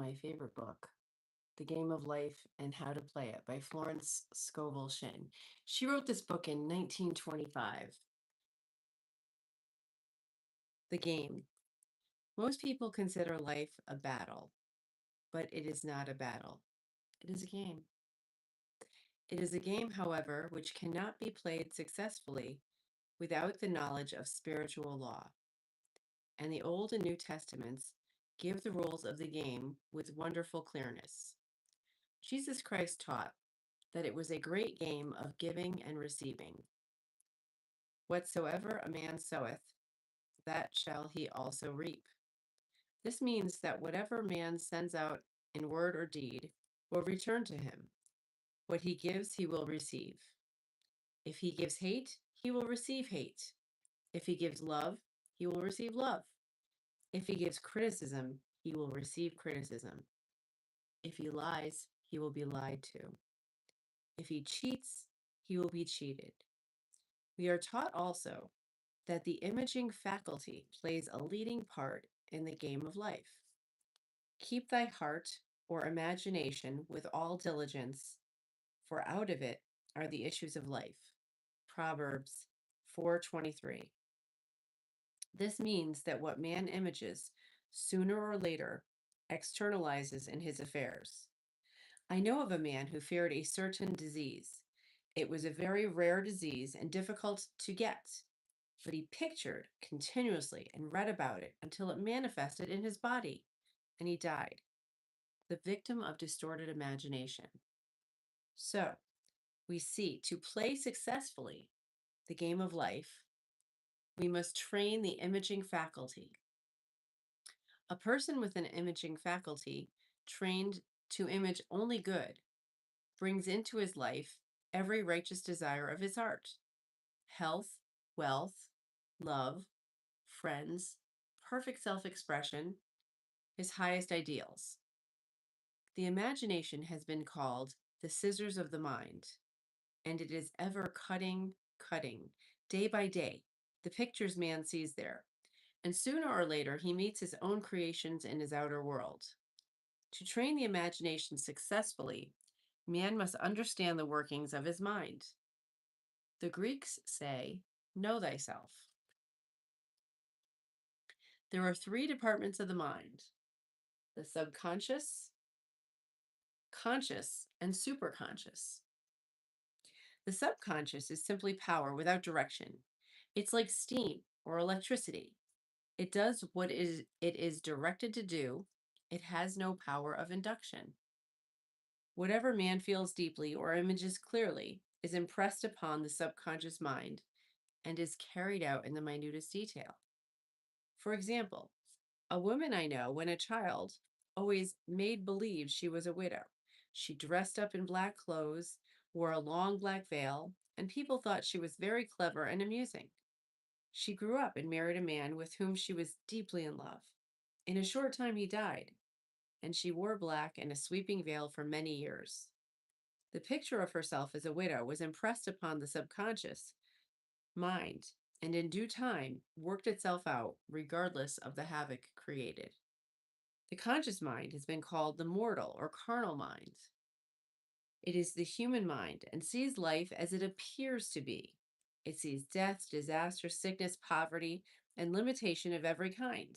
my favorite book, The Game of Life and How to Play It by Florence Scovel Shinn. She wrote this book in 1925. The game. Most people consider life a battle, but it is not a battle. It is a game. It is a game, however, which cannot be played successfully without the knowledge of spiritual law. And the Old and New Testaments give the rules of the game with wonderful clearness. Jesus Christ taught that it was a great game of giving and receiving. Whatsoever a man soweth, that shall he also reap. This means that whatever man sends out in word or deed will return to him. What he gives, he will receive. If he gives hate, he will receive hate. If he gives love, he will receive love. If he gives criticism, he will receive criticism. If he lies, he will be lied to. If he cheats, he will be cheated. We are taught also that the imaging faculty plays a leading part in the game of life. Keep thy heart or imagination with all diligence, for out of it are the issues of life. Proverbs 4:23. This means that what man images, sooner or later, externalizes in his affairs. I know of a man who feared a certain disease. It was a very rare disease and difficult to get, but he pictured continuously and read about it until it manifested in his body, and he died, the victim of distorted imagination. So, we see to play successfully the game of life, we must train the imaging faculty. A person with an imaging faculty, trained to image only good, brings into his life every righteous desire of his heart: health, wealth, love, friends, perfect self-expression, his highest ideals. The imagination has been called the scissors of the mind, and it is ever cutting, day by day, the pictures man sees there, and sooner or later he meets his own creations in his outer world. To train the imagination successfully, man must understand the workings of his mind. The Greeks say, know thyself. There are three departments of the mind: the subconscious, conscious, and superconscious. The subconscious is simply power without direction. It's like steam or electricity. It does what it is directed to do. It has no power of induction. Whatever man feels deeply or images clearly is impressed upon the subconscious mind and is carried out in the minutest detail. For example, a woman I know, when a child, always made believe she was a widow. She dressed up in black clothes, wore a long black veil, and people thought she was very clever and amusing. She grew up and married a man with whom she was deeply in love. In a short time he died, and she wore black and a sweeping veil for many years. The picture of herself as a widow was impressed upon the subconscious mind, and in due time worked itself out regardless of the havoc created. The conscious mind has been called the mortal or carnal mind. It is the human mind and sees life as it appears to be. It sees death, disaster, sickness, poverty, and limitation of every kind,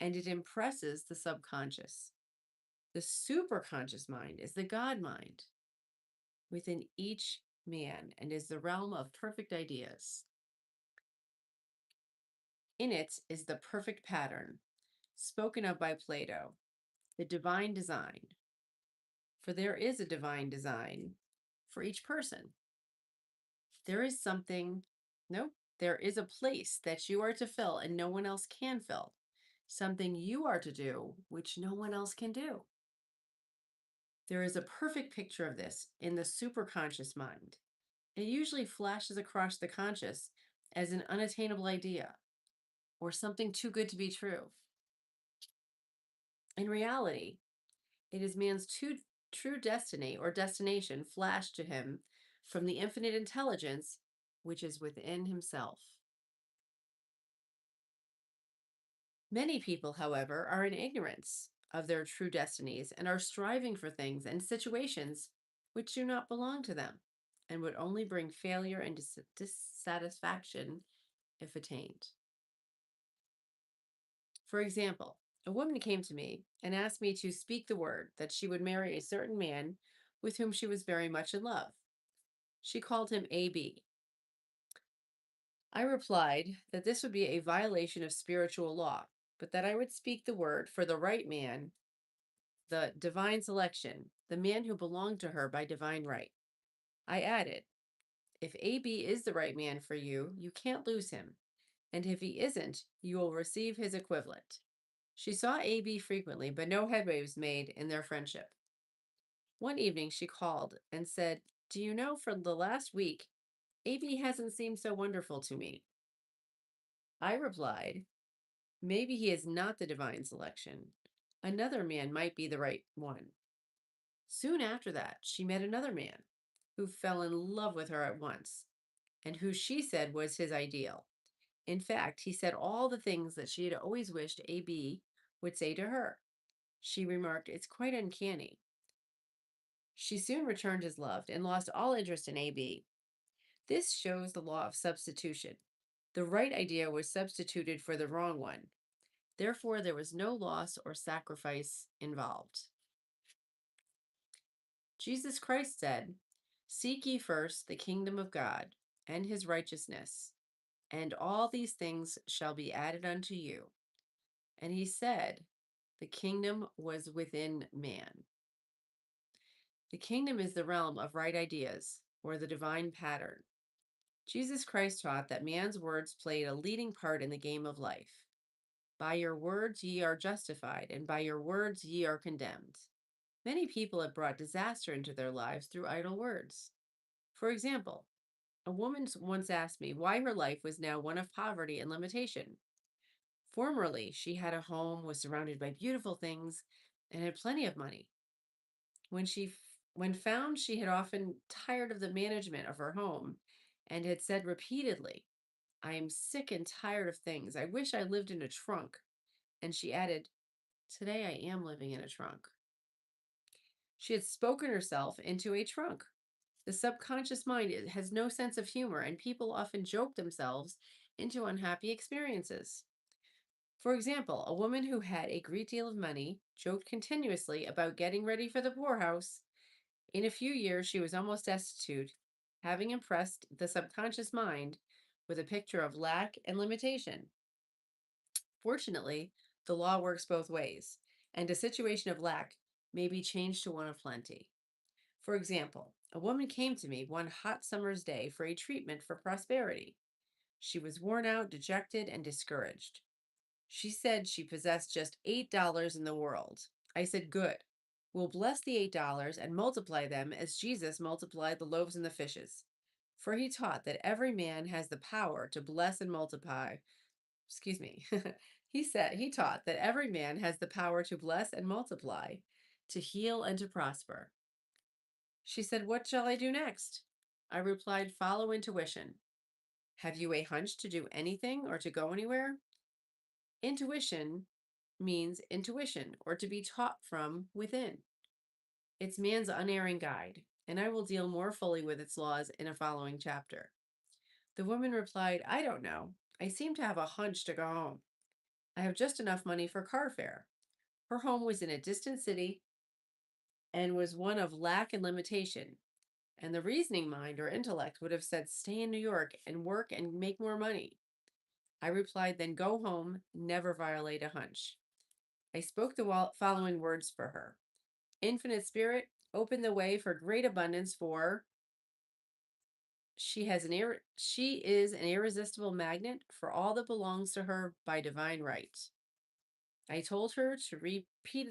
and it impresses the subconscious. The superconscious mind is the God mind within each man and is the realm of perfect ideas. In it is the perfect pattern, spoken of by Plato, the divine design. For there is a divine design for each person. There is there is a place that you are to fill and no one else can fill. Something you are to do which no one else can do. There is a perfect picture of this in the superconscious mind. It usually flashes across the conscious as an unattainable idea or something too good to be true. In reality, it is man's true destiny or destination flashed to him from the infinite intelligence which is within himself. Many people, however, are in ignorance of their true destinies and are striving for things and situations which do not belong to them and would only bring failure and dissatisfaction if attained. For example, a woman came to me and asked me to speak the word that she would marry a certain man with whom she was very much in love. She called him AB. I replied that this would be a violation of spiritual law, but that I would speak the word for the right man, the divine selection, the man who belonged to her by divine right. I added, if AB is the right man for you, you can't lose him. And if he isn't, you will receive his equivalent. She saw AB frequently, but no headway was made in their friendship. One evening she called and said, do you know, for the last week, AB hasn't seemed so wonderful to me. I replied, maybe he is not the divine selection. Another man might be the right one. Soon after that, she met another man who fell in love with her at once, and who she said was his ideal. In fact, he said all the things that she had always wished AB would say to her. She remarked, it's quite uncanny. She soon returned his love and lost all interest in AB. This shows the law of substitution. The right idea was substituted for the wrong one. Therefore, there was no loss or sacrifice involved. Jesus Christ said, seek ye first the kingdom of God and his righteousness, and all these things shall be added unto you. And he said, the kingdom was within man. The kingdom is the realm of right ideas, or the divine pattern. Jesus Christ taught that man's words played a leading part in the game of life. By your words ye are justified, and by your words ye are condemned. Many people have brought disaster into their lives through idle words. For example, a woman once asked me why her life was now one of poverty and limitation. Formerly, she had a home, was surrounded by beautiful things, and had plenty of money. When found she had often tired of the management of her home and had said repeatedly, I am sick and tired of things. I wish I lived in a trunk. And she added, today I am living in a trunk. She had spoken herself into a trunk. The subconscious mind has no sense of humor, and people often joke themselves into unhappy experiences. For example, a woman who had a great deal of money joked continuously about getting ready for the poorhouse. In a few years, she was almost destitute, having impressed the subconscious mind with a picture of lack and limitation. Fortunately, the law works both ways, and a situation of lack may be changed to one of plenty. For example, a woman came to me one hot summer's day for a treatment for prosperity. She was worn out, dejected, and discouraged. She said she possessed just $8 in the world. I said, good. We'll bless the $8 and multiply them as Jesus multiplied the loaves and the fishes. For he taught that every man has the power to bless and multiply. Excuse me. He taught that every man has the power to bless and multiply, to heal and to prosper. She said, what shall I do next? I replied, follow intuition. Have you a hunch to do anything or to go anywhere? Intuition means intuition, or to be taught from within. It's man's unerring guide, and I will deal more fully with its laws in a following chapter. The woman replied, I don't know. I seem to have a hunch to go home. I have just enough money for car fare. Her home was in a distant city and was one of lack and limitation. And the reasoning mind or intellect would have said, stay in New York and work and make more money. I replied, then go home, never violate a hunch. I spoke the following words for her. Infinite Spirit, open the way for great abundance, for she is an irresistible magnet for all that belongs to her by divine right. I told her to repeat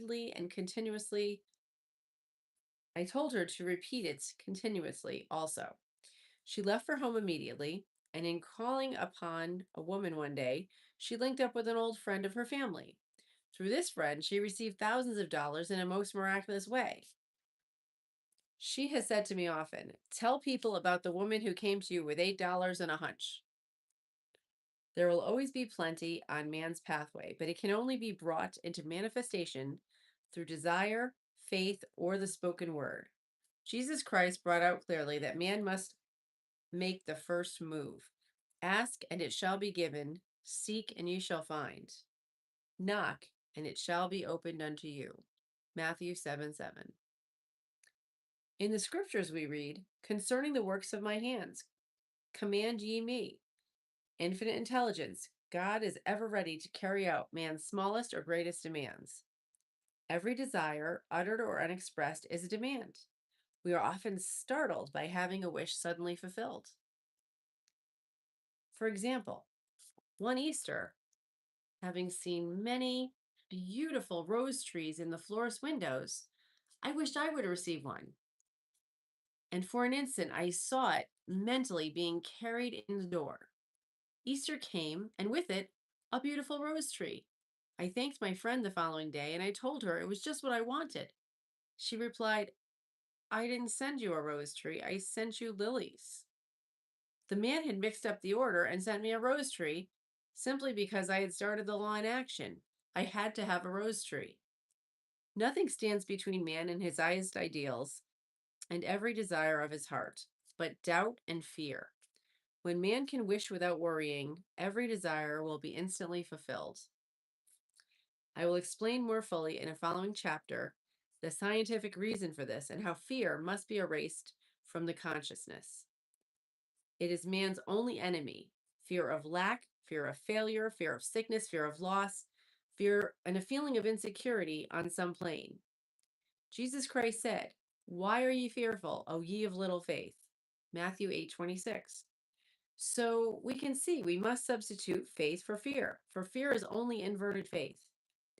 it continuously also. She left for home immediately, and in calling upon a woman one day, she linked up with an old friend of her family. Through this friend, she received thousands of dollars in a most miraculous way. She has said to me often, tell people about the woman who came to you with $8 and a hunch. There will always be plenty on man's pathway, but it can only be brought into manifestation through desire, faith, or the spoken word. Jesus Christ brought out clearly that man must make the first move. Ask, and it shall be given. Seek, and you shall find. Knock, and it shall be opened unto you. Matthew 7:7. In the scriptures we read, concerning the works of my hands, command ye me. Infinite intelligence, God is ever ready to carry out man's smallest or greatest demands. Every desire, uttered or unexpressed, is a demand. We are often startled by having a wish suddenly fulfilled. For example, one Easter, having seen many beautiful rose trees in the florist windows, I wished I would receive one. And for an instant, I saw it mentally being carried in the door. Easter came, and with it, a beautiful rose tree. I thanked my friend the following day, and I told her it was just what I wanted. She replied, I didn't send you a rose tree, I sent you lilies. The man had mixed up the order and sent me a rose tree simply because I had started the law in action. I had to have a rose tree. Nothing stands between man and his highest ideals and every desire of his heart, but doubt and fear. When man can wish without worrying, every desire will be instantly fulfilled. I will explain more fully in a following chapter the scientific reason for this and how fear must be erased from the consciousness. It is man's only enemy: fear of lack, fear of failure, fear of sickness, fear of loss, fear, and a feeling of insecurity on some plane. Jesus Christ said, why are ye fearful, O ye of little faith? Matthew 8:26. So we can see we must substitute faith for fear is only inverted faith.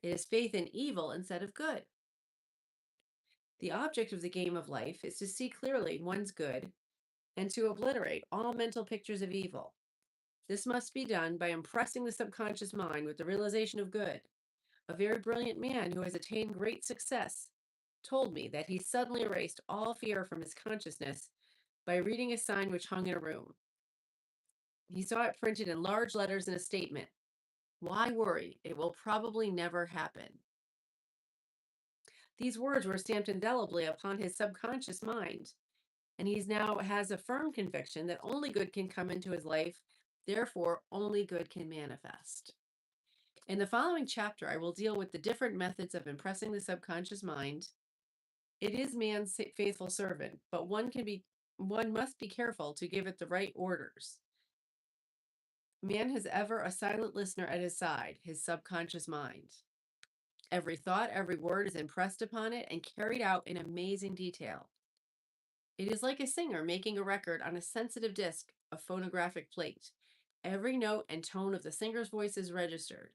It is faith in evil instead of good. The object of the game of life is to see clearly one's good and to obliterate all mental pictures of evil. This must be done by impressing the subconscious mind with the realization of good. A very brilliant man who has attained great success told me that he suddenly erased all fear from his consciousness by reading a sign which hung in a room. He saw it printed in large letters in a statement. Why worry? It will probably never happen. These words were stamped indelibly upon his subconscious mind, and he now has a firm conviction that only good can come into his life, therefore only good can manifest. In the following chapter, I will deal with the different methods of impressing the subconscious mind. It is man's faithful servant, but one must be careful to give it the right orders. Man has ever a silent listener at his side, his subconscious mind. Every thought, every word is impressed upon it and carried out in amazing detail. It is like a singer making a record on a sensitive disc of phonographic plate. Every note and tone of the singer's voice is registered.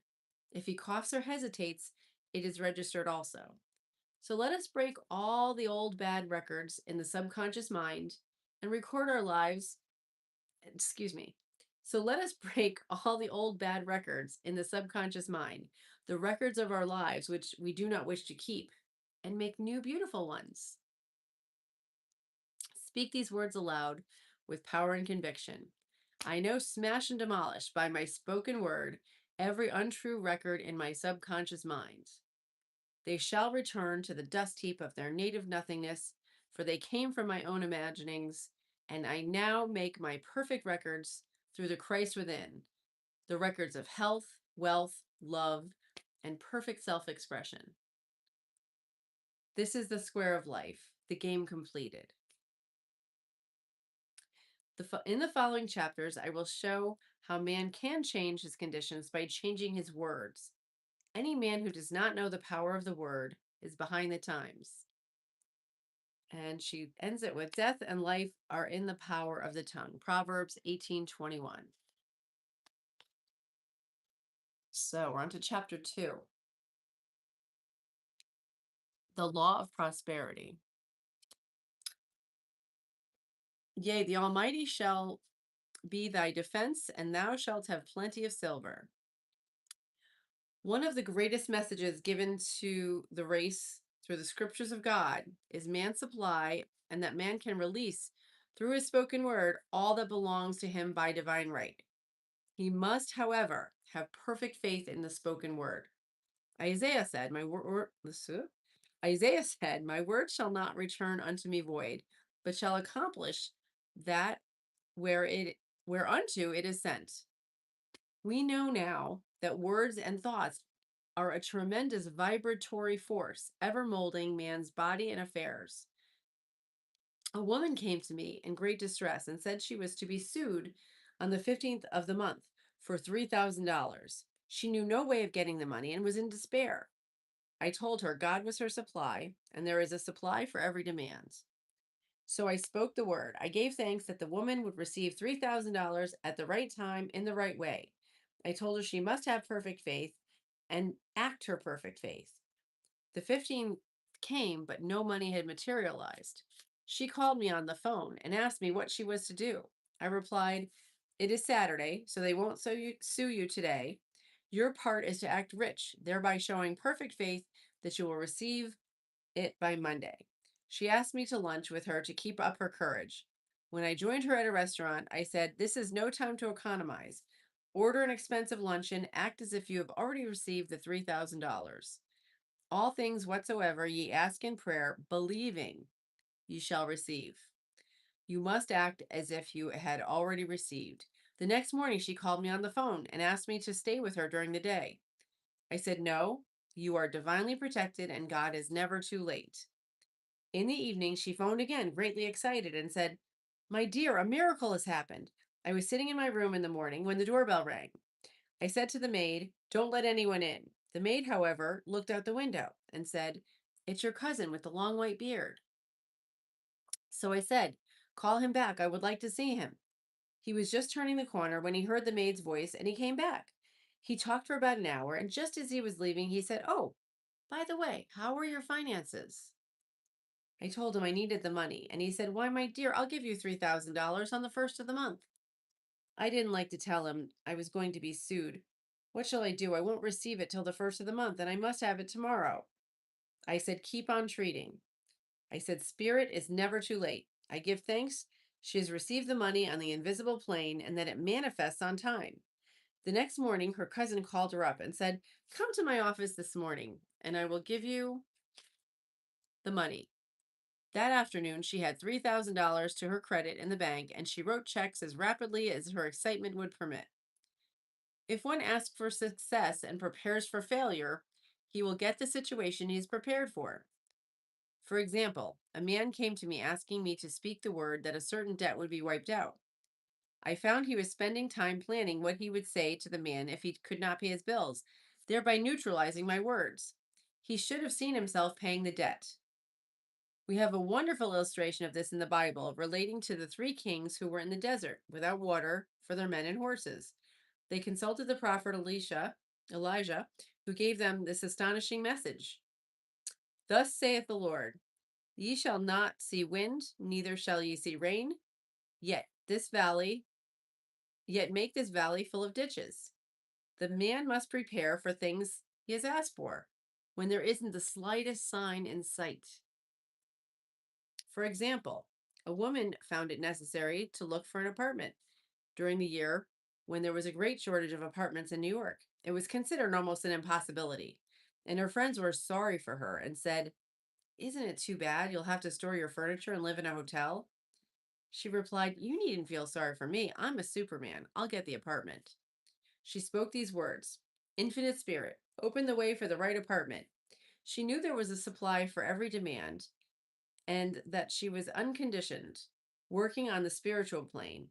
If he coughs or hesitates, it is registered also. So let us break all the old bad records in the subconscious mind and record our lives. So let us break all the old bad records in the subconscious mind, the records of our lives which we do not wish to keep, and make new beautiful ones. Speak these words aloud with power and conviction. I know, smash and demolish by my spoken word every untrue record in my subconscious mind. They shall return to the dust heap of their native nothingness, for they came from my own imaginings, and I now make my perfect records through the Christ within, the records of health, wealth, love, and perfect self-expression. This is the square of life, the game completed. In the following chapters, I will show how man can change his conditions by changing his words. Any man who does not know the power of the word is behind the times. And she ends it with, death and life are in the power of the tongue. Proverbs 18:21. So we're on to chapter 2. The law of prosperity. Yea, the Almighty shall be thy defense, and thou shalt have plenty of silver. One of the greatest messages given to the race through the scriptures of God is man's supply, and that man can release through his spoken word all that belongs to him by divine right. He must, however, have perfect faith in the spoken word. Isaiah said, Isaiah said, "My word shall not return unto me void, but shall accomplish that where it whereunto it is sent." We know now that words and thoughts are a tremendous vibratory force, ever molding man's body and affairs. A woman came to me in great distress and said she was to be sued on the 15th of the month for $3,000. She knew no way of getting the money and was in despair. I told her God was her supply, and there is a supply for every demand. So I spoke the word. I gave thanks that the woman would receive $3,000 at the right time in the right way. I told her she must have perfect faith and act her perfect faith. The 15 came, but no money had materialized. She called me on the phone and asked me what she was to do. I replied, "It is Saturday, so they won't sue you today. Your part is to act rich, thereby showing perfect faith that you will receive it by Monday." She asked me to lunch with her to keep up her courage. When I joined her at a restaurant, I said, "This is no time to economize. Order an expensive luncheon, act as if you have already received the $3,000. All things whatsoever ye ask in prayer, believing, ye shall receive." You must act as if you had already received. The next morning, she called me on the phone and asked me to stay with her during the day. I said, "No, you are divinely protected and God is never too late." In the evening, she phoned again, greatly excited, and said, "My dear, a miracle has happened. I was sitting in my room in the morning when the doorbell rang. I said to the maid, 'Don't let anyone in.' The maid, however, looked out the window and said, 'It's your cousin with the long white beard.' So I said, 'Call him back. I would like to see him.' He was just turning the corner when he heard the maid's voice and he came back. He talked for about an hour, and just as he was leaving, he said, 'Oh, by the way, how are your finances?' I told him I needed the money, and he said, 'Why, my dear, I'll give you $3,000 on the first of the month.' I didn't like to tell him I was going to be sued. What shall I do? I won't receive it till the first of the month, and I must have it tomorrow. I said, 'Keep on treating.' I said, 'Spirit is never too late. I give thanks she has received the money on the invisible plane and that it manifests on time.' The next morning, her cousin called her up and said, 'Come to my office this morning, and I will give you the money.' That afternoon, she had $3,000 to her credit in the bank, and she wrote checks as rapidly as her excitement would permit. If one asks for success and prepares for failure, he will get the situation he is prepared for. For example, a man came to me asking me to speak the word that a certain debt would be wiped out. I found he was spending time planning what he would say to the man if he could not pay his bills, thereby neutralizing my words. He should have seen himself paying the debt. We have a wonderful illustration of this in the Bible relating to the three kings who were in the desert without water for their men and horses. They consulted the prophet Elijah, who gave them this astonishing message. "Thus saith the Lord, ye shall not see wind, neither shall ye see rain, yet this valley, yet make this valley full of ditches." The man must prepare for things he has asked for when there isn't the slightest sign in sight. For example, a woman found it necessary to look for an apartment during the year when there was a great shortage of apartments in New York. It was considered almost an impossibility. And her friends were sorry for her and said, "Isn't it too bad you'll have to store your furniture and live in a hotel?" She replied, "You needn't feel sorry for me. I'm a Superman. I'll get the apartment." She spoke these words: "Infinite Spirit, open the way for the right apartment." She knew there was a supply for every demand and that she was unconditioned, working on the spiritual plane,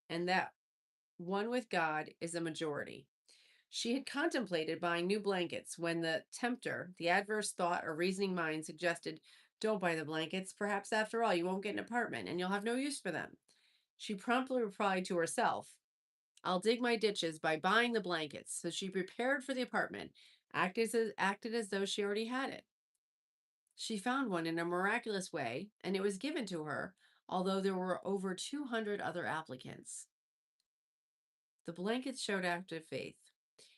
and that one with God is a majority. She had contemplated buying new blankets when the tempter, the adverse thought or reasoning mind, suggested, "Don't buy the blankets. Perhaps after all, you won't get an apartment and you'll have no use for them." She promptly replied to herself, "I'll dig my ditches by buying the blankets." So she prepared for the apartment, acted as though she already had it. She found one in a miraculous way, and it was given to her, although there were over 200 other applicants. The blankets showed active faith.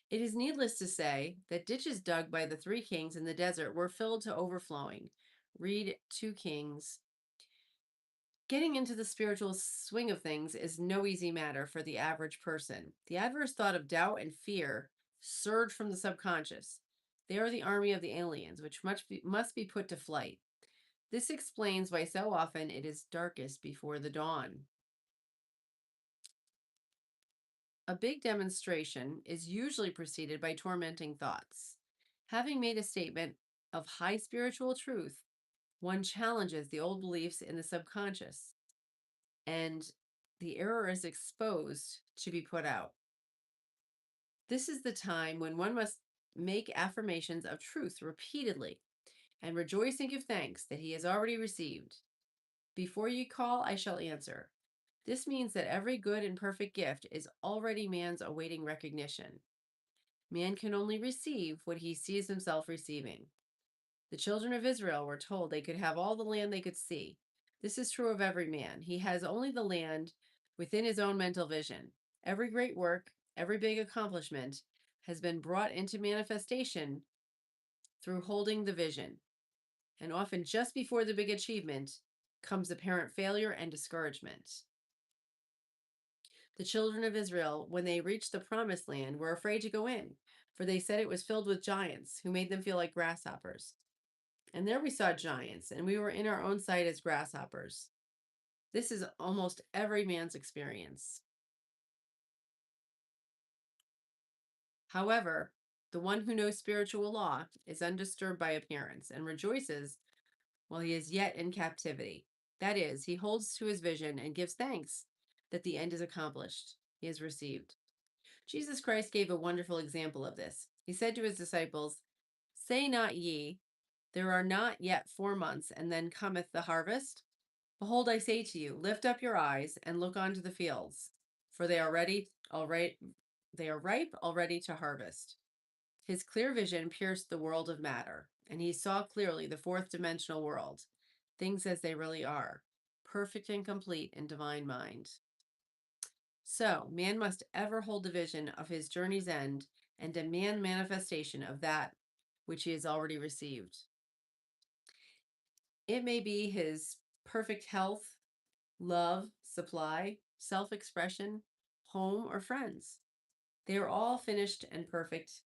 It is needless to say that ditches dug by the three kings in the desert were filled to overflowing. Read 2 Kings. Getting into the spiritual swing of things is no easy matter for the average person. The adverse thought of doubt and fear surge from the subconscious. They are the army of the aliens, which must be put to flight. This explains why so often it is darkest before the dawn. A big demonstration is usually preceded by tormenting thoughts. Having made a statement of high spiritual truth, one challenges the old beliefs in the subconscious, and the error is exposed to be put out. This is the time when one must make affirmations of truth repeatedly and rejoice and give thanks that he has already received. Before you call, I shall answer. This means that every good and perfect gift is already man's awaiting recognition. Man can only receive what he sees himself receiving. The children of Israel were told they could have all the land they could see. This is true of every man. He has only the land within his own mental vision. Every great work, every big accomplishment has been brought into manifestation through holding the vision. And often just before the big achievement comes apparent failure and discouragement. The children of Israel, when they reached the promised land, were afraid to go in, for they said it was filled with giants who made them feel like grasshoppers. And there we saw giants, and we were in our own sight as grasshoppers. This is almost every man's experience. However, the one who knows spiritual law is undisturbed by appearance and rejoices while he is yet in captivity. That is, he holds to his vision and gives thanks that the end is accomplished. He is received. Jesus Christ gave a wonderful example of this. He said to his disciples, "Say not ye, there are not yet 4 months, and then cometh the harvest? Behold, I say to you, lift up your eyes and look onto the fields, for they are ripe already to harvest." His clear vision pierced the world of matter, and he saw clearly the fourth dimensional world, things as they really are, perfect and complete in divine mind. So, man must ever hold the vision of his journey's end and demand manifestation of that which he has already received. It may be his perfect health, love, supply, self expression, home, or friends. They are all finished and perfect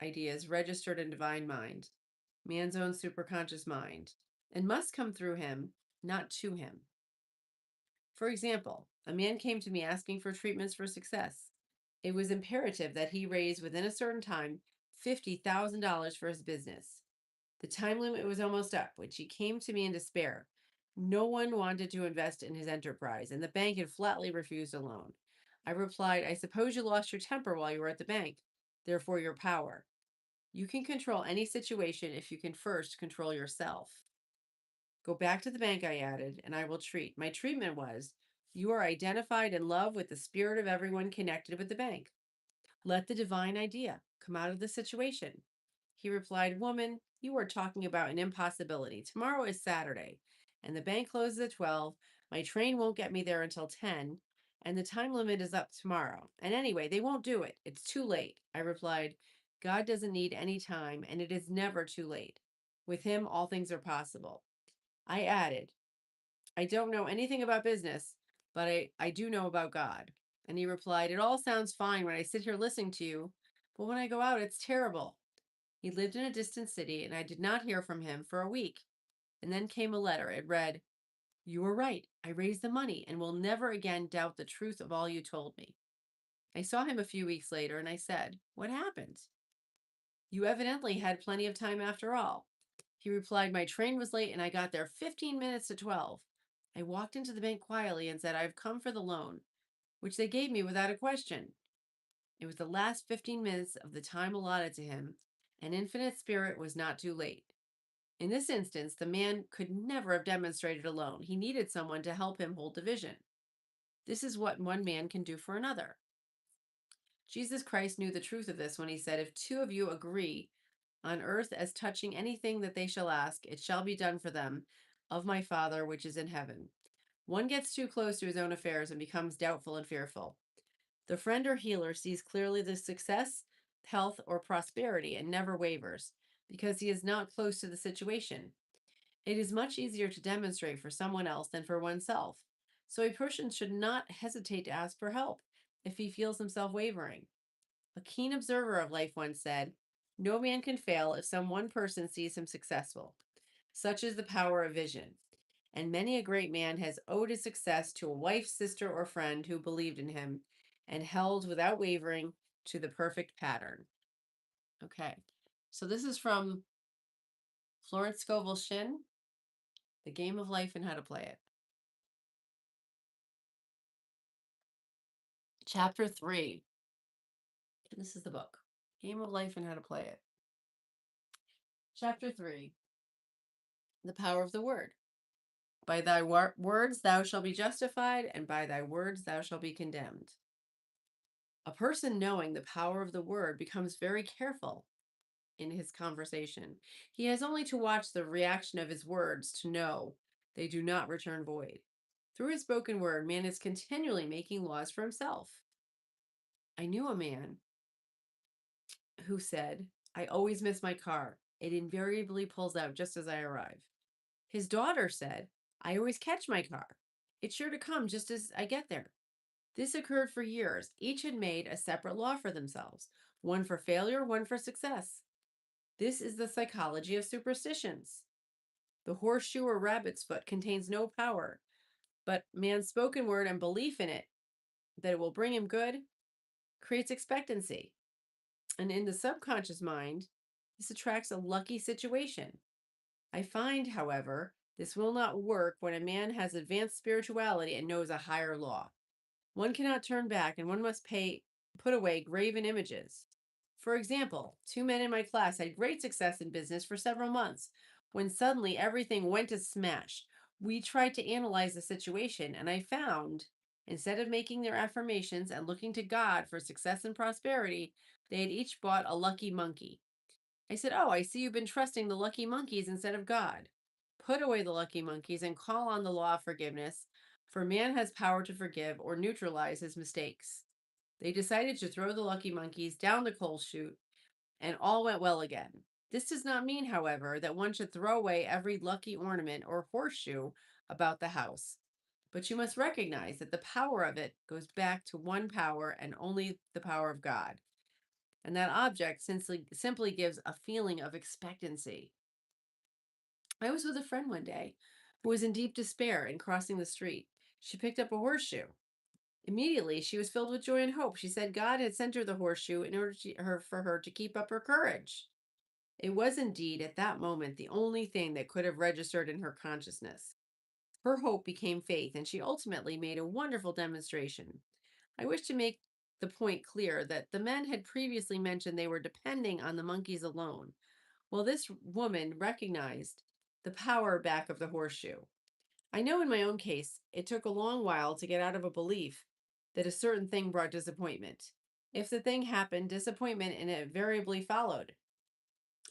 ideas registered in divine mind, man's own superconscious mind, and must come through him, not to him. For example, a man came to me asking for treatments for success. It was imperative that he raise within a certain time $50,000 for his business. The time limit was almost up, which he came to me in despair. No one wanted to invest in his enterprise, and the bank had flatly refused a loan. I replied, "I suppose you lost your temper while you were at the bank, therefore your power. You can control any situation if you can first control yourself. Go back to the bank," I added, "and I will treat." My treatment was, "You are identified in love with the spirit of everyone connected with the bank. Let the divine idea come out of the situation." He replied, "Woman, you are talking about an impossibility. Tomorrow is Saturday, and the bank closes at 12. My train won't get me there until 10, and the time limit is up tomorrow. And anyway, they won't do it. It's too late." I replied, "God doesn't need any time, and it is never too late. With him, all things are possible." I added, "I don't know anything about business, but I do know about God." And he replied, "It all sounds fine when I sit here listening to you, but when I go out, it's terrible." He lived in a distant city, and I did not hear from him for a week. And then came a letter. It read, "You were right. I raised the money and will never again doubt the truth of all you told me." I saw him a few weeks later, and I said, "What happened? You evidently had plenty of time after all." He replied, "My train was late, and I got there 15 minutes to 12. I walked into the bank quietly and said, 'I've come for the loan,' which they gave me without a question. It was the last 15 minutes of the time allotted to him, and Infinite Spirit was not too late. In this instance, the man could never have demonstrated alone. He needed someone to help him hold the vision. This is what one man can do for another." Jesus Christ knew the truth of this when he said, "If two of you agree on earth as touching anything that they shall ask, it shall be done for them of my Father which is in heaven." One gets too close to his own affairs and becomes doubtful and fearful. The friend or healer sees clearly the success, health, or prosperity and never wavers because he is not close to the situation. It is much easier to demonstrate for someone else than for oneself. So a person should not hesitate to ask for help if he feels himself wavering. A keen observer of life once said, No man can fail if some one person sees him successful. Such is the power of vision. And many a great man has owed his success to a wife, sister, or friend who believed in him and held without wavering to the perfect pattern. Okay, so this is from Florence Scovel Shinn, The Game of Life and How to Play It. Chapter 3. This is the book. Game of Life and How to Play It. Chapter 3. The Power of the Word. By thy words thou shalt be justified, and by thy words thou shalt be condemned. A person knowing the power of the word becomes very careful in his conversation. He has only to watch the reaction of his words to know they do not return void. Through his spoken word, man is continually making laws for himself. I knew a man who said, I always miss my car. It invariably pulls out just as I arrive. His daughter said, I always catch my car. It's sure to come just as I get there. This occurred for years. Each had made a separate law for themselves, one for failure, one for success. This is the psychology of superstitions. The horseshoe or rabbit's foot contains no power, but man's spoken word and belief in it, that it will bring him good, creates expectancy. And in the subconscious mind, this attracts a lucky situation. I find, however, this will not work when a man has advanced spirituality and knows a higher law. One cannot turn back, and one must put away graven images. For example, 2 men in my class had great success in business for several months, when suddenly everything went to smash. We tried to analyze the situation, and I found, instead of making their affirmations and looking to God for success and prosperity, they had each bought a lucky monkey. I said, oh, I see you've been trusting the lucky monkeys instead of God. Put away the lucky monkeys and call on the law of forgiveness, for man has power to forgive or neutralize his mistakes. They decided to throw the lucky monkeys down the coal chute, and all went well again. This does not mean, however, that one should throw away every lucky ornament or horseshoe about the house. But you must recognize that the power of it goes back to one power and only the power of God. And that object simply gives a feeling of expectancy. I was with a friend one day who was in deep despair in crossing the street. She picked up a horseshoe. Immediately, she was filled with joy and hope. She said God had sent her the horseshoe in order for her to keep up her courage. It was indeed at that moment the only thing that could have registered in her consciousness. Her hope became faith, and she ultimately made a wonderful demonstration. I wish to make the point clear that the men had previously mentioned they were depending on the monkeys alone. Well, this woman recognized the power back of the horseshoe. I know in my own case, it took a long while to get out of a belief that a certain thing brought disappointment. If the thing happened, disappointment invariably followed.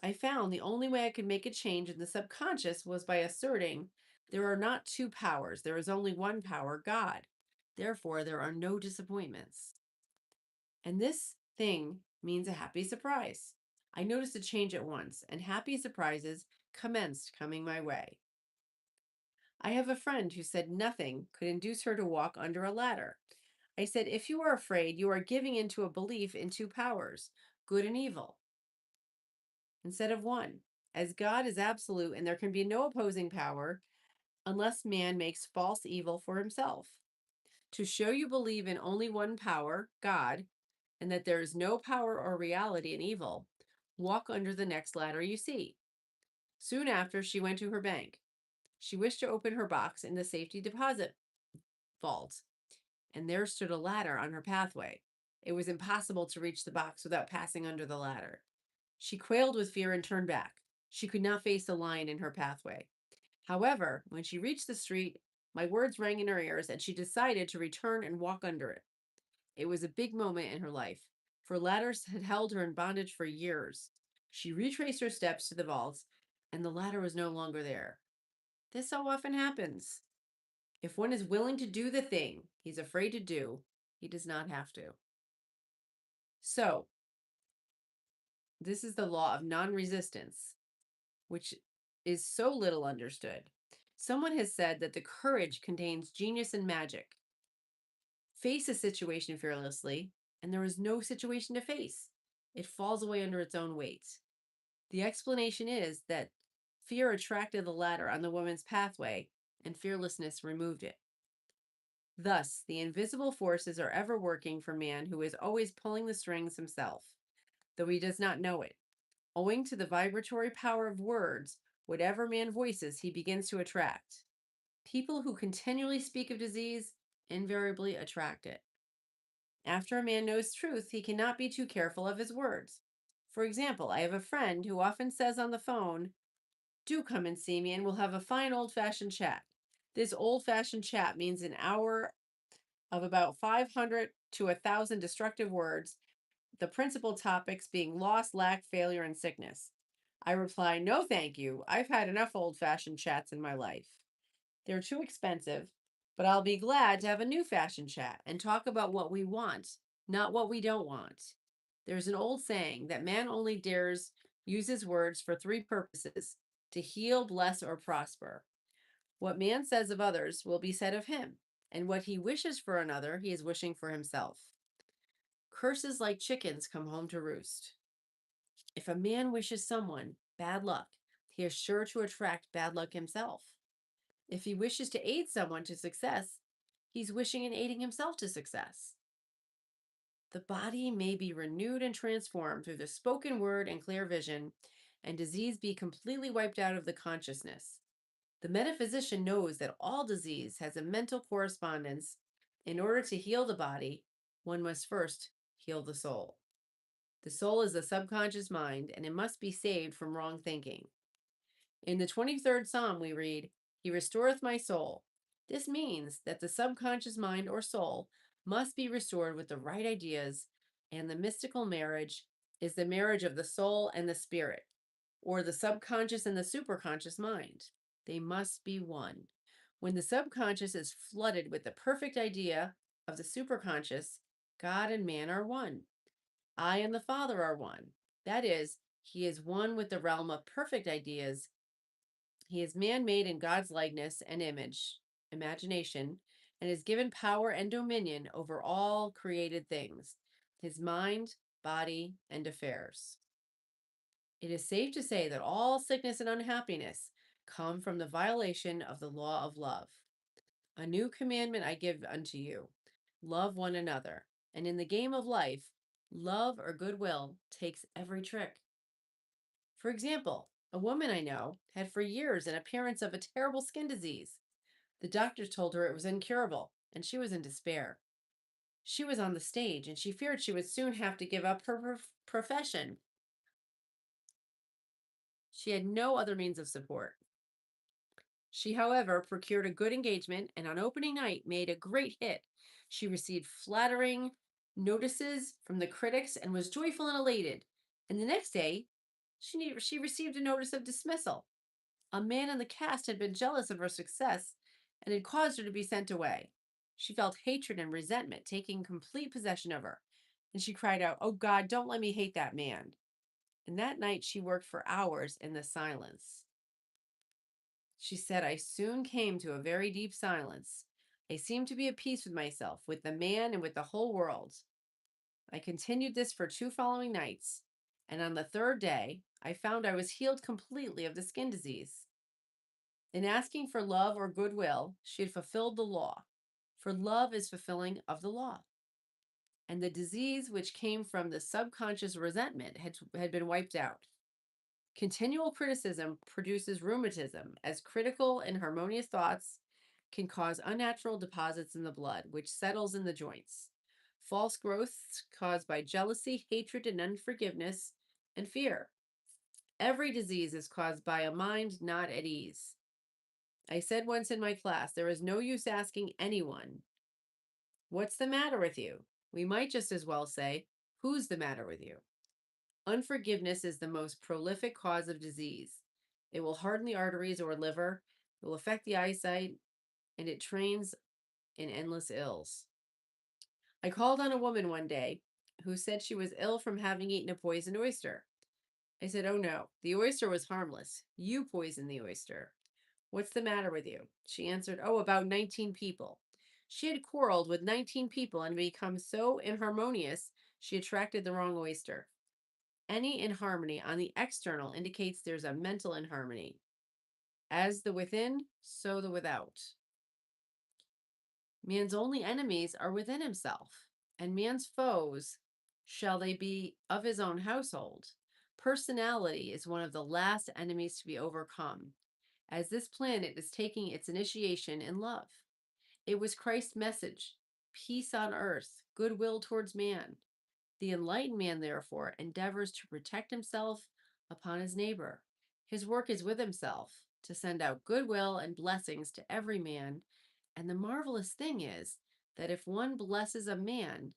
I found the only way I could make a change in the subconscious was by asserting there are not two powers, there is only one power, God. Therefore, there are no disappointments. And this thing means a happy surprise. I noticed a change at once, and happy surprises commenced coming my way. I have a friend who said nothing could induce her to walk under a ladder. I said, if you are afraid, you are giving into a belief in two powers, good and evil, instead of one. As God is absolute and there can be no opposing power unless man makes false evil for himself. To show you believe in only one power, God, and that there is no power or reality in evil, walk under the next ladder you see. Soon after, she went to her bank. She wished to open her box in the safety deposit vault, and there stood a ladder on her pathway. It was impossible to reach the box without passing under the ladder. She quailed with fear and turned back. She could not face the lion in her pathway. However, when she reached the street, my words rang in her ears, and she decided to return and walk under it. It was a big moment in her life, for ladders had held her in bondage for years. She retraced her steps to the vaults, and the ladder was no longer there. This so often happens. If one is willing to do the thing he's afraid to do, he does not have to. So, this is the law of non-resistance, which is so little understood. Someone has said that the courage contains genius and magic. Face a situation fearlessly, and there is no situation to face. It falls away under its own weight. The explanation is that fear attracted the ladder on the woman's pathway, and fearlessness removed it. Thus, the invisible forces are ever working for man who is always pulling the strings himself, though he does not know it. Owing to the vibratory power of words, whatever man voices, he begins to attract. People who continually speak of disease invariably attract it. After a man knows truth, he cannot be too careful of his words. For example, I have a friend who often says on the phone, "Do come and see me and we'll have a fine old-fashioned chat." This old-fashioned chat means an hour of about 500 to 1,000 destructive words, the principal topics being loss, lack, failure, and sickness. I reply, "No, thank you. I've had enough old-fashioned chats in my life. They're too expensive, but I'll be glad to have a new fashioned chat and talk about what we want, not what we don't want." There's an old saying that man only dares use his words for three purposes: to heal, bless, or prosper. What man says of others will be said of him, and what he wishes for another, he is wishing for himself. Curses like chickens come home to roost. If a man wishes someone bad luck, he is sure to attract bad luck himself. If he wishes to aid someone to success, he's wishing and aiding himself to success. The body may be renewed and transformed through the spoken word and clear vision, and disease be completely wiped out of the consciousness. The metaphysician knows that all disease has a mental correspondence. In order to heal the body, one must first heal the soul. The soul is the subconscious mind, and it must be saved from wrong thinking. In the 23rd Psalm, we read, "He restoreth my soul." This means that the subconscious mind or soul must be restored with the right ideas, and the mystical marriage is the marriage of the soul and the spirit, or the subconscious and the superconscious mind. They must be one. When the subconscious is flooded with the perfect idea of the superconscious, God and man are one. I and the Father are one. That is, he is one with the realm of perfect ideas. He is man made in God's likeness and imagination, and is given power and dominion over all created things, his mind, body, and affairs. It is safe to say that all sickness and unhappiness come from the violation of the law of love. A new commandment I give unto you: love one another. And in the game of life, love or goodwill takes every trick. For example, a woman I know had for years an appearance of a terrible skin disease. The doctors told her it was incurable, and she was in despair. She was on the stage, and she feared she would soon have to give up her profession. She had no other means of support. She, however, procured a good engagement and on opening night made a great hit. She received flattering notices from the critics and was joyful and elated. And the next day, she received a notice of dismissal. A man in the cast had been jealous of her success and had caused her to be sent away. She felt hatred and resentment taking complete possession of her, and she cried out, "Oh God, don't let me hate that man." And that night she worked for hours in the silence. She said, "I soon came to a very deep silence. I seemed to be at peace with myself, with the man, and with the whole world. I continued this for 2 following nights, and on the third day, I found I was healed completely of the skin disease." In asking for love or goodwill, she had fulfilled the law, for love is fulfilling of the law. And the disease which came from the subconscious resentment had been wiped out. Continual criticism produces rheumatism, as critical and harmonious thoughts can cause unnatural deposits in the blood, which settles in the joints. False growths caused by jealousy, hatred, and unforgiveness, and fear. Every disease is caused by a mind not at ease. I said once in my class, there is no use asking anyone, "What's the matter with you?" We might just as well say, "Who's the matter with you?" Unforgiveness is the most prolific cause of disease. It will harden the arteries or liver, it will affect the eyesight, and it trains in endless ills. I called on a woman one day who said she was ill from having eaten a poisoned oyster. I said, "Oh no, the oyster was harmless. You poisoned the oyster. What's the matter with you?" She answered, "Oh, about 19 people." She had quarreled with 19 people and become so inharmonious, she attracted the wrong oyster. Any inharmony on the external indicates there's a mental inharmony. As the within, so the without. Man's only enemies are within himself, and man's foes shall they be of his own household. Personality is one of the last enemies to be overcome, as this planet is taking its initiation in love. It was Christ's message: peace on earth, goodwill towards man. The enlightened man, therefore, endeavors to protect himself upon his neighbor. His work is with himself, to send out goodwill and blessings to every man. And the marvelous thing is that if one blesses a man,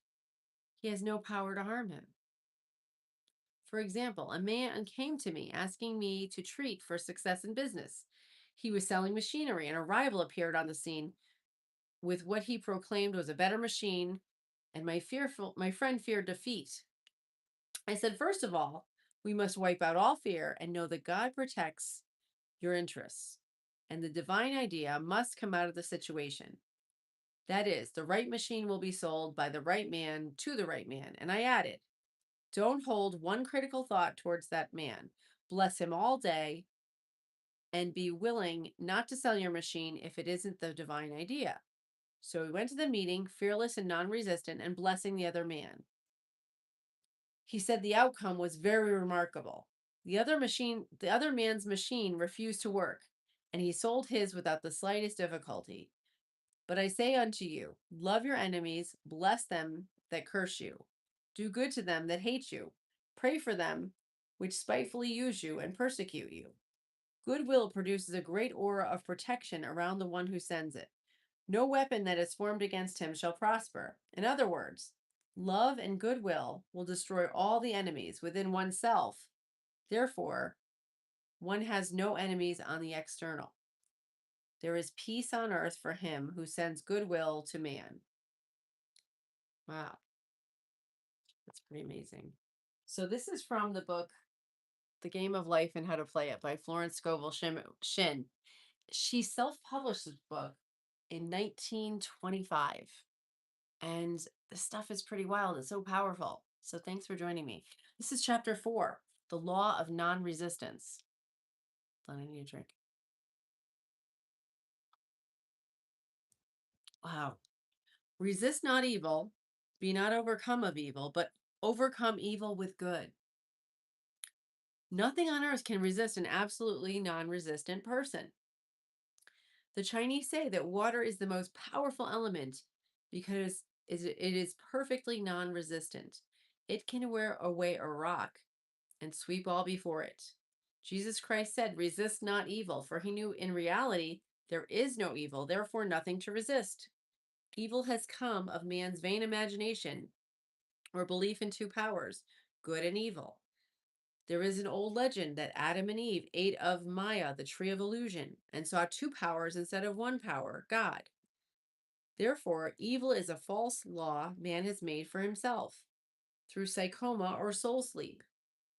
he has no power to harm him. For example, a man came to me asking me to treat for success in business. He was selling machinery, and a rival appeared on the scene with what he proclaimed was a better machine, and my friend feared defeat. I said, first of all, we must wipe out all fear and know that God protects your interests, and the divine idea must come out of the situation. That is, the right machine will be sold by the right man to the right man. And I added, don't hold one critical thought towards that man. Bless him all day and be willing not to sell your machine if it isn't the divine idea. So we went to the meeting, fearless and non-resistant, and blessing the other man. He said the outcome was very remarkable. The other man's machine refused to work, and he sold his without the slightest difficulty. But I say unto you, love your enemies, bless them that curse you, do good to them that hate you, pray for them which spitefully use you and persecute you. Goodwill produces a great aura of protection around the one who sends it. No weapon that is formed against him shall prosper. In other words, love and goodwill will destroy all the enemies within oneself. Therefore, one has no enemies on the external. There is peace on earth for him who sends goodwill to man. Wow. That's pretty amazing. So this is from the book, The Game of Life and How to Play It by Florence Scovel Shinn. She self-published this book in 1925. And the stuff is pretty wild. It's so powerful. So thanks for joining me. This is chapter 4, the law of non-resistance. I need a drink. Wow. Resist not evil, be not overcome of evil, but overcome evil with good. Nothing on earth can resist an absolutely non-resistant person. The Chinese say that water is the most powerful element because it is perfectly non-resistant. It can wear away a rock and sweep all before it. Jesus Christ said, resist not evil, for he knew in reality there is no evil, therefore nothing to resist. Evil has come of man's vain imagination or belief in two powers, good and evil. There is an old legend that Adam and Eve ate of Maya, the tree of illusion, and saw two powers instead of one power, God. Therefore, evil is a false law man has made for himself through psychoma or soul sleep.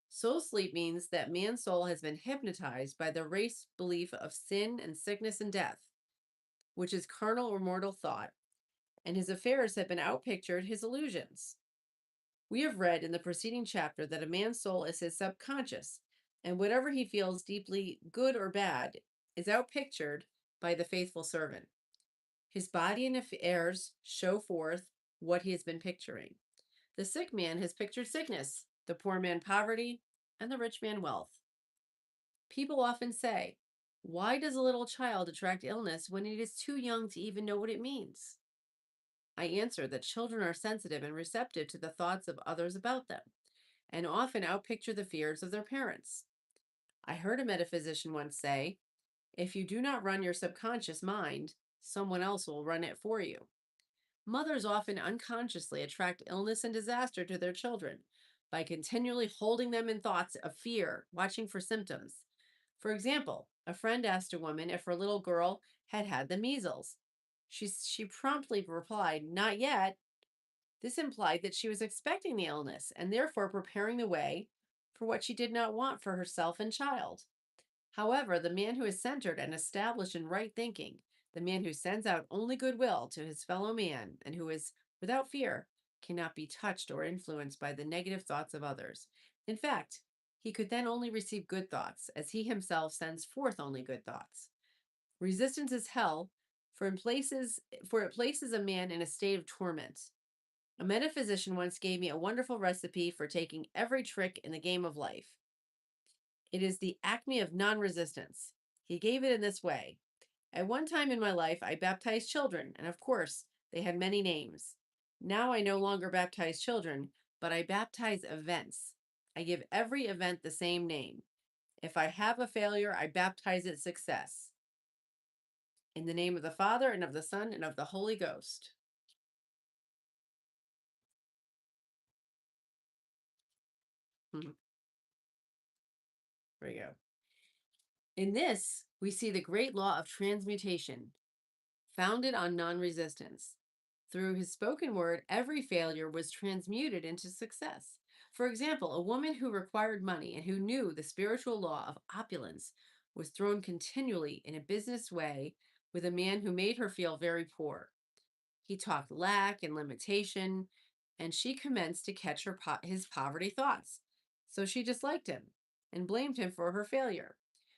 Soul sleep means that man's soul has been hypnotized by the race belief of sin and sickness and death, which is carnal or mortal thought, and his affairs have been outpictured his illusions. We have read in the preceding chapter that a man's soul is his subconscious, and whatever he feels deeply good or bad is outpictured by the faithful servant. His body and affairs show forth what he has been picturing. The sick man has pictured sickness, the poor man poverty, and the rich man wealth. People often say, why does a little child attract illness when it is too young to even know what it means? I answer that children are sensitive and receptive to the thoughts of others about them, and often outpicture the fears of their parents. I heard a metaphysician once say, if you do not run your subconscious mind, someone else will run it for you. Mothers often unconsciously attract illness and disaster to their children by continually holding them in thoughts of fear, watching for symptoms. For example, a friend asked a woman if her little girl had had the measles. She promptly replied, not yet. This implied that she was expecting the illness and therefore preparing the way for what she did not want for herself and child. However, the man who is centered and established in right thinking, the man who sends out only goodwill to his fellow man and who is without fear, cannot be touched or influenced by the negative thoughts of others. In fact, he could then only receive good thoughts, as he himself sends forth only good thoughts. Resistance is hell, for it places a man in a state of torment. A metaphysician once gave me a wonderful recipe for taking every trick in the game of life. It is the acme of non-resistance. He gave it in this way. At one time in my life, I baptized children, and of course, they had many names. Now I no longer baptize children, but I baptize events. I give every event the same name. If I have a failure, I baptize it success. In the name of the Father, and of the Son, and of the Holy Ghost. There we go. In this, we see the great law of transmutation, founded on non resistance. Through his spoken word, every failure was transmuted into success. For example, a woman who required money and who knew the spiritual law of opulence was thrown continually in a business way with a man who made her feel very poor. He talked lack and limitation, and she commenced to catch his poverty thoughts. So she disliked him and blamed him for her failure.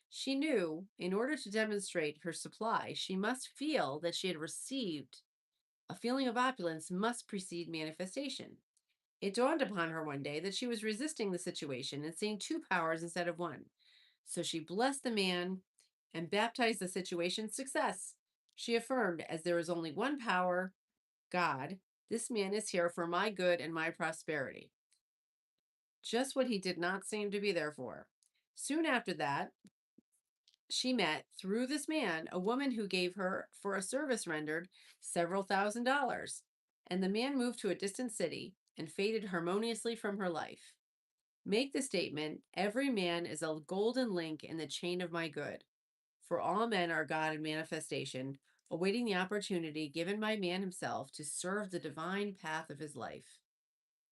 She knew, in order to demonstrate her supply, she must feel that she had received. A feeling of opulence must precede manifestation. It dawned upon her one day that she was resisting the situation and seeing two powers instead of one. So she blessed the man and baptized the situation success. She affirmed, as there is only one power, God, this man is here for my good and my prosperity. Just what he did not seem to be there for. Soon after that, she met, through this man, a woman who gave her, for a service rendered, several $1,000s. And the man moved to a distant city and faded harmoniously from her life. Make the statement, every man is a golden link in the chain of my good. For all men are God in manifestation, awaiting the opportunity given by man himself to serve the divine path of his life.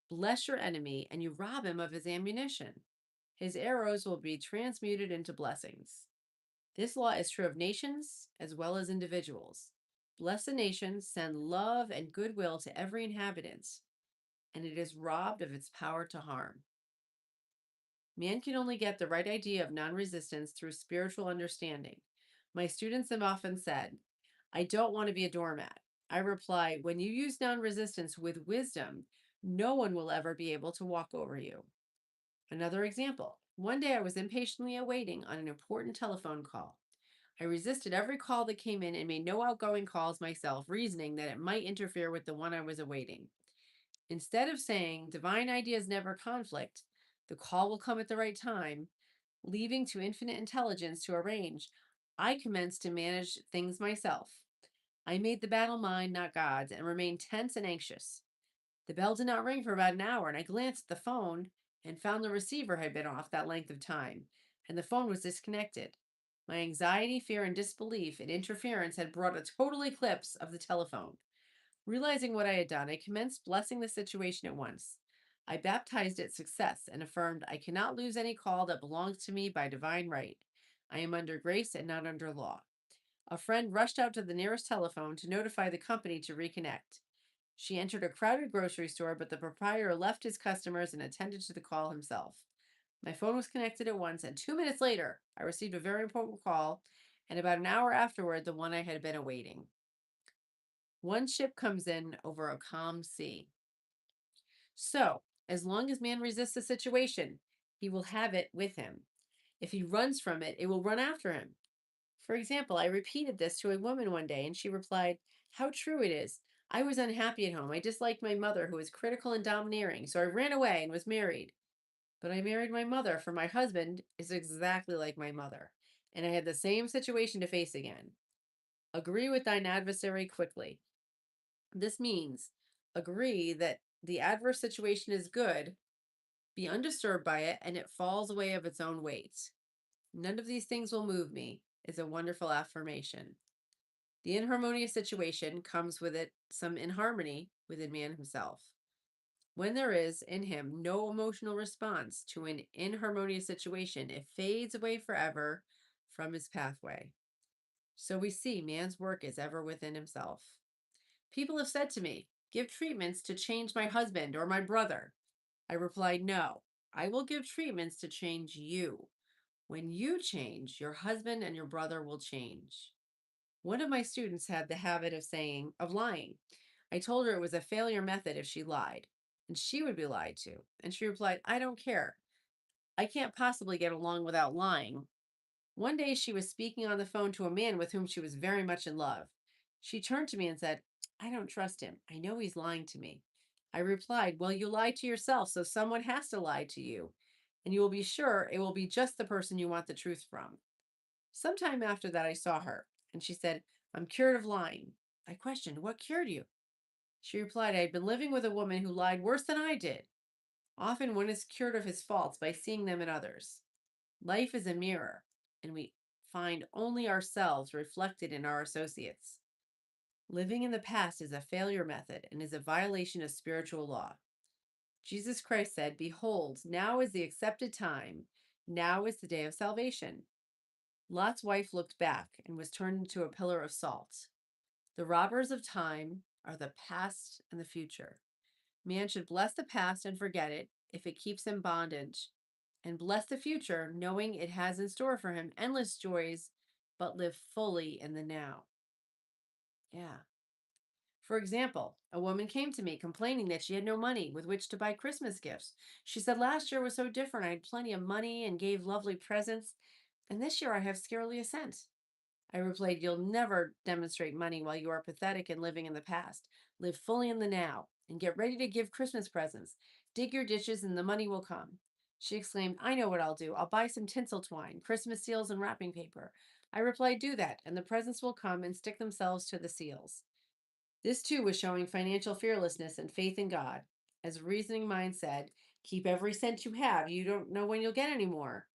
Bless your enemy, and you rob him of his ammunition. His arrows will be transmuted into blessings. This law is true of nations as well as individuals. Bless the nations, send love and goodwill to every inhabitant, and it is robbed of its power to harm. Man can only get the right idea of non-resistance through spiritual understanding. My students have often said, I don't want to be a doormat. I reply, when you use non-resistance with wisdom, no one will ever be able to walk over you. Another example. One day I was impatiently awaiting on an important telephone call. I resisted every call that came in and made no outgoing calls myself, reasoning that it might interfere with the one I was awaiting. Instead of saying, divine ideas never conflict, the call will come at the right time, leaving to infinite intelligence to arrange, I commenced to manage things myself. I made the battle mine, not God's, and remained tense and anxious. The bell did not ring for about an hour, and I glanced at the phone and found the receiver had been off that length of time, and the phone was disconnected. My anxiety, fear, and disbelief in interference had brought a total eclipse of the telephone. Realizing what I had done, I commenced blessing the situation at once. I baptized it success and affirmed, I cannot lose any call that belongs to me by divine right. I am under grace and not under law. A friend rushed out to the nearest telephone to notify the company to reconnect. She entered a crowded grocery store, but the proprietor left his customers and attended to the call himself. My phone was connected at once, and 2 minutes later, I received a very important call, and about an hour afterward, the one I had been awaiting. One ship comes in over a calm sea. So, as long as man resists the situation, he will have it with him. If he runs from it, it will run after him. For example, I repeated this to a woman one day, and she replied, how true it is. I was unhappy at home. I disliked my mother, who was critical and domineering, so I ran away and was married. But I married my mother, for my husband is exactly like my mother, and I had the same situation to face again. Agree with thine adversary quickly. This means agree that the adverse situation is good, be undisturbed by it, and it falls away of its own weight. None of these things will move me is a wonderful affirmation. The inharmonious situation comes with it some inharmony within man himself. When there is in him no emotional response to an inharmonious situation, it fades away forever from his pathway. So we see man's work is ever within himself. People have said to me, give treatments to change my husband or my brother. I replied, no, I will give treatments to change you. When you change, your husband and your brother will change. One of my students had the habit of lying. I told her it was a failure method if she lied, and she would be lied to. And she replied, I don't care. I can't possibly get along without lying. One day she was speaking on the phone to a man with whom she was very much in love. She turned to me and said, I don't trust him. I know he's lying to me. I replied, well, you lied to yourself, so someone has to lie to you. And you will be sure it will be just the person you want the truth from. Sometime after that, I saw her, and she said, I'm cured of lying. I questioned, what cured you? She replied, I had been living with a woman who lied worse than I did. Often one is cured of his faults by seeing them in others. Life is a mirror, and we find only ourselves reflected in our associates. Living in the past is a failure method and is a violation of spiritual law. Jesus Christ said, behold, now is the accepted time. Now is the day of salvation. Lot's wife looked back and was turned into a pillar of salt. The robbers of time are the past and the future. Man should bless the past and forget it if it keeps him bondage, and bless the future, knowing it has in store for him endless joys, but live fully in the now. Yeah. For example, a woman came to me complaining that she had no money with which to buy Christmas gifts. She said, last year was so different. I had plenty of money and gave lovely presents, and this year I have scarcely a cent. I replied, you'll never demonstrate money while you are pathetic and living in the past. Live fully in the now and get ready to give Christmas presents. Dig your ditches and the money will come. She exclaimed, I know what I'll do. I'll buy some tinsel twine, Christmas seals, and wrapping paper. I replied, do that, and the presents will come and stick themselves to the seals. This too was showing financial fearlessness and faith in God. As a reasoning mind said, keep every cent you have. You don't know when you'll get any more.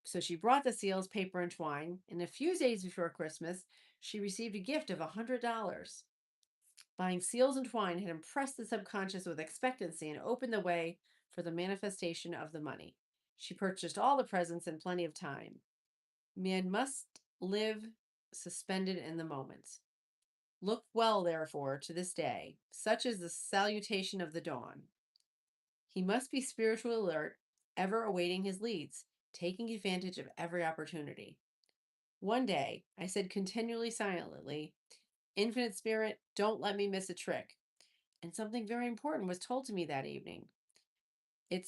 So she brought the seals, paper, and twine, and a few days before Christmas, she received a gift of $100. Buying seals and twine had impressed the subconscious with expectancy and opened the way for the manifestation of the money. She purchased all the presents in plenty of time. Man must live suspended in the moment. Look well, therefore, to this day, such is the salutation of the dawn. He must be spiritually alert, ever awaiting his leads, taking advantage of every opportunity. One day, I said continually silently, Infinite Spirit, don't let me miss a trick. And something very important was told to me that evening. It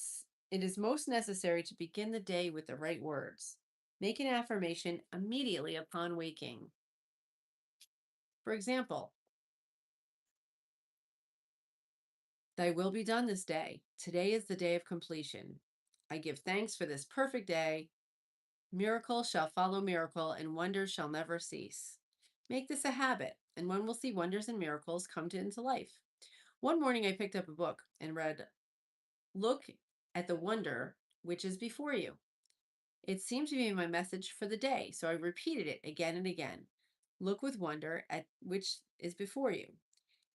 is most necessary to begin the day with the right words. Make an affirmation immediately upon waking. For example, thy will be done this day. Today is the day of completion. I give thanks for this perfect day. Miracle shall follow miracle, and wonders shall never cease. Make this a habit, and one will see wonders and miracles come into life. One morning I picked up a book and read, Look at the wonder which is before you. It seemed to be my message for the day, so I repeated it again and again. Look with wonder at which is before you.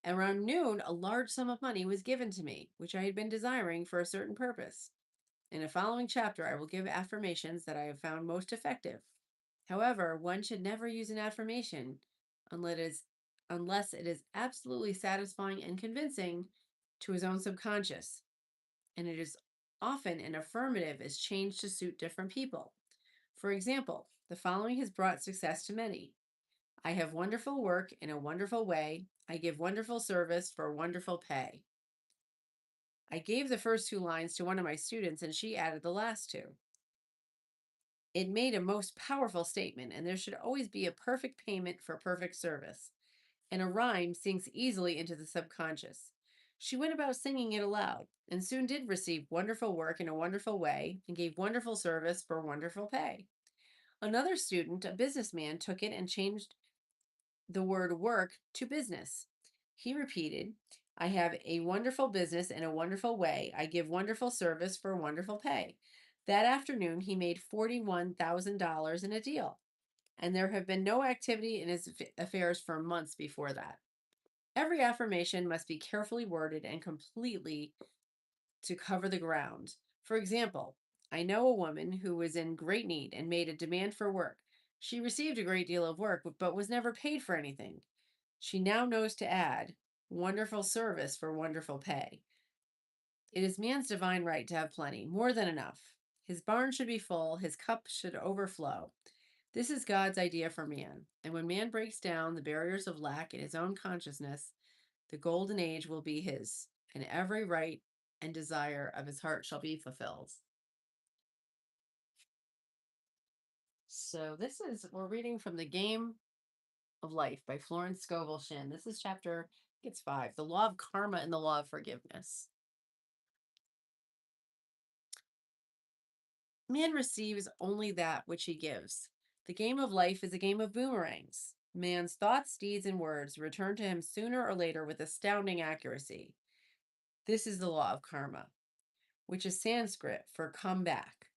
Around noon, a large sum of money was given to me, which I had been desiring for a certain purpose. In a following chapter, I will give affirmations that I have found most effective. However, one should never use an affirmation unless it is absolutely satisfying and convincing to his own subconscious. And it is often an affirmative is changed to suit different people. For example, the following has brought success to many. I have wonderful work in a wonderful way. I give wonderful service for wonderful pay. I gave the first two lines to one of my students, and she added the last two. It made a most powerful statement, and there should always be a perfect payment for perfect service. And a rhyme sinks easily into the subconscious. She went about singing it aloud, and soon did receive wonderful work in a wonderful way, and gave wonderful service for wonderful pay. Another student, a businessman, took it and changed the word work to business. He repeated, I have a wonderful business in a wonderful way. I give wonderful service for wonderful pay. That afternoon, he made $41,000 in a deal, and there have been no activity in his affairs for months before that. Every affirmation must be carefully worded and completely to cover the ground. For example, I know a woman who was in great need and made a demand for work. She received a great deal of work, but was never paid for anything. She now knows to add wonderful service for wonderful pay. It is man's divine right to have plenty, more than enough. His barn should be full, his cup should overflow. This is God's idea for man. And when man breaks down the barriers of lack in his own consciousness, the golden age will be his, and every right and desire of his heart shall be fulfilled. So we're reading from The Game of Life by Florence Scovel Shinn. This is chapter, I think it's 5, The Law of Karma and the Law of Forgiveness. Man receives only that which he gives. The game of life is a game of boomerangs. Man's thoughts, deeds, and words return to him sooner or later with astounding accuracy. This is the law of karma, which is Sanskrit for come back.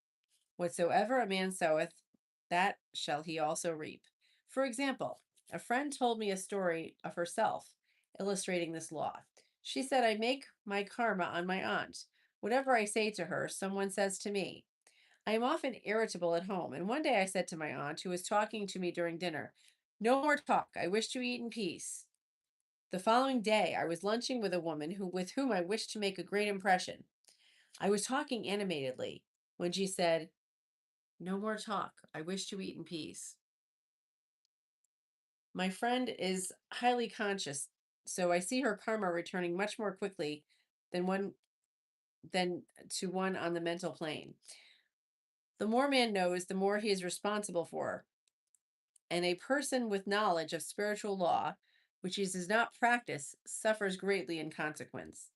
Whatsoever a man soweth, that shall he also reap. For example, a friend told me a story of herself, illustrating this law. She said, I make my karma on my aunt. Whatever I say to her, someone says to me. I am often irritable at home, and one day I said to my aunt, who was talking to me during dinner, no more talk. I wish to eat in peace. The following day, I was lunching with a woman with whom I wished to make a great impression. I was talking animatedly when she said, no more talk. I wish to eat in peace. My friend is highly conscious, so I see her karma returning much more quickly than to one on the mental plane. The more man knows, the more he is responsible for. And a person with knowledge of spiritual law, which he does not practice, suffers greatly in consequence.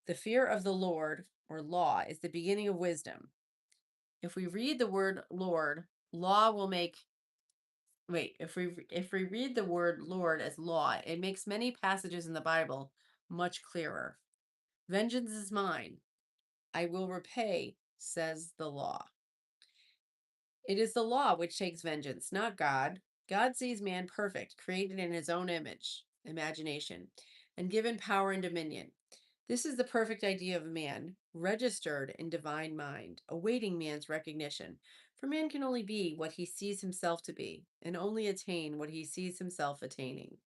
The fear of the Lord, or law, is the beginning of wisdom. If we read the word Lord, law will make if we read the word Lord as law, it makes many passages in the Bible much clearer. Vengeance is mine. I will repay, says the law. It is the law which takes vengeance, not God. God sees man perfect, created in his own imagination, and given power and dominion. This is the perfect idea of man, registered in divine mind, awaiting man's recognition. For man can only be what he sees himself to be, and only attain what he sees himself attaining.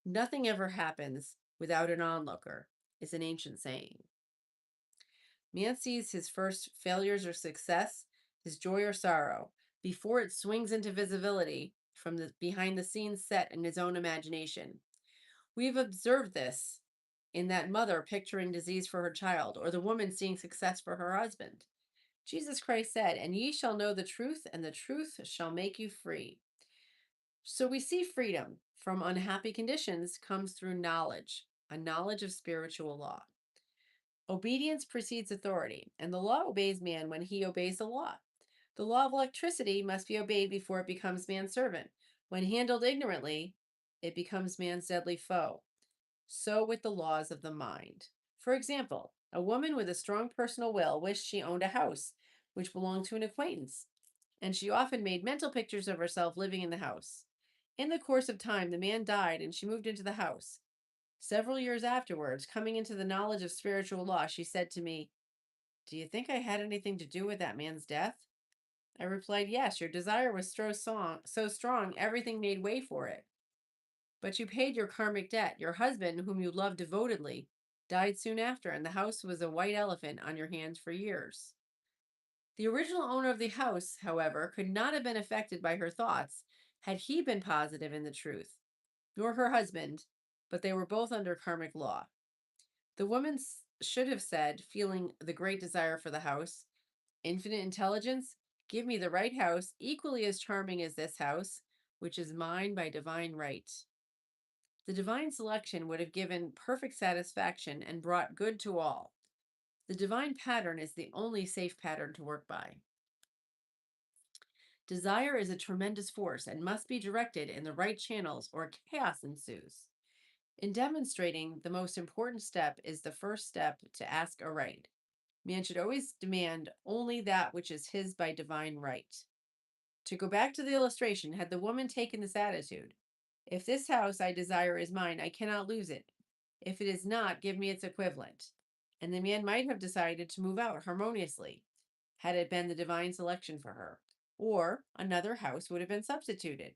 Nothing ever happens without an onlooker, is an ancient saying. Man sees his first failures or success, his joy or sorrow, before it swings into visibility from the behind the scenes set in his own imagination. We've observed this in that mother picturing disease for her child, or the woman seeing success for her husband. Jesus Christ said, and ye shall know the truth, and the truth shall make you free. So we see freedom from unhappy conditions comes through knowledge, a knowledge of spiritual law. Obedience precedes authority, and the law obeys man when he obeys the law. The law of electricity must be obeyed before it becomes man's servant. When handled ignorantly, it becomes man's deadly foe. So with the laws of the mind. For example, a woman with a strong personal will wished she owned a house which belonged to an acquaintance, and she often made mental pictures of herself living in the house. In the course of time, the man died and she moved into the house. Several years afterwards, coming into the knowledge of spiritual law, she said to me, do you think I had anything to do with that man's death? I replied, yes, your desire was so strong, everything made way for it. But you paid your karmic debt. Your husband, whom you loved devotedly, died soon after, and the house was a white elephant on your hands for years. The original owner of the house, however, could not have been affected by her thoughts had he been positive in the truth, nor her husband, but they were both under karmic law. The woman should have said, feeling the great desire for the house, infinite intelligence, give me the right house, equally as charming as this house, which is mine by divine right. The divine selection would have given perfect satisfaction and brought good to all. The divine pattern is the only safe pattern to work by. Desire is a tremendous force and must be directed in the right channels or chaos ensues. In demonstrating, the most important step is the first step to ask aright. Man should always demand only that which is his by divine right. To go back to the illustration, had the woman taken this attitude, if this house I desire is mine, I cannot lose it. If it is not, give me its equivalent. And the man might have decided to move out harmoniously, had it been the divine selection for her. Or another house would have been substituted.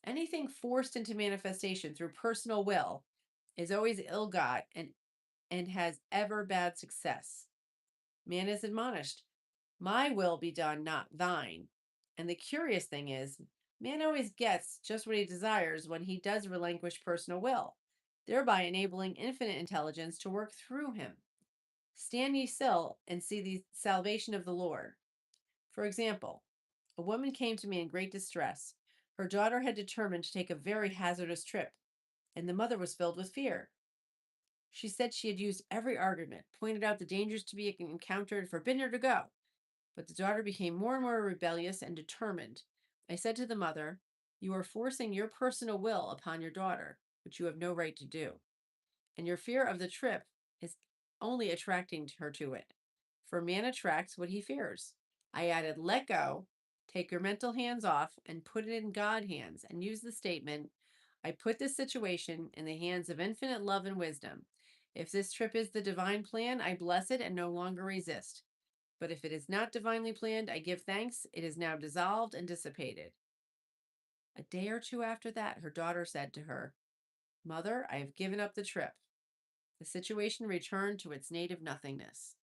Anything forced into manifestation through personal will is always ill-got and has ever bad success. Man is admonished, "My will be done, not thine." And the curious thing is, man always gets just what he desires when he does relinquish personal will, thereby enabling infinite intelligence to work through him. Stand ye still and see the salvation of the Lord. For example, a woman came to me in great distress. Her daughter had determined to take a very hazardous trip, and the mother was filled with fear. She said she had used every argument, pointed out the dangers to be encountered, forbidden her to go. But the daughter became more and more rebellious and determined. I said to the mother, "You are forcing your personal will upon your daughter, which you have no right to do. And your fear of the trip is only attracting her to it. For man attracts what he fears." I added, "Let go, take your mental hands off, and put it in God's hands, and use the statement, I put this situation in the hands of infinite love and wisdom. If this trip is the divine plan, I bless it and no longer resist. But if it is not divinely planned, I give thanks. It is now dissolved and dissipated." A day or two after that, her daughter said to her, "Mother, I have given up the trip." The situation returned to its native nothingness.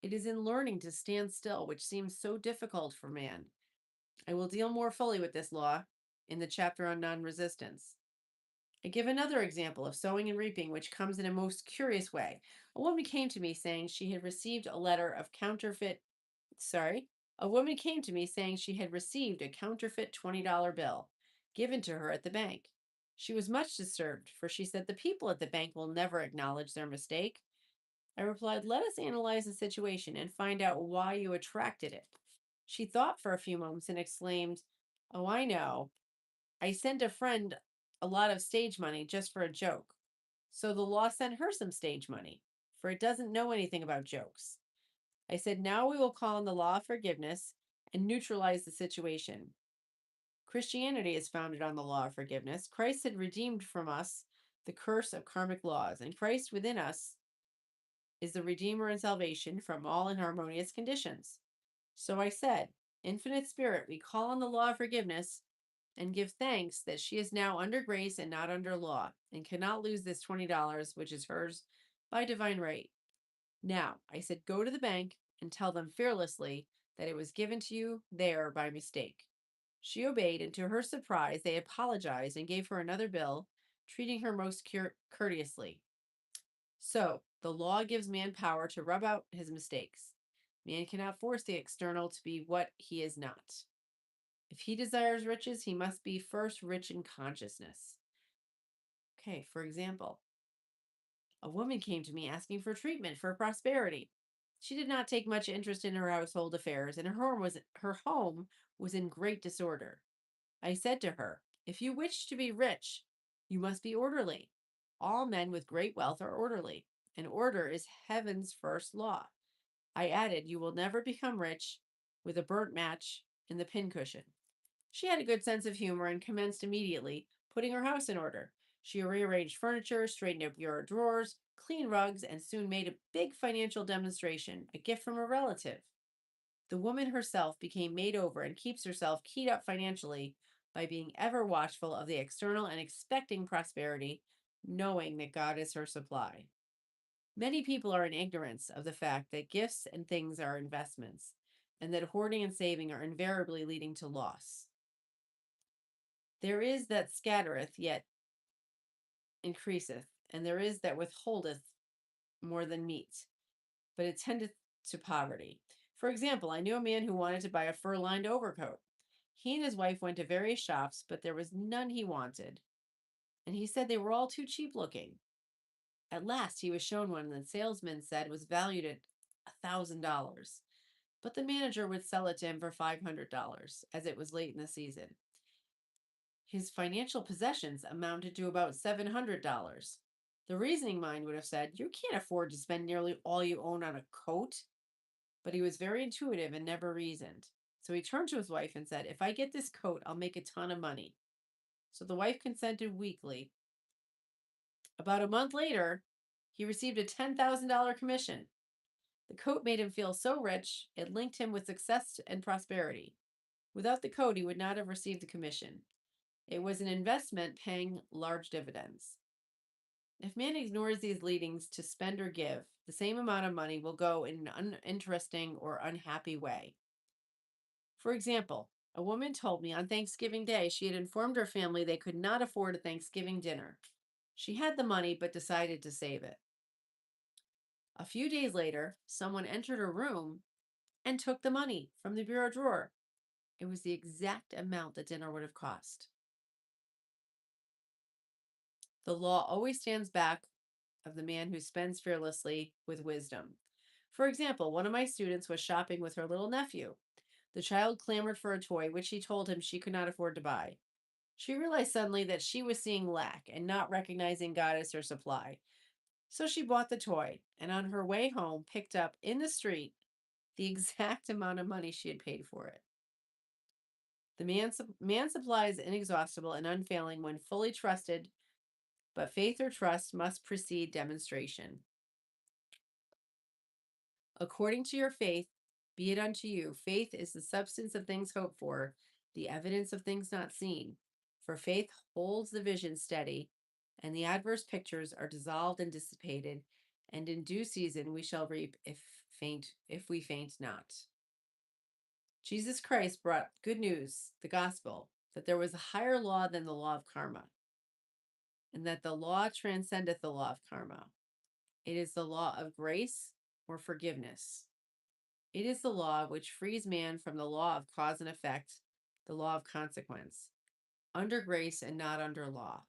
It is in learning to stand still, which seems so difficult for man. I will deal more fully with this law in the chapter on non-resistance. I give another example of sowing and reaping, which comes in a most curious way. A woman came to me saying she had received a letter of counterfeit, sorry, a woman came to me saying she had received a counterfeit $20 bill given to her at the bank. She was much disturbed, for she said the people at the bank will never acknowledge their mistake. I replied, "Let us analyze the situation and find out why you attracted it." She thought for a few moments and exclaimed, "Oh, I know. I sent a friend a lot of stage money just for a joke. So the law sent her some stage money, for it doesn't know anything about jokes." I said, "Now we will call on the law of forgiveness and neutralize the situation. Christianity is founded on the law of forgiveness. Christ had redeemed from us the curse of karmic laws, and Christ within us is the Redeemer and salvation from all inharmonious conditions." So I said, "Infinite Spirit, we call on the law of forgiveness and give thanks that she is now under grace and not under law, and cannot lose this $20, which is hers by divine right. Now," I said, "go to the bank and tell them fearlessly that it was given to you there by mistake." She obeyed, and to her surprise, they apologized and gave her another bill, treating her most courteously. So, the law gives man power to rub out his mistakes. Man cannot force the external to be what he is not. If he desires riches, he must be first rich in consciousness. Okay, for example, a woman came to me asking for treatment for prosperity. She did not take much interest in her household affairs, and her home was in great disorder. I said to her, "If you wish to be rich, you must be orderly. All men with great wealth are orderly, and order is heaven's first law." I added, "You will never become rich with a burnt match in the pincushion." She had a good sense of humor and commenced immediately putting her house in order. She rearranged furniture, straightened up bureau drawers, cleaned rugs, and soon made a big financial demonstration, a gift from a relative. The woman herself became made over and keeps herself keyed up financially by being ever watchful of the external and expecting prosperity, knowing that God is her supply. Many people are in ignorance of the fact that gifts and things are investments, and that hoarding and saving are invariably leading to loss. There is that scattereth, yet increaseth, and there is that withholdeth more than meat, but it tendeth to poverty. For example, I knew a man who wanted to buy a fur-lined overcoat. He and his wife went to various shops, but there was none he wanted, and he said they were all too cheap looking. At last he was shown one that the salesman said was valued at $1,000, but the manager would sell it to him for $500, as it was late in the season. His financial possessions amounted to about $700. The reasoning mind would have said, "You can't afford to spend nearly all you own on a coat." But he was very intuitive and never reasoned. So he turned to his wife and said, "If I get this coat, I'll make a ton of money." So the wife consented weakly. About a month later, he received a $10,000 commission. The coat made him feel so rich, it linked him with success and prosperity. Without the coat, he would not have received the commission. It was an investment paying large dividends. If man ignores these leadings to spend or give, the same amount of money will go in an uninteresting or unhappy way. For example, a woman told me on Thanksgiving Day she had informed her family they could not afford a Thanksgiving dinner. She had the money but decided to save it. A few days later, someone entered her room and took the money from the bureau drawer. It was the exact amount the dinner would have cost. The law always stands back of the man who spends fearlessly with wisdom. For example, one of my students was shopping with her little nephew. The child clamored for a toy, which she told him she could not afford to buy. She realized suddenly that she was seeing lack and not recognizing God as her supply. So she bought the toy and on her way home picked up in the street the exact amount of money she had paid for it. The man supply is inexhaustible and unfailing when fully trusted, but faith or trust must precede demonstration. According to your faith, be it unto you. Faith is the substance of things hoped for, the evidence of things not seen. For faith holds the vision steady, and the adverse pictures are dissolved and dissipated, and in due season we shall reap if we faint not. Jesus Christ brought good news, the gospel, that there was a higher law than the law of karma, and that the law transcendeth the law of karma. It is the law of grace or forgiveness. It is the law which frees man from the law of cause and effect, the law of consequence, under grace and not under law.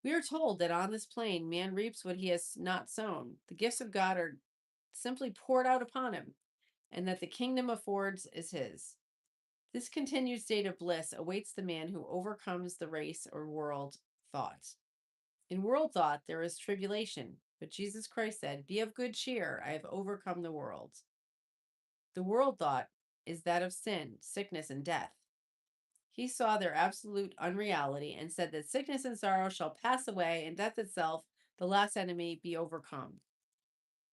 We are told that on this plane, man reaps what he has not sown. The gifts of God are simply poured out upon him, and that the kingdom affords is his. This continued state of bliss awaits the man who overcomes the race or world thought. In world thought, there is tribulation, but Jesus Christ said, "Be of good cheer, I have overcome the world." The world thought is that of sin, sickness, and death. He saw their absolute unreality and said that sickness and sorrow shall pass away and death itself, the last enemy, be overcome.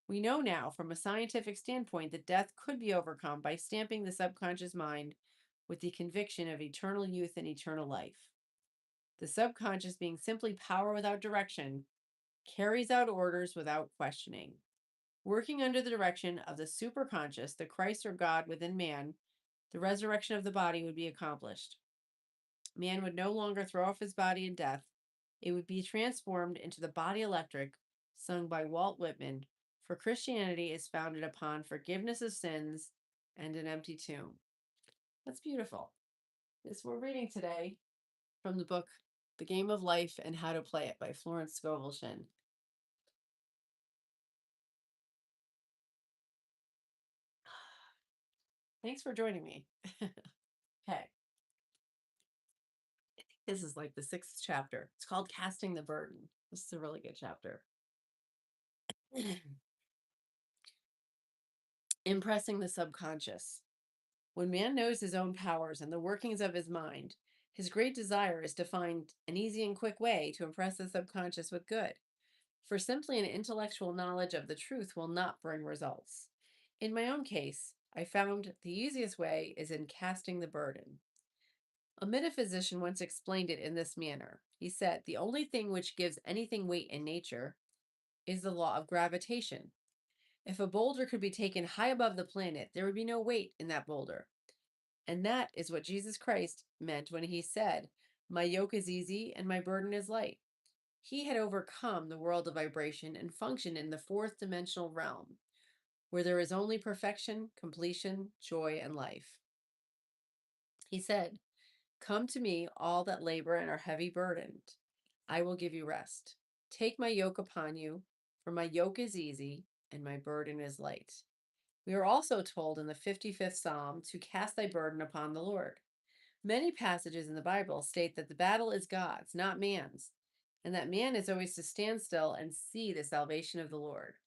We know now from a scientific standpoint that death could be overcome by stamping the subconscious mind with the conviction of eternal youth and eternal life. The subconscious, being simply power without direction, carries out orders without questioning. Working under the direction of the superconscious, the Christ or God within man, the resurrection of the body would be accomplished. Man would no longer throw off his body in death. It would be transformed into the body electric, sung by Walt Whitman, for Christianity is founded upon forgiveness of sins and an empty tomb. That's beautiful. This we're reading today from the book The Game of Life and How to Play It by Florence Scovel Shinn. Thanks for joining me. Okay. This is like the 6th chapter. It's called Casting the Burden. This is a really good chapter. Impressing the subconscious. When man knows his own powers and the workings of his mind, his great desire is to find an easy and quick way to impress the subconscious with good. For simply an intellectual knowledge of the truth will not bring results. In my own case, I found the easiest way is in casting the burden. A metaphysician once explained it in this manner. He said, "The only thing which gives anything weight in nature is the law of gravitation. If a boulder could be taken high above the planet, there would be no weight in that boulder." And that is what Jesus Christ meant when he said, "My yoke is easy and my burden is light." He had overcome the world of vibration and functioned in the fourth dimensional realm, where there is only perfection, completion, joy, and life. He said, "Come to me, all that labor and are heavy burdened. I will give you rest. Take my yoke upon you, for my yoke is easy and my burden is light." We are also told in the 55th Psalm to cast thy burden upon the Lord. Many passages in the Bible state that the battle is God's, not man's, and that man is always to stand still and see the salvation of the Lord.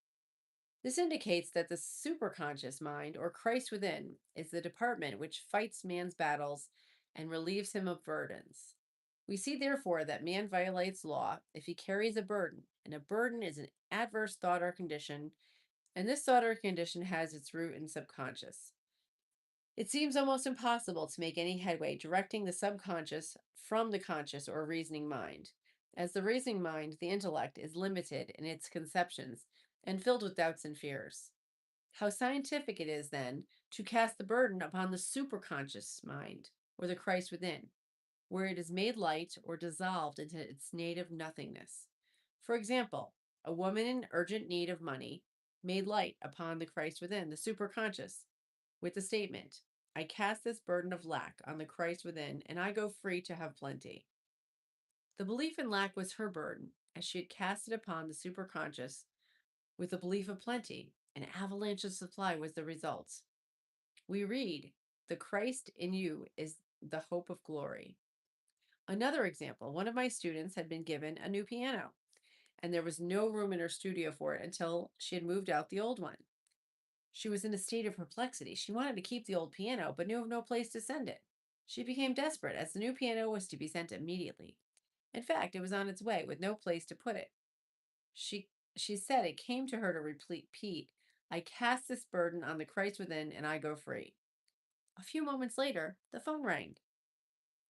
This indicates that the superconscious mind, or Christ within, is the department which fights man's battles and relieves him of burdens. We see, therefore, that man violates law if he carries a burden, and a burden is an adverse thought or condition, and this thought or condition has its root in subconscious. It seems almost impossible to make any headway directing the subconscious from the conscious or reasoning mind, as the reasoning mind, the intellect, is limited in its conceptions and filled with doubts and fears. How scientific it is, then, to cast the burden upon the superconscious mind, or the Christ within, where it is made light or dissolved into its native nothingness. For example, a woman in urgent need of money made light upon the Christ within, the superconscious, with the statement, I cast this burden of lack on the Christ within, and I go free to have plenty. The belief in lack was her burden, as she had cast it upon the superconscious with the belief of plenty. An avalanche of supply was the result. We read, the Christ in you is the hope of glory. Another example, one of my students had been given a new piano, and there was no room in her studio for it until she had moved out the old one. She was in a state of perplexity. She wanted to keep the old piano, but knew of no place to send it. She became desperate, as the new piano was to be sent immediately. In fact, it was on its way with no place to put it. She she said it came to her to repeat, I cast this burden on the Christ within and I go free. A few moments later, the phone rang,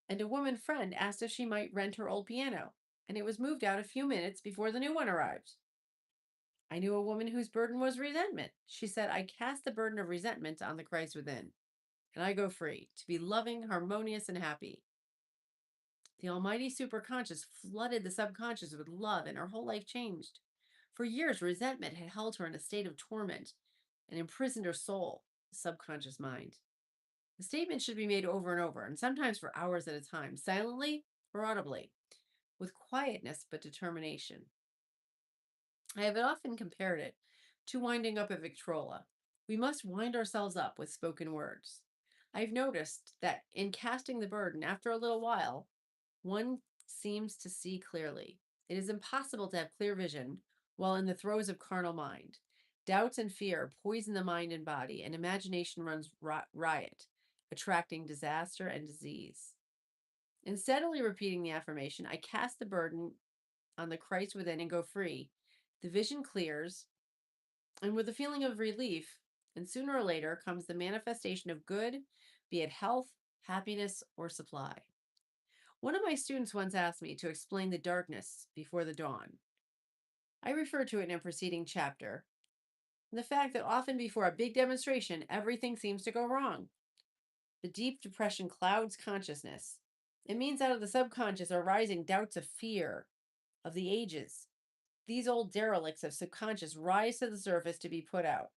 and a woman friend asked if she might rent her old piano, and it was moved out a few minutes before the new one arrived. I knew a woman whose burden was resentment. She said, I cast the burden of resentment on the Christ within, and I go free to be loving, harmonious, and happy. The almighty superconscious flooded the subconscious with love, and her whole life changed. For years, resentment had held her in a state of torment and imprisoned her soul, the subconscious mind. The statement should be made over and over, and sometimes for hours at a time, silently or audibly, with quietness but determination. I have often compared it to winding up a Victrola. We must wind ourselves up with spoken words. I've noticed that in casting the burden, after a little while, one seems to see clearly. It is impossible to have clear vision while in the throes of carnal mind. Doubts and fear poison the mind and body, and imagination runs riot, attracting disaster and disease. In steadily repeating the affirmation, I cast the burden on the Christ within and go free, the vision clears, and with a feeling of relief, and sooner or later comes the manifestation of good, be it health, happiness, or supply. One of my students once asked me to explain the darkness before the dawn. I referred to it in a preceding chapter. The fact that often before a big demonstration, everything seems to go wrong. The deep depression clouds consciousness. It means out of the subconscious are rising doubts of fear, of the ages. These old derelicts of subconscious rise to the surface to be put out.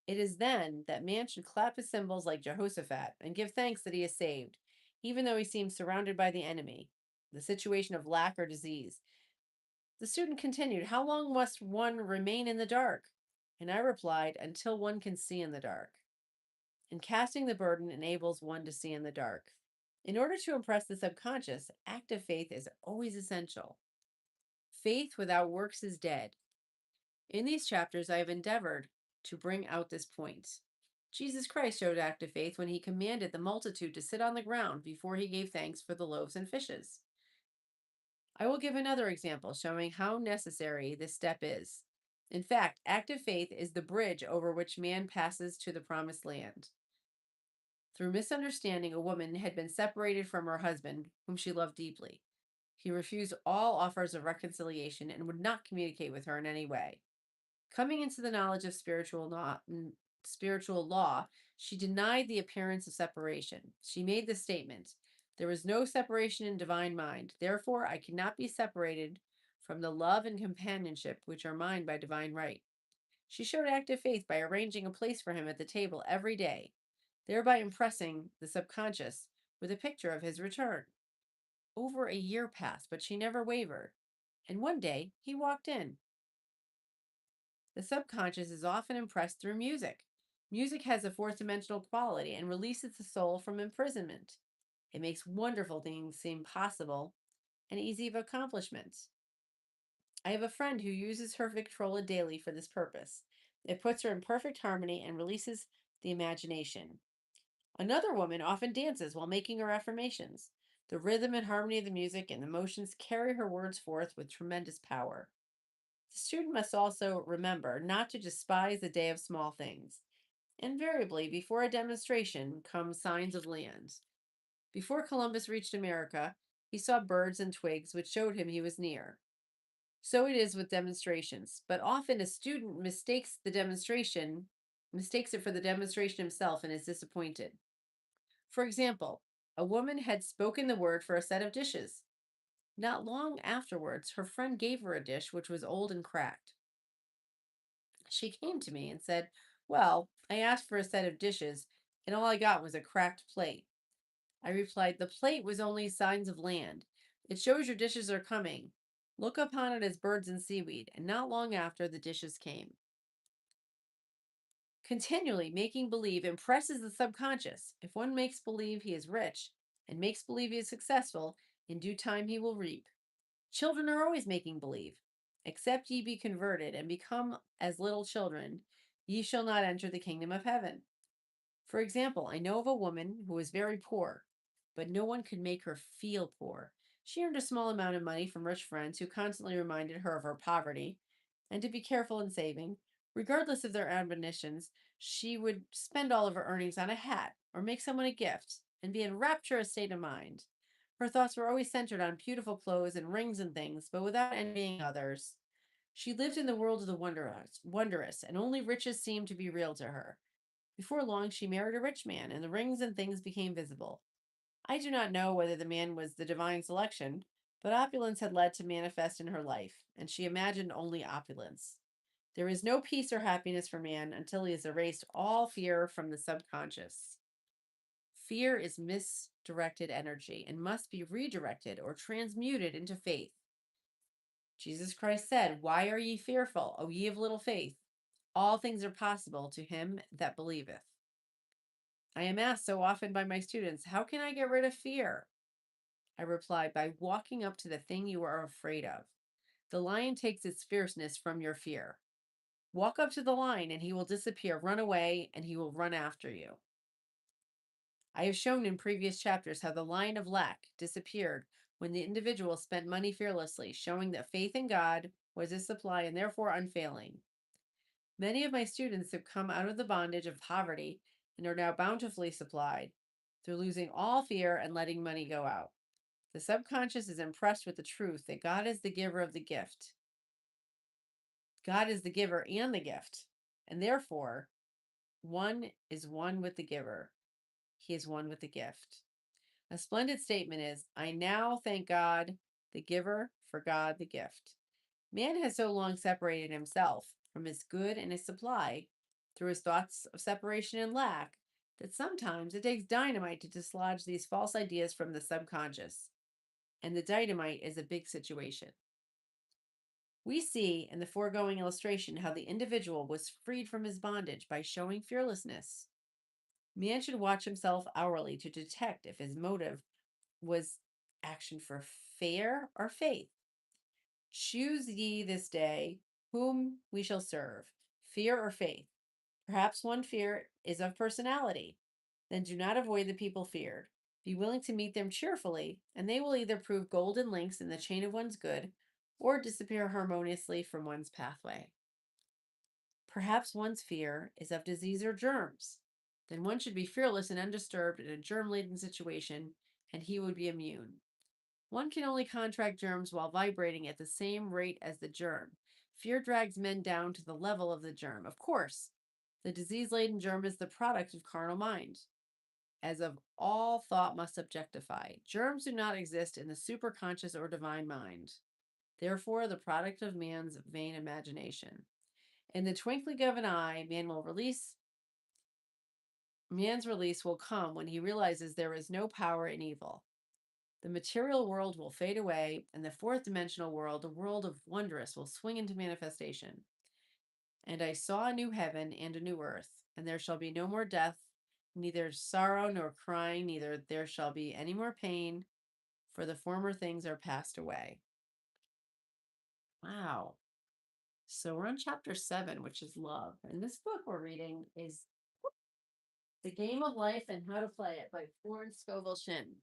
It is then that man should clap his cymbals like Jehoshaphat and give thanks that he is saved, even though he seems surrounded by the enemy, the situation of lack or disease. The student continued, how long must one remain in the dark? And I replied, until one can see in the dark. And casting the burden enables one to see in the dark. In order to impress the subconscious, active faith is always essential. Faith without works is dead. In these chapters, I have endeavored to bring out this point. Jesus Christ showed active faith when he commanded the multitude to sit on the ground before he gave thanks for the loaves and fishes. I will give another example showing how necessary this step is. In fact, active faith is the bridge over which man passes to the promised land. Through misunderstanding, a woman had been separated from her husband, whom she loved deeply. He refused all offers of reconciliation and would not communicate with her in any way. Coming into the knowledge of spiritual law, she denied the appearance of separation. She made the statement, there is no separation in divine mind. Therefore, I cannot be separated from the love and companionship which are mine by divine right. She showed active faith by arranging a place for him at the table every day, thereby impressing the subconscious with a picture of his return. Over a year passed, but she never wavered. And one day, he walked in. The subconscious is often impressed through music. Music has a fourth dimensional quality and releases the soul from imprisonment. It makes wonderful things seem possible and easy of accomplishment. I have a friend who uses her Victrola daily for this purpose. It puts her in perfect harmony and releases the imagination. Another woman often dances while making her affirmations. The rhythm and harmony of the music and the motions carry her words forth with tremendous power. The student must also remember not to despise the day of small things. Invariably, before a demonstration come signs of land. Before Columbus reached America, he saw birds and twigs which showed him he was near. So it is with demonstrations, but often a student mistakes it for the demonstration himself and is disappointed. For example, a woman had spoken the word for a set of dishes. Not long afterwards, her friend gave her a dish which was old and cracked. She came to me and said, "Well, I asked for a set of dishes, and all I got was a cracked plate." I replied, "The plate was only signs of land. It shows your dishes are coming. Look upon it as birds and seaweed." And not long after, the dishes came. Continually making believe impresses the subconscious. If one makes believe he is rich and makes believe he is successful, in due time he will reap. Children are always making believe. Except ye be converted and become as little children, ye shall not enter the kingdom of heaven. For example, I know of a woman who was very poor, but no one could make her feel poor. She earned a small amount of money from rich friends who constantly reminded her of her poverty and to be careful in saving. Regardless of their admonitions, she would spend all of her earnings on a hat or make someone a gift and be in rapturous state of mind. Her thoughts were always centered on beautiful clothes and rings and things, but without envying others. She lived in the world of the wondrous, and only riches seemed to be real to her. Before long, she married a rich man, and the rings and things became visible. I do not know whether the man was the divine selection, but opulence had led to manifest in her life, and she imagined only opulence. There is no peace or happiness for man until he has erased all fear from the subconscious. Fear is misdirected energy and must be redirected or transmuted into faith. Jesus Christ said, "Why are ye fearful, O ye of little faith? All things are possible to him that believeth." I am asked so often by my students, "How can I get rid of fear?" I reply, by walking up to the thing you are afraid of. The lion takes its fierceness from your fear. Walk up to the lion and he will disappear. Run away and he will run after you. I have shown in previous chapters how the lion of lack disappeared when the individual spent money fearlessly, showing that faith in God was his supply and therefore unfailing. Many of my students have come out of the bondage of poverty and are now bountifully supplied through losing all fear and letting money go out. The subconscious is impressed with the truth that God is the giver of the gift. God is the giver and the gift, and therefore, one is one with the giver. He is one with the gift. A splendid statement is, "I now thank God, the giver, for God, the gift." Man has so long separated himself from his good and his supply through his thoughts of separation and lack that sometimes it takes dynamite to dislodge these false ideas from the subconscious. And the dynamite is a big situation. We see in the foregoing illustration how the individual was freed from his bondage by showing fearlessness. Man should watch himself hourly to detect if his motive was action for fear or faith. Choose ye this day whom we shall serve, fear or faith. Perhaps one fear is of personality. Then do not avoid the people feared. Be willing to meet them cheerfully, and they will either prove golden links in the chain of one's good or disappear harmoniously from one's pathway. Perhaps one's fear is of disease or germs. Then one should be fearless and undisturbed in a germ-laden situation, and he would be immune. One can only contract germs while vibrating at the same rate as the germ. Fear drags men down to the level of the germ. Of course, the disease-laden germ is the product of carnal mind, as of all thought must objectify. Germs do not exist in the superconscious or divine mind. Therefore, the product of man's vain imagination. In the twinkling of an eye, man's release will come when he realizes there is no power in evil. The material world will fade away, and the fourth dimensional world, the world of wondrous, will swing into manifestation. And I saw a new heaven and a new earth, and there shall be no more death, neither sorrow nor crying, neither there shall be any more pain, for the former things are passed away. Wow. So we're on chapter 7, which is love. And this book we're reading is The Game of Life and How to Play It by Florence Scovel Shinn.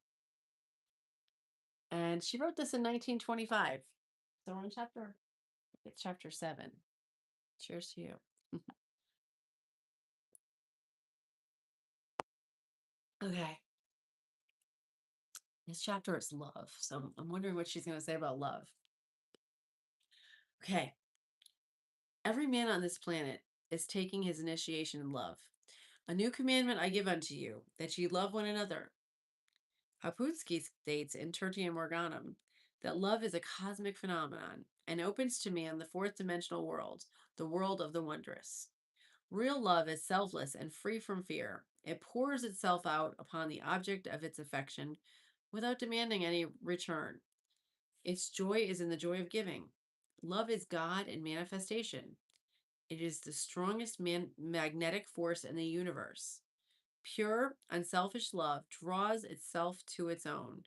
And she wrote this in 1925. So we're on it's chapter 7. Cheers to you. Okay. This chapter is love. So I'm wondering what she's going to say about love. Okay. Every man on this planet is taking his initiation in love. A new commandment I give unto you, that ye love one another. Haputsky states in Tertium Organum that love is a cosmic phenomenon and opens to man the fourth dimensional world, the world of the wondrous. Real love is selfless and free from fear. It pours itself out upon the object of its affection without demanding any return. Its joy is in the joy of giving. Love is God in manifestation. It is the strongest magnetic force in the universe. Pure, unselfish love draws itself to its own.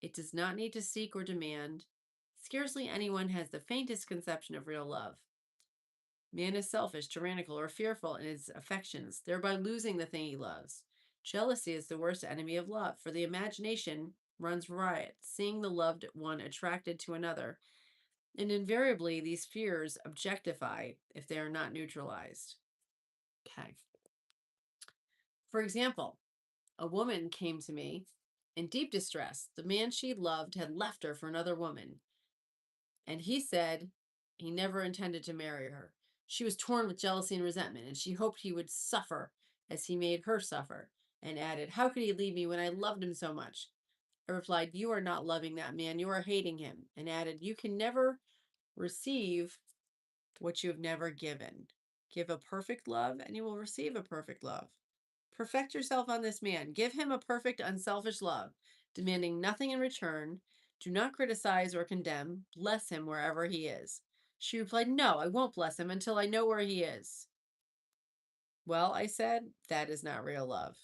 It does not need to seek or demand. Scarcely anyone has the faintest conception of real love. Man is selfish, tyrannical, or fearful in his affections, thereby losing the thing he loves. Jealousy is the worst enemy of love, for the imagination runs riot, seeing the loved one attracted to another, and invariably these fears objectify if they are not neutralized. Okay. For example, a woman came to me in deep distress. The man she loved had left her for another woman, and he said he never intended to marry her. She was torn with jealousy and resentment, and she hoped he would suffer as he made her suffer, and added, "How could he leave me when I loved him so much?" I replied, "You are not loving that man, you are hating him," and added, "You can never receive what you have never given. Give a perfect love, and you will receive a perfect love. Perfect yourself on this man. Give him a perfect, unselfish love, demanding nothing in return. Do not criticize or condemn. Bless him wherever he is." She replied, "No, I won't bless him until I know where he is." Well, I said, that is not real love.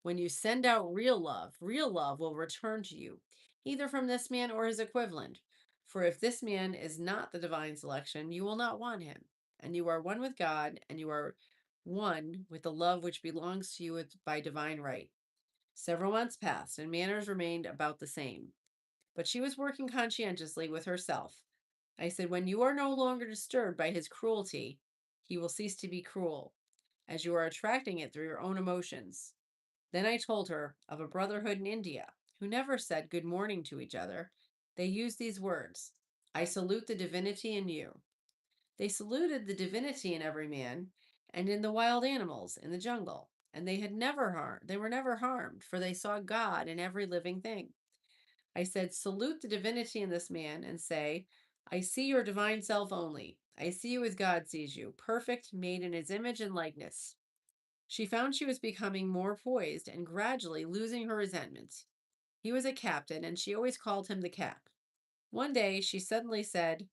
When you send out real love will return to you, either from this man or his equivalent. For if this man is not the divine selection, you will not want him. And you are one with God, and you are one with the love which belongs to you by divine right. Several months passed, and manners remained about the same. But she was working conscientiously with herself. I said, "When you are no longer disturbed by his cruelty, he will cease to be cruel, as you are attracting it through your own emotions." Then I told her of a brotherhood in India who never said good morning to each other. They used these words: "I salute the divinity in you." They saluted the divinity in every man and in the wild animals in the jungle, and they were never harmed, for they saw God in every living thing. I said, "Salute the divinity in this man and say, I see your divine self only. I see you as God sees you, perfect, made in his image and likeness." She found she was becoming more poised and gradually losing her resentment. He was a captain, and she always called him the Cap. One day she suddenly said,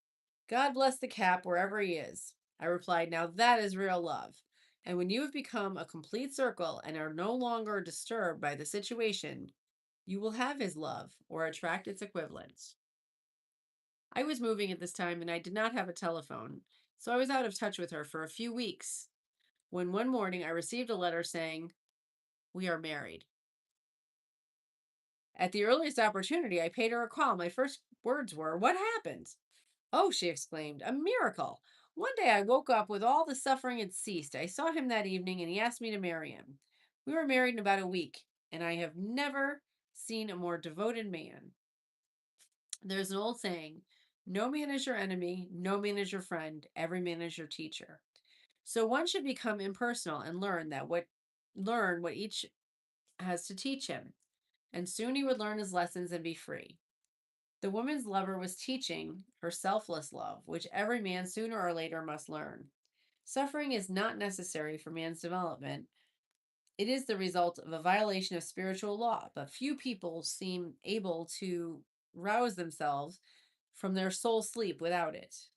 "God bless the Cap wherever he is." I replied, "Now that is real love. And when you have become a complete circle and are no longer disturbed by the situation, you will have his love or attract its equivalent." I was moving at this time and I did not have a telephone, so I was out of touch with her for a few weeks when one morning I received a letter saying, "We are married." At the earliest opportunity, I paid her a call. My first words were, "What happened?" "Oh," she exclaimed, "a miracle. One day I woke up with all the suffering had ceased. I saw him that evening and he asked me to marry him. We were married in about a week, and I have never seen a more devoted man." There's an old saying, "No man is your enemy, no man is your friend, every man is your teacher." So one should become impersonal and learn what each has to teach him, and soon he would learn his lessons and be free. The woman's lover was teaching her selfless love, which every man sooner or later must learn. Suffering is not necessary for man's development. It is the result of a violation of spiritual law, but few people seem able to rouse themselves from their soul sleep without it.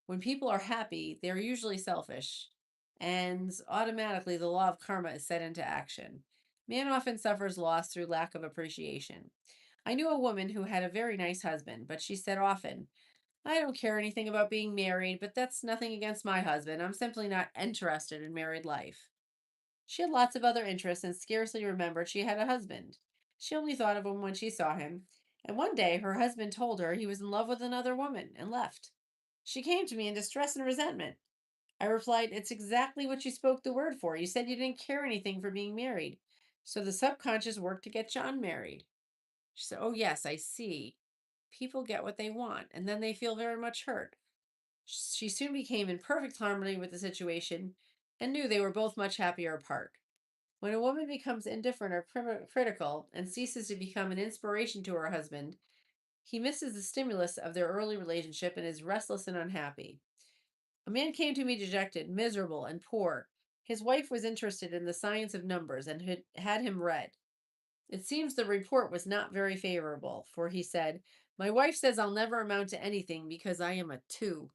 When people are happy, they are usually selfish, and automatically the law of karma is set into action. Man often suffers loss through lack of appreciation. I knew a woman who had a very nice husband, but she said often, "I don't care anything about being married, but that's nothing against my husband. I'm simply not interested in married life." She had lots of other interests and scarcely remembered she had a husband. She only thought of him when she saw him, and one day her husband told her he was in love with another woman and left. She came to me in distress and resentment. I replied, "It's exactly what you spoke the word for. You said you didn't care anything for being married. So the subconscious worked to get John married." She said, "Oh, yes, I see. People get what they want, and then they feel very much hurt. She soon became in perfect harmony with the situation and knew they were both much happier apart. When a woman becomes indifferent or critical and ceases to become an inspiration to her husband, he misses the stimulus of their early relationship and is restless and unhappy. A man came to me dejected, miserable, and poor. His wife was interested in the science of numbers and had him read. It seems the report was not very favorable, for he said, "My wife says I'll never amount to anything because I am a 2."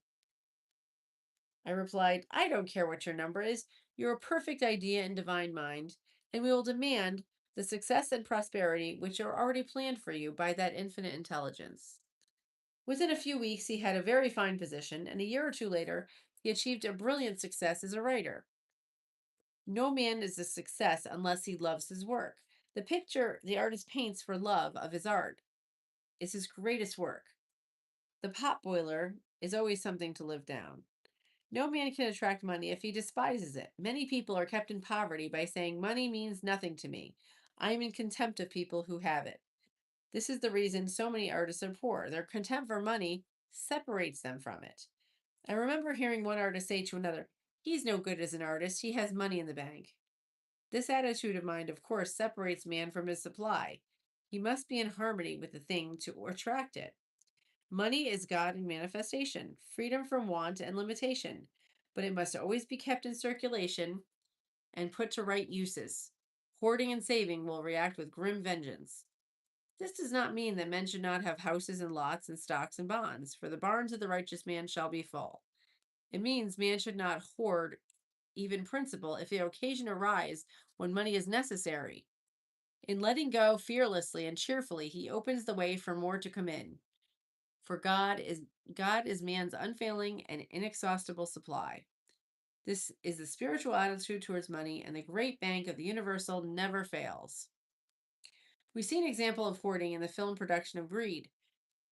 I replied, "I don't care what your number is. You're a perfect idea in divine mind, and we will demand the success and prosperity which are already planned for you by that infinite intelligence." Within a few weeks, he had a very fine position, and a year or two later, he achieved a brilliant success as a writer. No man is a success unless he loves his work. The picture the artist paints for love of his art is his greatest work. The pot boiler is always something to live down. No man can attract money if he despises it. Many people are kept in poverty by saying money means nothing to me. I am in contempt of people who have it. This is the reason so many artists are poor. Their contempt for money separates them from it. I remember hearing one artist say to another, "He's no good as an artist. He has money in the bank." This attitude of mind, of course, separates man from his supply. He must be in harmony with the thing to attract it. Money is God in manifestation, freedom from want and limitation, but it must always be kept in circulation and put to right uses. Hoarding and saving will react with grim vengeance. This does not mean that men should not have houses and lots and stocks and bonds, for the barns of the righteous man shall be full. It means man should not hoard even principle if the occasion arise when money is necessary. In letting go fearlessly and cheerfully, he opens the way for more to come in. For God is man's unfailing and inexhaustible supply. This is the spiritual attitude towards money, and the great bank of the universal never fails. We see an example of hoarding in the film production of Greed.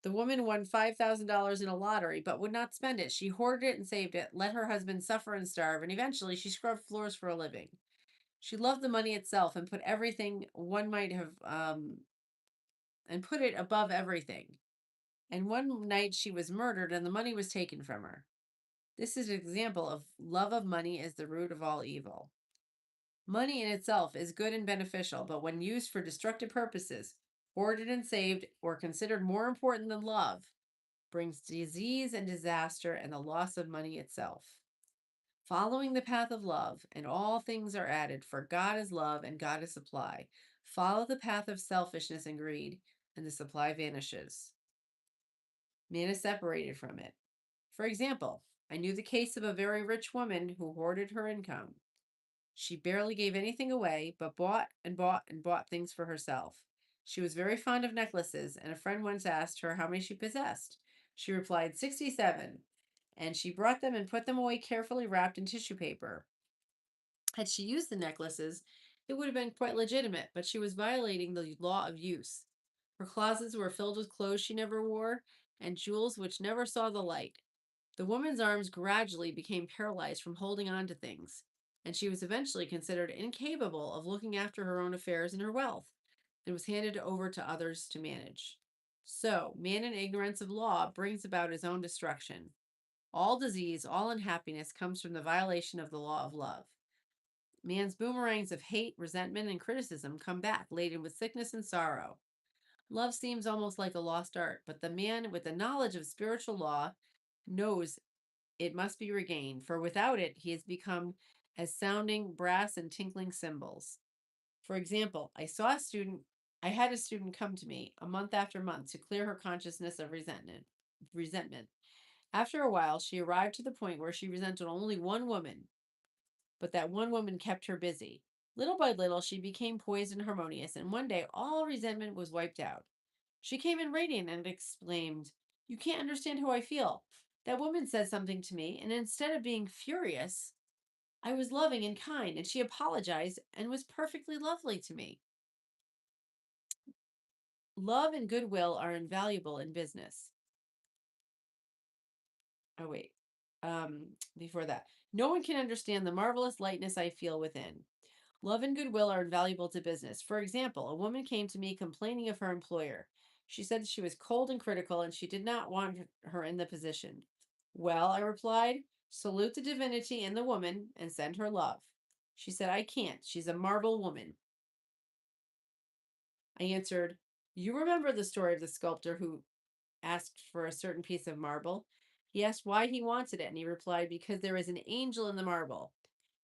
The woman won $5,000 in a lottery, but would not spend it. She hoarded it and saved it, let her husband suffer and starve, and eventually she scrubbed floors for a living. She loved the money itself and put everything one might have, and put it above everything. And one night she was murdered and the money was taken from her. This is an example of love of money as the root of all evil. Money in itself is good and beneficial, but when used for destructive purposes, hoarded and saved, or considered more important than love, brings disease and disaster and the loss of money itself. Following the path of love, and all things are added, for God is love and God is supply. Follow the path of selfishness and greed, and the supply vanishes. Man is separated from it. For example, I knew the case of a very rich woman who hoarded her income. She barely gave anything away, but bought and bought and bought things for herself. She was very fond of necklaces, and a friend once asked her how many she possessed. She replied 67, and she brought them and put them away carefully wrapped in tissue paper. Had she used the necklaces, it would have been quite legitimate, but she was violating the law of use. Her closets were filled with clothes she never wore and jewels which never saw the light. The woman's arms gradually became paralyzed from holding on to things, and she was eventually considered incapable of looking after her own affairs and her wealth, and was handed over to others to manage. So, man in ignorance of law brings about his own destruction. All disease, all unhappiness comes from the violation of the law of love. Man's boomerangs of hate, resentment, and criticism come back laden with sickness and sorrow. Love seems almost like a lost art, but the man with the knowledge of spiritual law knows it must be regained, for without it, he has become as sounding brass and tinkling cymbals. For example, I had a student come to me a month after month to clear her consciousness of resentment. After a while, she arrived to the point where she resented only one woman, but that one woman kept her busy. Little by little, she became poised and harmonious, and one day all resentment was wiped out. She came in radiant and exclaimed, "You can't understand how I feel. That woman said something to me, and instead of being furious, I was loving and kind, and she apologized and was perfectly lovely to me." Love and goodwill are invaluable in business. Oh, wait. Before that, no one can understand the marvelous lightness I feel within. Love and goodwill are invaluable to business. For example, a woman came to me complaining of her employer. She said she was cold and critical and she did not want her in the position. Well, I replied, salute the divinity in the woman and send her love. She said, I can't. She's a marble woman. I answered, you remember the story of the sculptor who asked for a certain piece of marble? He asked why he wanted it, and he replied, because there is an angel in the marble,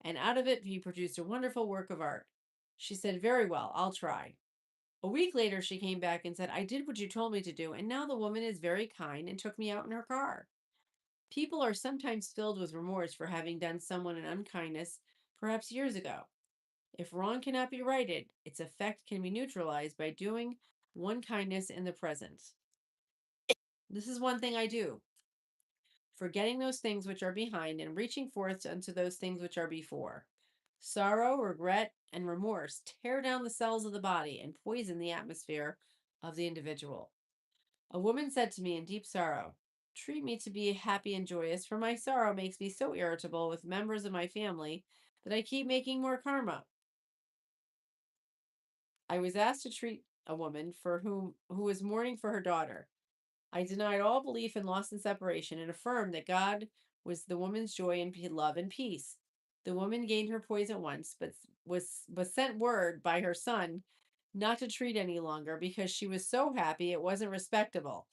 and out of it he produced a wonderful work of art. She said, very well, I'll try. A week later, she came back and said, I did what you told me to do, and now the woman is very kind and took me out in her car. People are sometimes filled with remorse for having done someone an unkindness, perhaps years ago. If wrong cannot be righted, its effect can be neutralized by doing one kindness in the present. This is one thing I do, forgetting those things which are behind and reaching forth unto those things which are before. Sorrow, regret, and remorse tear down the cells of the body and poison the atmosphere of the individual. A woman said to me in deep sorrow, treat me to be happy and joyous, for my sorrow makes me so irritable with members of my family that I keep making more karma. I was asked to treat a woman who was mourning for her daughter. I denied all belief in loss and separation and affirmed that God was the woman's joy and love and peace. The woman gained her poise at once, but was sent word by her son not to treat any longer because she was so happy it wasn't respectable.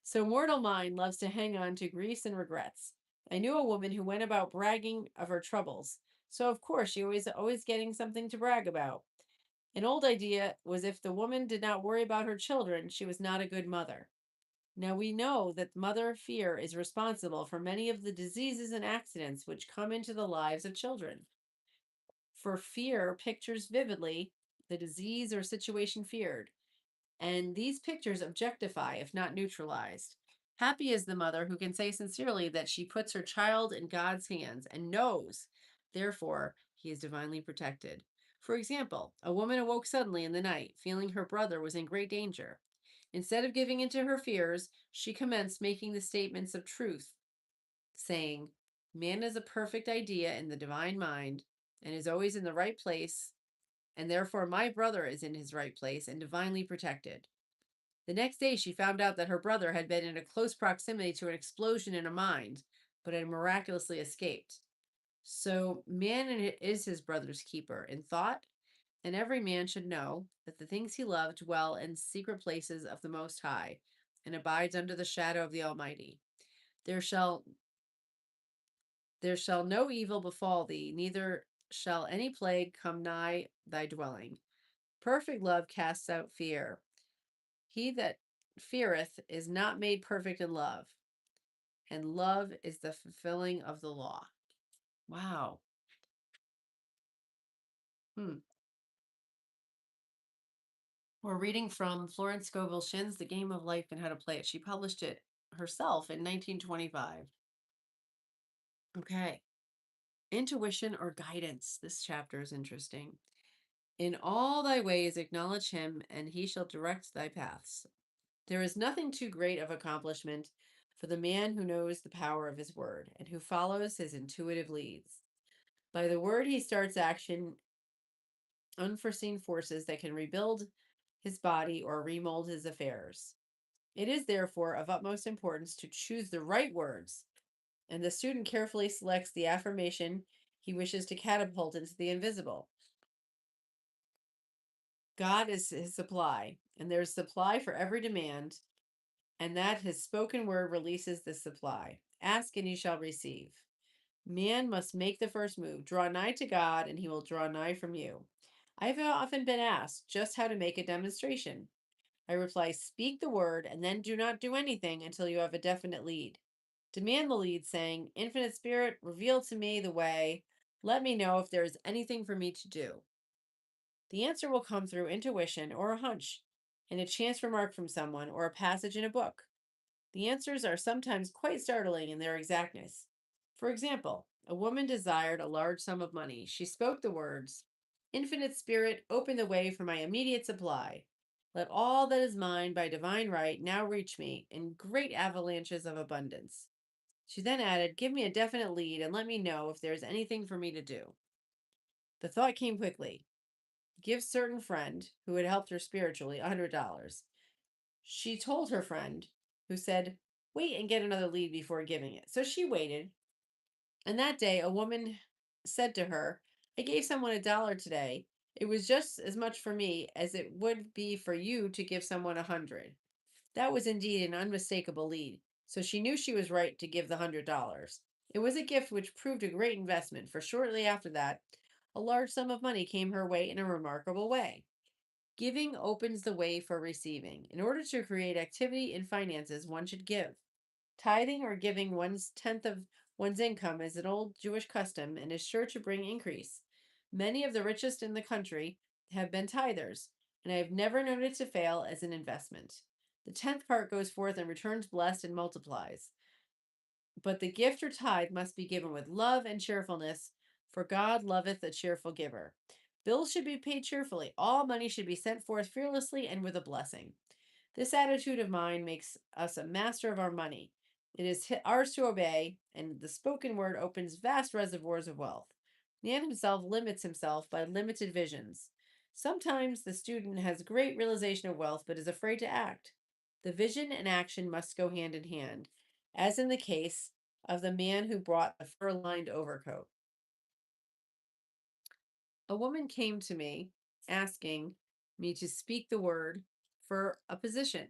So mortal mind loves to hang on to griefs and regrets. I knew a woman who went about bragging of her troubles, so of course she was always getting something to brag about. An old idea was if the woman did not worry about her children, she was not a good mother. Now we know that mother fear is responsible for many of the diseases and accidents which come into the lives of children. For fear pictures vividly the disease or situation feared, and these pictures objectify if not neutralized. Happy is the mother who can say sincerely that she puts her child in God's hands and knows, therefore, he is divinely protected. For example, a woman awoke suddenly in the night, feeling her brother was in great danger. Instead of giving in to her fears, she commenced making the statements of truth, saying, man is a perfect idea in the divine mind and is always in the right place, and therefore my brother is in his right place and divinely protected. The next day, she found out that her brother had been in a close proximity to an explosion in a mine, but had miraculously escaped. So, man is his brother's keeper in thought, and every man should know that the things he loved dwell in secret places of the Most High, and abides under the shadow of the Almighty. There shall no evil befall thee, neither shall any plague come nigh thy dwelling. Perfect love casts out fear. He that feareth is not made perfect in love, and love is the fulfilling of the law. Wow. Hmm. We're reading from Florence Scovel Shinn's The Game of Life and How to Play It. She published it herself in 1925. Okay. Intuition or guidance. This chapter is interesting. In all thy ways acknowledge him, and he shall direct thy paths. There is nothing too great of accomplishment for the man who knows the power of his word and who follows his intuitive leads. By the word, he starts action, unforeseen forces that can rebuild his body or remold his affairs. It is therefore of utmost importance to choose the right words, and the student carefully selects the affirmation he wishes to catapult into the invisible. God is his supply, and there's supply for every demand, and that his spoken word releases the supply. Ask and you shall receive. Man must make the first move. Draw nigh to God, and he will draw nigh from you. I have often been asked just how to make a demonstration. I reply, speak the word, and then do not do anything until you have a definite lead. Demand the lead, saying, Infinite Spirit, reveal to me the way. Let me know if there is anything for me to do. The answer will come through intuition or a hunch, and a chance remark from someone, or a passage in a book. The answers are sometimes quite startling in their exactness. For example, a woman desired a large sum of money. She spoke the words, Infinite Spirit, open the way for my immediate supply. Let all that is mine by divine right now reach me in great avalanches of abundance. She then added, give me a definite lead and let me know if there is anything for me to do. The thought came quickly. Give certain friend, who had helped her spiritually, $100. She told her friend, who said, wait and get another lead before giving it. So she waited. And that day, a woman said to her, I gave someone $1 today. It was just as much for me as it would be for you to give someone 100. That was indeed an unmistakable lead, so she knew she was right to give the $100. It was a gift which proved a great investment, for shortly after that, a large sum of money came her way in a remarkable way. Giving opens the way for receiving. In order to create activity in finances, one should give. Tithing or giving one's tenth of one's income is an old Jewish custom and is sure to bring increase. Many of the richest in the country have been tithers, and I have never known it to fail as an investment. The tenth part goes forth and returns blessed and multiplies. But the gift or tithe must be given with love and cheerfulness, for God loveth a cheerful giver. Bills should be paid cheerfully. All money should be sent forth fearlessly and with a blessing. This attitude of mind makes us a master of our money. It is ours to obey, and the spoken word opens vast reservoirs of wealth. Man himself limits himself by limited visions. Sometimes the student has great realization of wealth but is afraid to act. The vision and action must go hand in hand, as in the case of the man who brought the fur lined overcoat. A woman came to me asking me to speak the word for a position.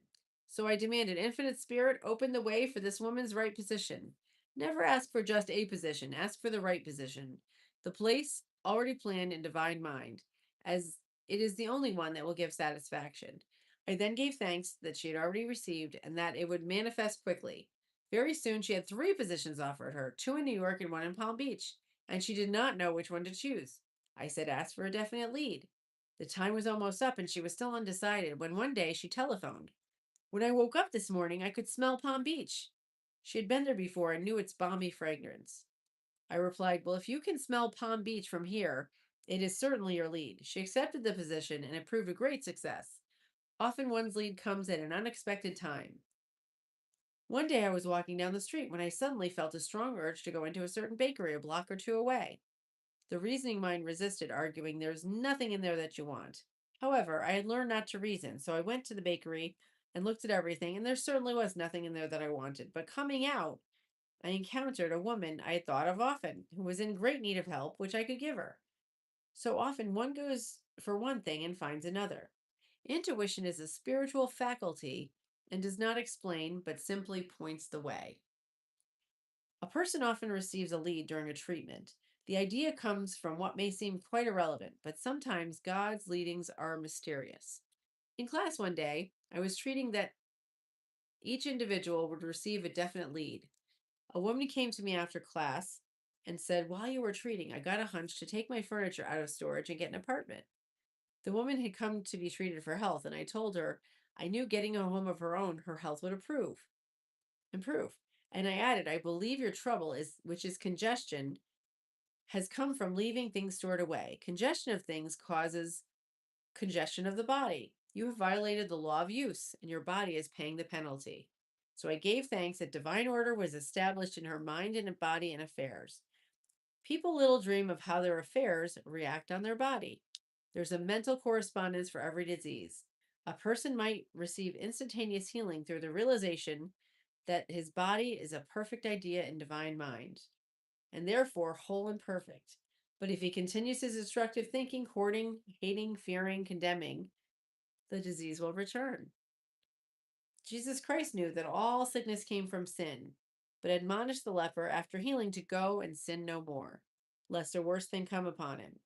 So I demanded, Infinite Spirit, open the way for this woman's right position. Never ask for just a position, ask for the right position. The place already planned in divine mind, as it is the only one that will give satisfaction. I then gave thanks that she had already received and that it would manifest quickly. Very soon she had 3 positions offered her, 2 in New York and 1 in Palm Beach, and she did not know which one to choose. I said, ask for a definite lead. The time was almost up and she was still undecided when one day she telephoned. When I woke up this morning, I could smell Palm Beach. She had been there before and knew its balmy fragrance. I replied, well, if you can smell Palm Beach from here, it is certainly your lead. She accepted the position and it proved a great success. Often one's lead comes at an unexpected time. One day I was walking down the street when I suddenly felt a strong urge to go into a certain bakery a block or 2 away. The reasoning mind resisted, arguing there's nothing in there that you want. However, I had learned not to reason, so I went to the bakery and looked at everything, and there certainly was nothing in there that I wanted. But coming out, I encountered a woman I had thought of often, who was in great need of help, which I could give her. So often one goes for one thing and finds another. Intuition is a spiritual faculty and does not explain, but simply points the way. A person often receives a lead during a treatment. The idea comes from what may seem quite irrelevant, but sometimes God's leadings are mysterious. In class one day, I was treating that each individual would receive a definite lead. A woman came to me after class and said, while you were treating, I got a hunch to take my furniture out of storage and get an apartment. The woman had come to be treated for health, and I told her I knew getting a home of her own, her health would improve. And I added, I believe your trouble is, which is congestion, has come from leaving things stored away. Congestion of things causes congestion of the body. You have violated the law of use, and your body is paying the penalty. So I gave thanks that divine order was established in her mind and body and affairs. People little dream of how their affairs react on their body. There's a mental correspondence for every disease. A person might receive instantaneous healing through the realization that his body is a perfect idea in divine mind, and therefore whole and perfect. But if he continues his destructive thinking, hoarding, hating, fearing, condemning, the disease will return. Jesus Christ knew that all sickness came from sin, but admonished the leper after healing to go and sin no more, lest a worse thing come upon him.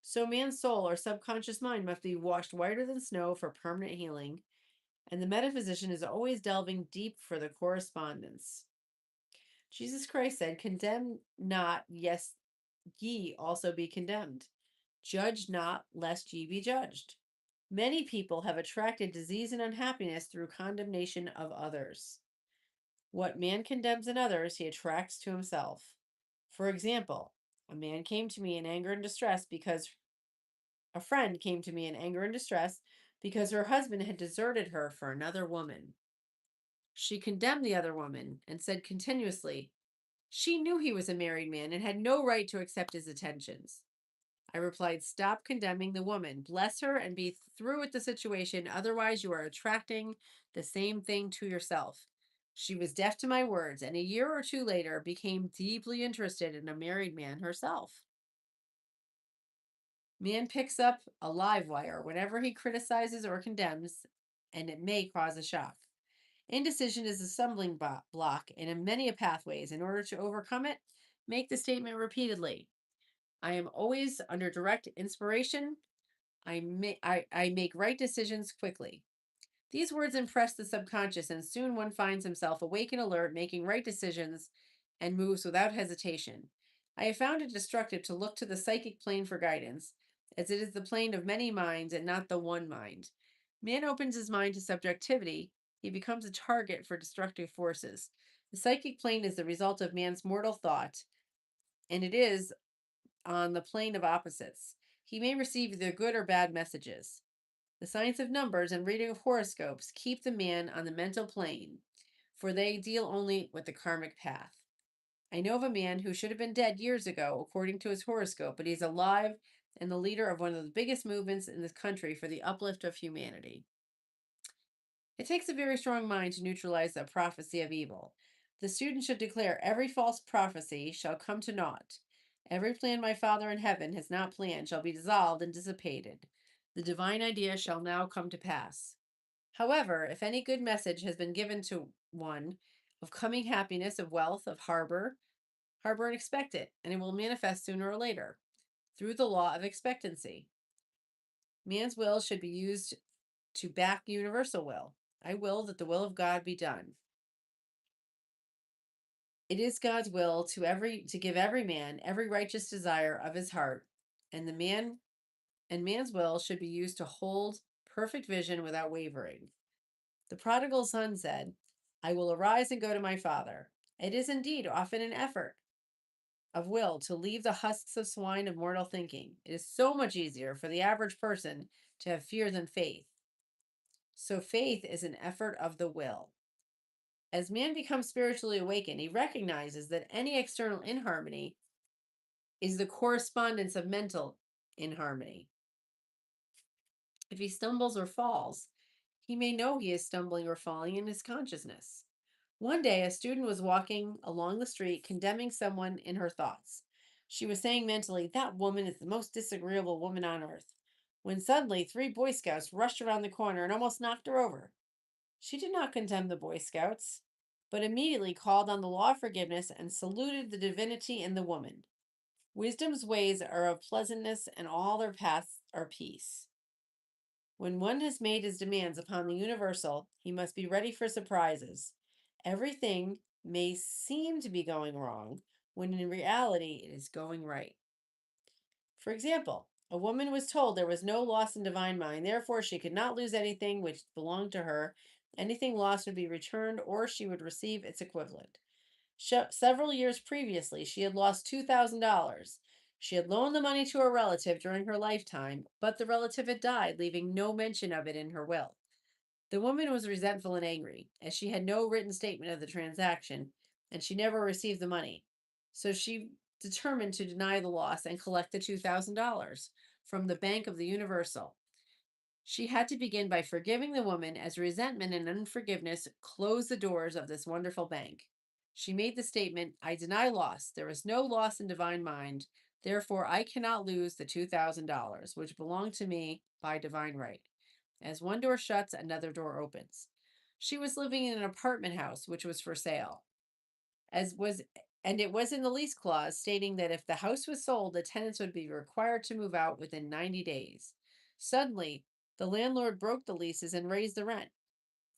So man's soul or subconscious mind must be washed whiter than snow for permanent healing, and the metaphysician is always delving deep for the correspondence. Jesus Christ said, condemn not, yes, ye also be condemned. Judge not, lest ye be judged. Many people have attracted disease and unhappiness through condemnation of others. What man condemns in others, he attracts to himself. For example, a man came to me in anger and distress because a friend came to me in anger and distress because her husband had deserted her for another woman. She condemned the other woman and said continuously, she knew he was a married man and had no right to accept his attentions. I replied, stop condemning the woman. Bless her and be through with the situation. Otherwise, you are attracting the same thing to yourself. She was deaf to my words, and a year or two later became deeply interested in a married man herself. Man picks up a live wire whenever he criticizes or condemns, and it may cause a shock. Indecision is a stumbling block in many pathways. In order to overcome it, make the statement repeatedly. I am always under direct inspiration. I make right decisions quickly. These words impress the subconscious, and soon one finds himself awake and alert, making right decisions and moves without hesitation. I have found it destructive to look to the psychic plane for guidance, as it is the plane of many minds and not the one mind. Man opens his mind to subjectivity, he becomes a target for destructive forces. The psychic plane is the result of man's mortal thought, and it is on the plane of opposites. He may receive either good or bad messages. The science of numbers and reading of horoscopes keep the man on the mental plane, for they deal only with the karmic path. I know of a man who should have been dead years ago, according to his horoscope, but he's alive and the leader of one of the biggest movements in this country for the uplift of humanity. It takes a very strong mind to neutralize the prophecy of evil. The student should declare every false prophecy shall come to naught. Every plan my Father in heaven has not planned shall be dissolved and dissipated. The divine idea shall now come to pass. However, if any good message has been given to one of coming happiness, of wealth, of harbor and expect it, and it will manifest sooner or later through the law of expectancy. Man's will should be used to back universal will. I will that the will of God be done. It is God's will to give every man every righteous desire of his heart, and man's will should be used to hold perfect vision without wavering. The prodigal son said, I will arise and go to my father. It is indeed often an effort of will to leave the husks of swine of mortal thinking. It is so much easier for the average person to have fear than faith. So faith is an effort of the will. As man becomes spiritually awakened, he recognizes that any external inharmony is the correspondence of mental inharmony. If he stumbles or falls, he may know he is stumbling or falling in his consciousness. One day, a student was walking along the street condemning someone in her thoughts. She was saying mentally, that woman is the most disagreeable woman on earth, when suddenly 3 Boy Scouts rushed around the corner and almost knocked her over. She did not condemn the Boy Scouts, but immediately called on the law of forgiveness and saluted the divinity in the woman. Wisdom's ways are of pleasantness, and all their paths are peace. When one has made his demands upon the universal, he must be ready for surprises. Everything may seem to be going wrong, when in reality it is going right. For example, a woman was told there was no loss in divine mind, therefore she could not lose anything which belonged to her. Anything lost would be returned, or she would receive its equivalent. Several years previously, she had lost $2,000. She had loaned the money to a relative during her lifetime, but the relative had died, leaving no mention of it in her will. The woman was resentful and angry, as she had no written statement of the transaction, and she never received the money. So she determined to deny the loss and collect the $2,000 from the Bank of the Universal. She had to begin by forgiving the woman, as resentment and unforgiveness closed the doors of this wonderful bank. She made the statement, I deny loss. There is no loss in divine mind. Therefore, I cannot lose the $2,000, which belonged to me by divine right. As one door shuts, another door opens. She was living in an apartment house which was for sale, as was and it was in the lease clause stating that if the house was sold, the tenants would be required to move out within 90 days. Suddenly, the landlord broke the leases and raised the rent.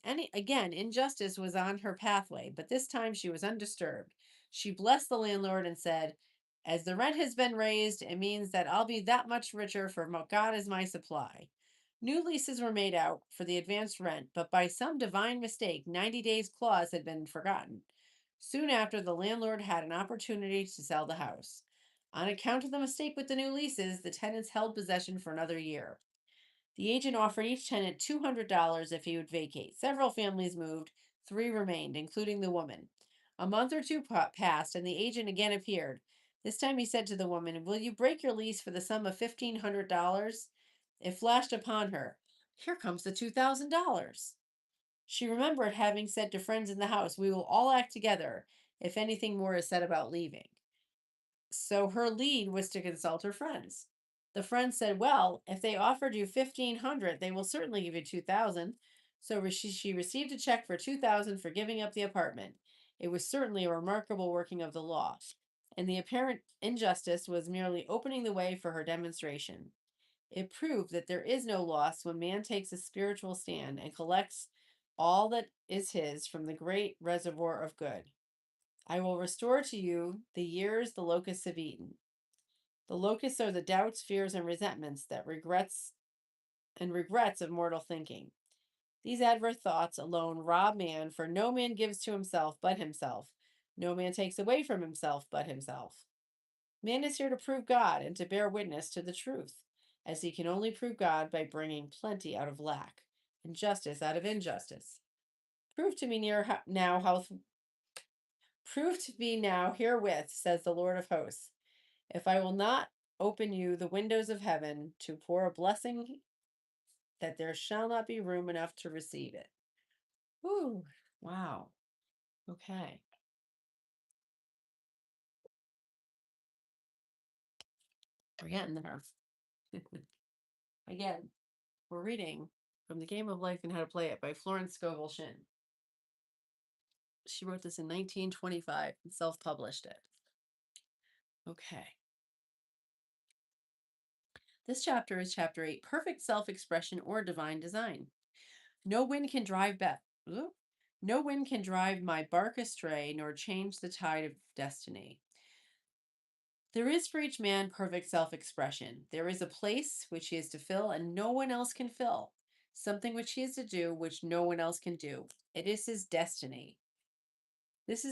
And again, injustice was on her pathway, but this time she was undisturbed. She blessed the landlord and said, as the rent has been raised, it means that I'll be that much richer, for God is my supply. New leases were made out for the advanced rent, but by some divine mistake, 90 days clause had been forgotten. Soon after, the landlord had an opportunity to sell the house. On account of the mistake with the new leases, the tenants held possession for another year. The agent offered each tenant $200 if he would vacate. Several families moved, 3 remained, including the woman. A month or two passed, and the agent again appeared. This time he said to the woman, will you break your lease for the sum of $1,500? It flashed upon her, here comes the $2,000. She remembered having said to friends in the house, "We will all act together if anything more is said about leaving." So her lead was to consult her friends. The friends said, "Well, if they offered you 1,500, they will certainly give you 2,000." So she received a check for 2,000 for giving up the apartment. It was certainly a remarkable working of the law, and the apparent injustice was merely opening the way for her demonstration. It proved that there is no loss when man takes a spiritual stand and collects all that is his from the great reservoir of good. "I will restore to you the years the locusts have eaten." The locusts are the doubts, fears, and resentments that regrets of mortal thinking. These adverse thoughts alone rob man, for no man gives to himself but himself. No man takes away from himself but himself. Man is here to prove God and to bear witness to the truth, as he can only prove God by bringing plenty out of lack and justice out of injustice. Prove to me now how prove to me now herewith, says the Lord of hosts, if I will not open you the windows of heaven to pour a blessing that there shall not be room enough to receive it. Whew. Wow. Okay. We're getting there. Again, we're reading from The Game of Life and How to Play It by Florence Scovel Shinn. She wrote this in 1925 and self-published it. Okay. This chapter is chapter 8, Perfect Self-Expression or Divine Design. No wind can drive No wind can drive my bark astray, nor change the tide of destiny. There is for each man perfect self-expression. There is a place which he is to fill and no one else can fill. Something which he is to do which no one else can do. It is his destiny. This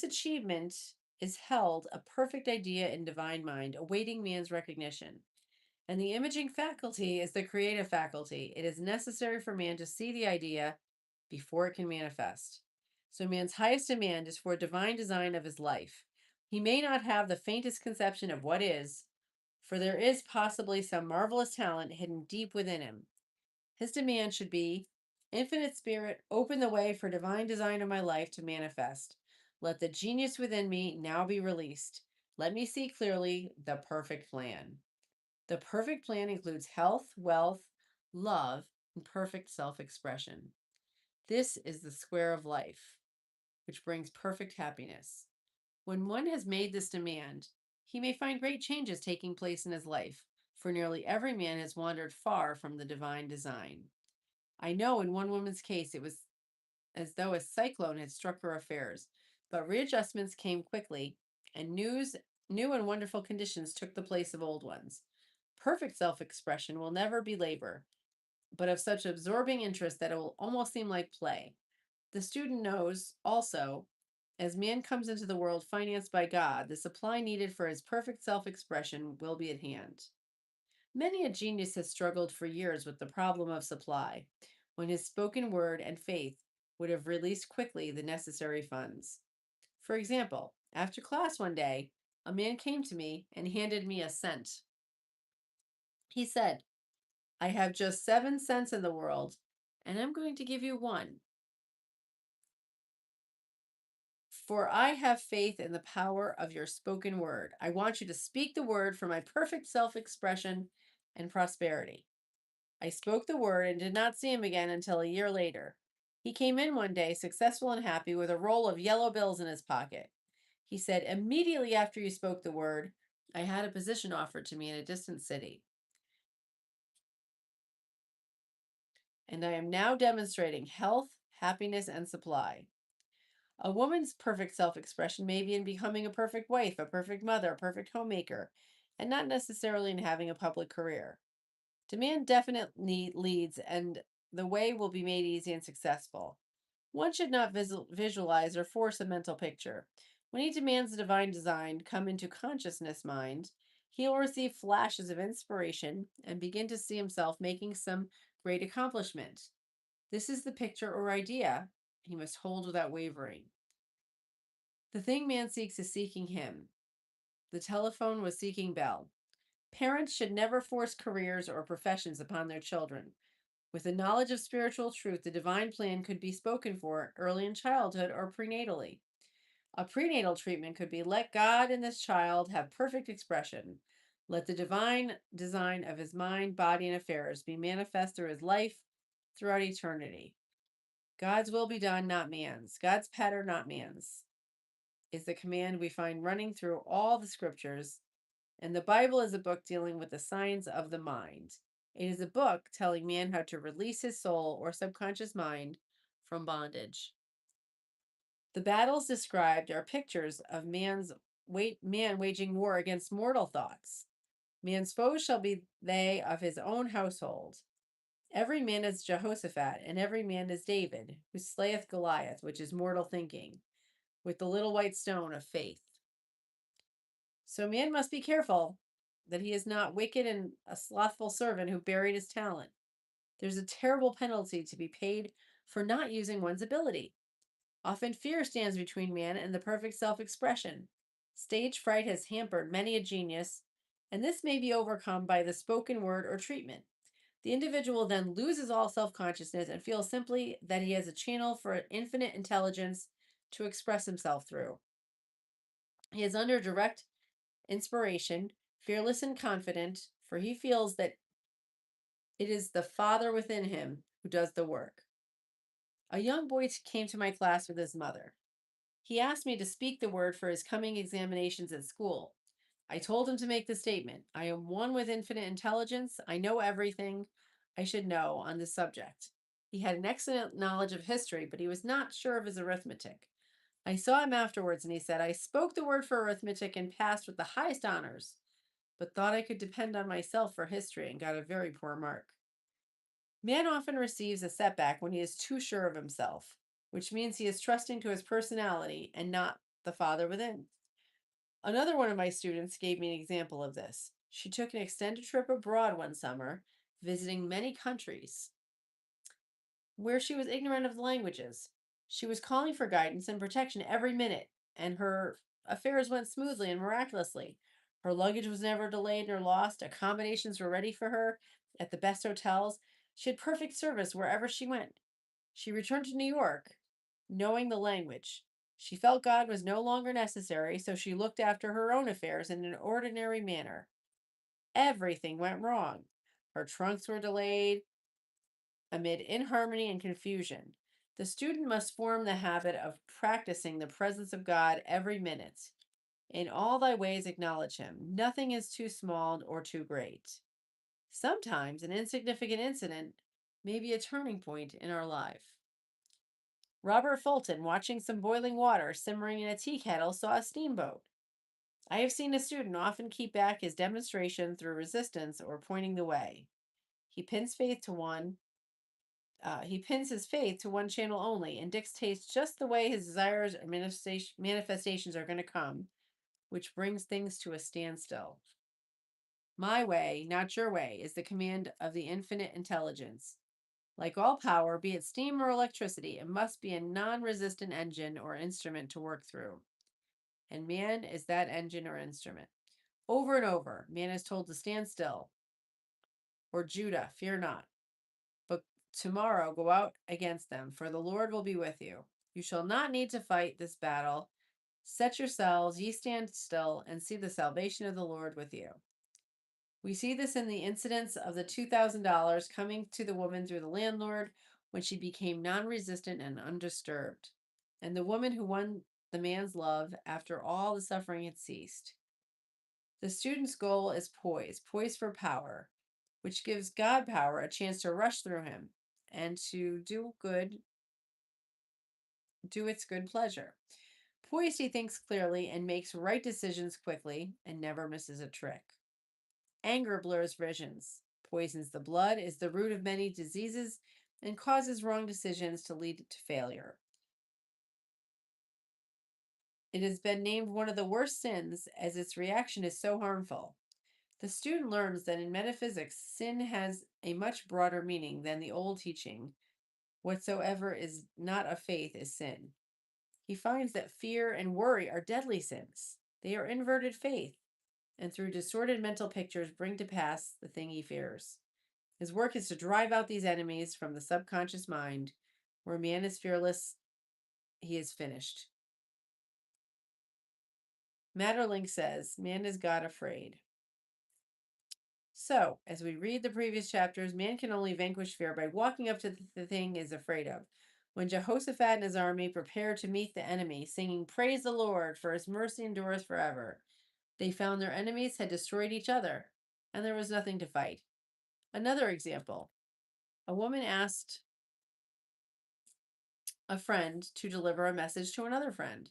achievement is held a perfect idea in divine mind, awaiting man's recognition. And the imaging faculty is the creative faculty. It is necessary for man to see the idea before it can manifest. So man's highest demand is for a divine design of his life. He may not have the faintest conception of what is, for there is possibly some marvelous talent hidden deep within him. His demand should be, "Infinite Spirit, open the way for divine design of my life to manifest. Let the genius within me now be released. Let me see clearly the perfect plan." The perfect plan includes health, wealth, love, and perfect self-expression. This is the square of life, which brings perfect happiness. When one has made this demand, he may find great changes taking place in his life, for nearly every man has wandered far from the divine design. I know in one woman's case it was as though a cyclone had struck her affairs, but readjustments came quickly, and new and wonderful conditions took the place of old ones. Perfect self-expression will never be labor, but of such absorbing interest that it will almost seem like play. The student knows also, as man comes into the world financed by God, the supply needed for his perfect self-expression will be at hand. Many a genius has struggled for years with the problem of supply, when his spoken word and faith would have released quickly the necessary funds. For example, after class one day, a man came to me and handed me a cent. He said, "I have just 7 cents in the world, and I'm going to give you one. For I have faith in the power of your spoken word. I want you to speak the word for my perfect self-expression and prosperity." I spoke the word and did not see him again until a year later. He came in one day, successful and happy, with a roll of yellow bills in his pocket. He said, "Immediately after you spoke the word, I had a position offered to me in a distant city, and I am now demonstrating health, happiness, and supply." A woman's perfect self-expression may be in becoming a perfect wife, a perfect mother, a perfect homemaker, and not necessarily in having a public career. Demand definitely leads, and the way will be made easy and successful. One should not visualize or force a mental picture. When he demands the divine design come into consciousness mind, he will receive flashes of inspiration and begin to see himself making some great accomplishment. This is the picture or idea he must hold without wavering. The thing man seeks is seeking him. The telephone was seeking Bell. Parents should never force careers or professions upon their children. With a knowledge of spiritual truth, the divine plan could be spoken for early in childhood or prenatally. A prenatal treatment could be let God in this child have perfect expression. Let the divine design of his mind, body, and affairs be manifest through his life throughout eternity. God's will be done, not man's. God's pattern, not man's, is the command we find running through all the scriptures. And the Bible is a book dealing with the science of the mind. It is a book telling man how to release his soul or subconscious mind from bondage. The battles described are pictures of man waging war against mortal thoughts. Man's foes shall be they of his own household. Every man is Jehoshaphat, and every man is David, who slayeth Goliath, which is mortal thinking, with the little white stone of faith. So man must be careful that he is not wicked and a slothful servant who buried his talent. There's a terrible penalty to be paid for not using one's ability. Often fear stands between man and the perfect self-expression. Stage fright has hampered many a genius, and this may be overcome by the spoken word or treatment. The individual then loses all self-consciousness and feels simply that he has a channel for infinite intelligence to express himself through. He is under direct inspiration, fearless and confident, for he feels that it is the Father within him who does the work. A young boy came to my class with his mother. He asked me to speak the word for his coming examinations at school. I told him to make the statement, I am one with infinite intelligence. I know everything I should know on this subject. He had an excellent knowledge of history, but he was not sure of his arithmetic. I saw him afterwards, and he said, I spoke the word for arithmetic and passed with the highest honors, but thought I could depend on myself for history and got a very poor mark. Man often receives a setback when he is too sure of himself, which means he is trusting to his personality and not the Father within. Another one of my students gave me an example of this. She took an extended trip abroad one summer, visiting many countries where she was ignorant of the languages. She was calling for guidance and protection every minute, and her affairs went smoothly and miraculously. Her luggage was never delayed nor lost. Accommodations were ready for her at the best hotels. She had perfect service wherever she went. She returned to New York, knowing the language. She felt God was no longer necessary, so she looked after her own affairs in an ordinary manner. Everything went wrong. Her trunks were delayed amid inharmony and confusion. The student must form the habit of practicing the presence of God every minute. In all thy ways acknowledge him. Nothing is too small or too great. Sometimes an insignificant incident may be a turning point in our life. Robert Fulton, watching some boiling water simmering in a tea kettle, saw a steamboat. I have seen a student often keep back his demonstration through resistance or pointing the way. He pins his faith to one channel only and dictates just the way his desires or manifestations are going to come, which brings things to a standstill. My way, not your way, is the command of the infinite intelligence. Like all power, be it steam or electricity, it must be a non-resistant engine or instrument to work through. And man is that engine or instrument. Over and over, man is told to stand still. Or Judah, fear not. But tomorrow go out against them, for the Lord will be with you. You shall not need to fight this battle. Set yourselves, ye stand still, and see the salvation of the Lord with you. We see this in the incidents of the $2,000 coming to the woman through the landlord when she became non-resistant and undisturbed, and the woman who won the man's love after all the suffering had ceased. The student's goal is poise for power, which gives God power a chance to rush through him and to do its good pleasure. Poised, he thinks clearly and makes right decisions quickly and never misses a trick. Anger blurs visions, poisons the blood, is the root of many diseases, and causes wrong decisions to lead to failure. It has been named one of the worst sins as its reaction is so harmful. The student learns that in metaphysics, sin has a much broader meaning than the old teaching. Whatsoever is not of faith is sin. He finds that fear and worry are deadly sins. They are inverted faith, and through distorted mental pictures bring to pass the thing he fears. His work is to drive out these enemies from the subconscious mind. Where man is fearless, he is finished. Matterlink says, man is God afraid. So, as we read the previous chapters, man can only vanquish fear by walking up to the thing he is afraid of. When Jehoshaphat and his army prepared to meet the enemy, singing, "Praise the Lord, for his mercy endures forever," they found their enemies had destroyed each other, and there was nothing to fight. Another example: a woman asked a friend to deliver a message to another friend.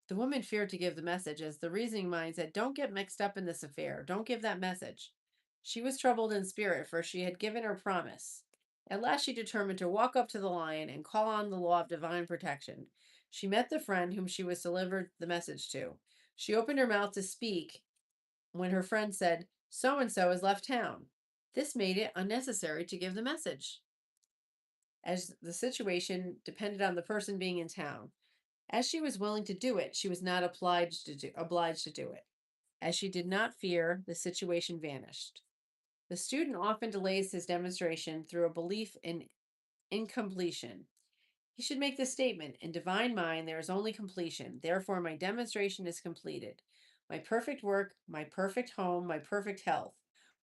The woman feared to give the message, as the reasoning mind said, "Don't get mixed up in this affair. Don't give that message." She was troubled in spirit, for she had given her promise. At last she determined to walk up to the lion and call on the law of divine protection. She met the friend whom she was delivered the message to. She opened her mouth to speak when her friend said, "So and so has left town." This made it unnecessary to give the message, as the situation depended on the person being in town. As she was willing to do it, she was not obliged to do it. As she did not fear, the situation vanished. The student often delays his demonstration through a belief in incompletion. He should make this statement: in divine mind, there is only completion. Therefore, my demonstration is completed. My perfect work, my perfect home, my perfect health.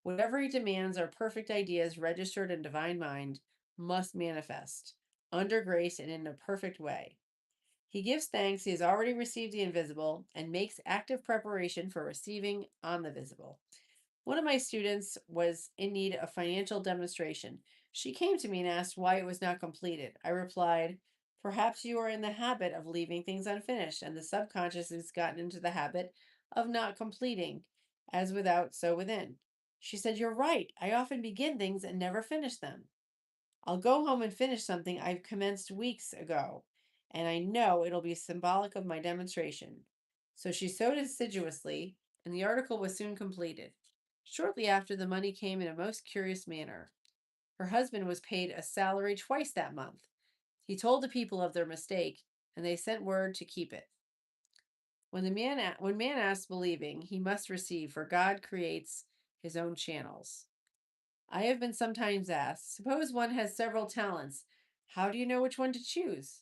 Whatever he demands are perfect ideas registered in divine mind, must manifest under grace and in a perfect way. He gives thanks he has already received the invisible and makes active preparation for receiving on the visible. One of my students was in need of financial demonstration. She came to me and asked why it was not completed. I replied, "Perhaps you are in the habit of leaving things unfinished, and the subconscious has gotten into the habit of not completing. As without, so within." She said, "You're right. I often begin things and never finish them. I'll go home and finish something I've commenced weeks ago, and I know it'll be symbolic of my demonstration." So she sewed assiduously, and the article was soon completed. Shortly after, the money came in a most curious manner. Her husband was paid a salary twice that month. He told the people of their mistake, and they sent word to keep it. When man asks believing, he must receive, for God creates his own channels. I have been sometimes asked, suppose one has several talents. How do you know which one to choose?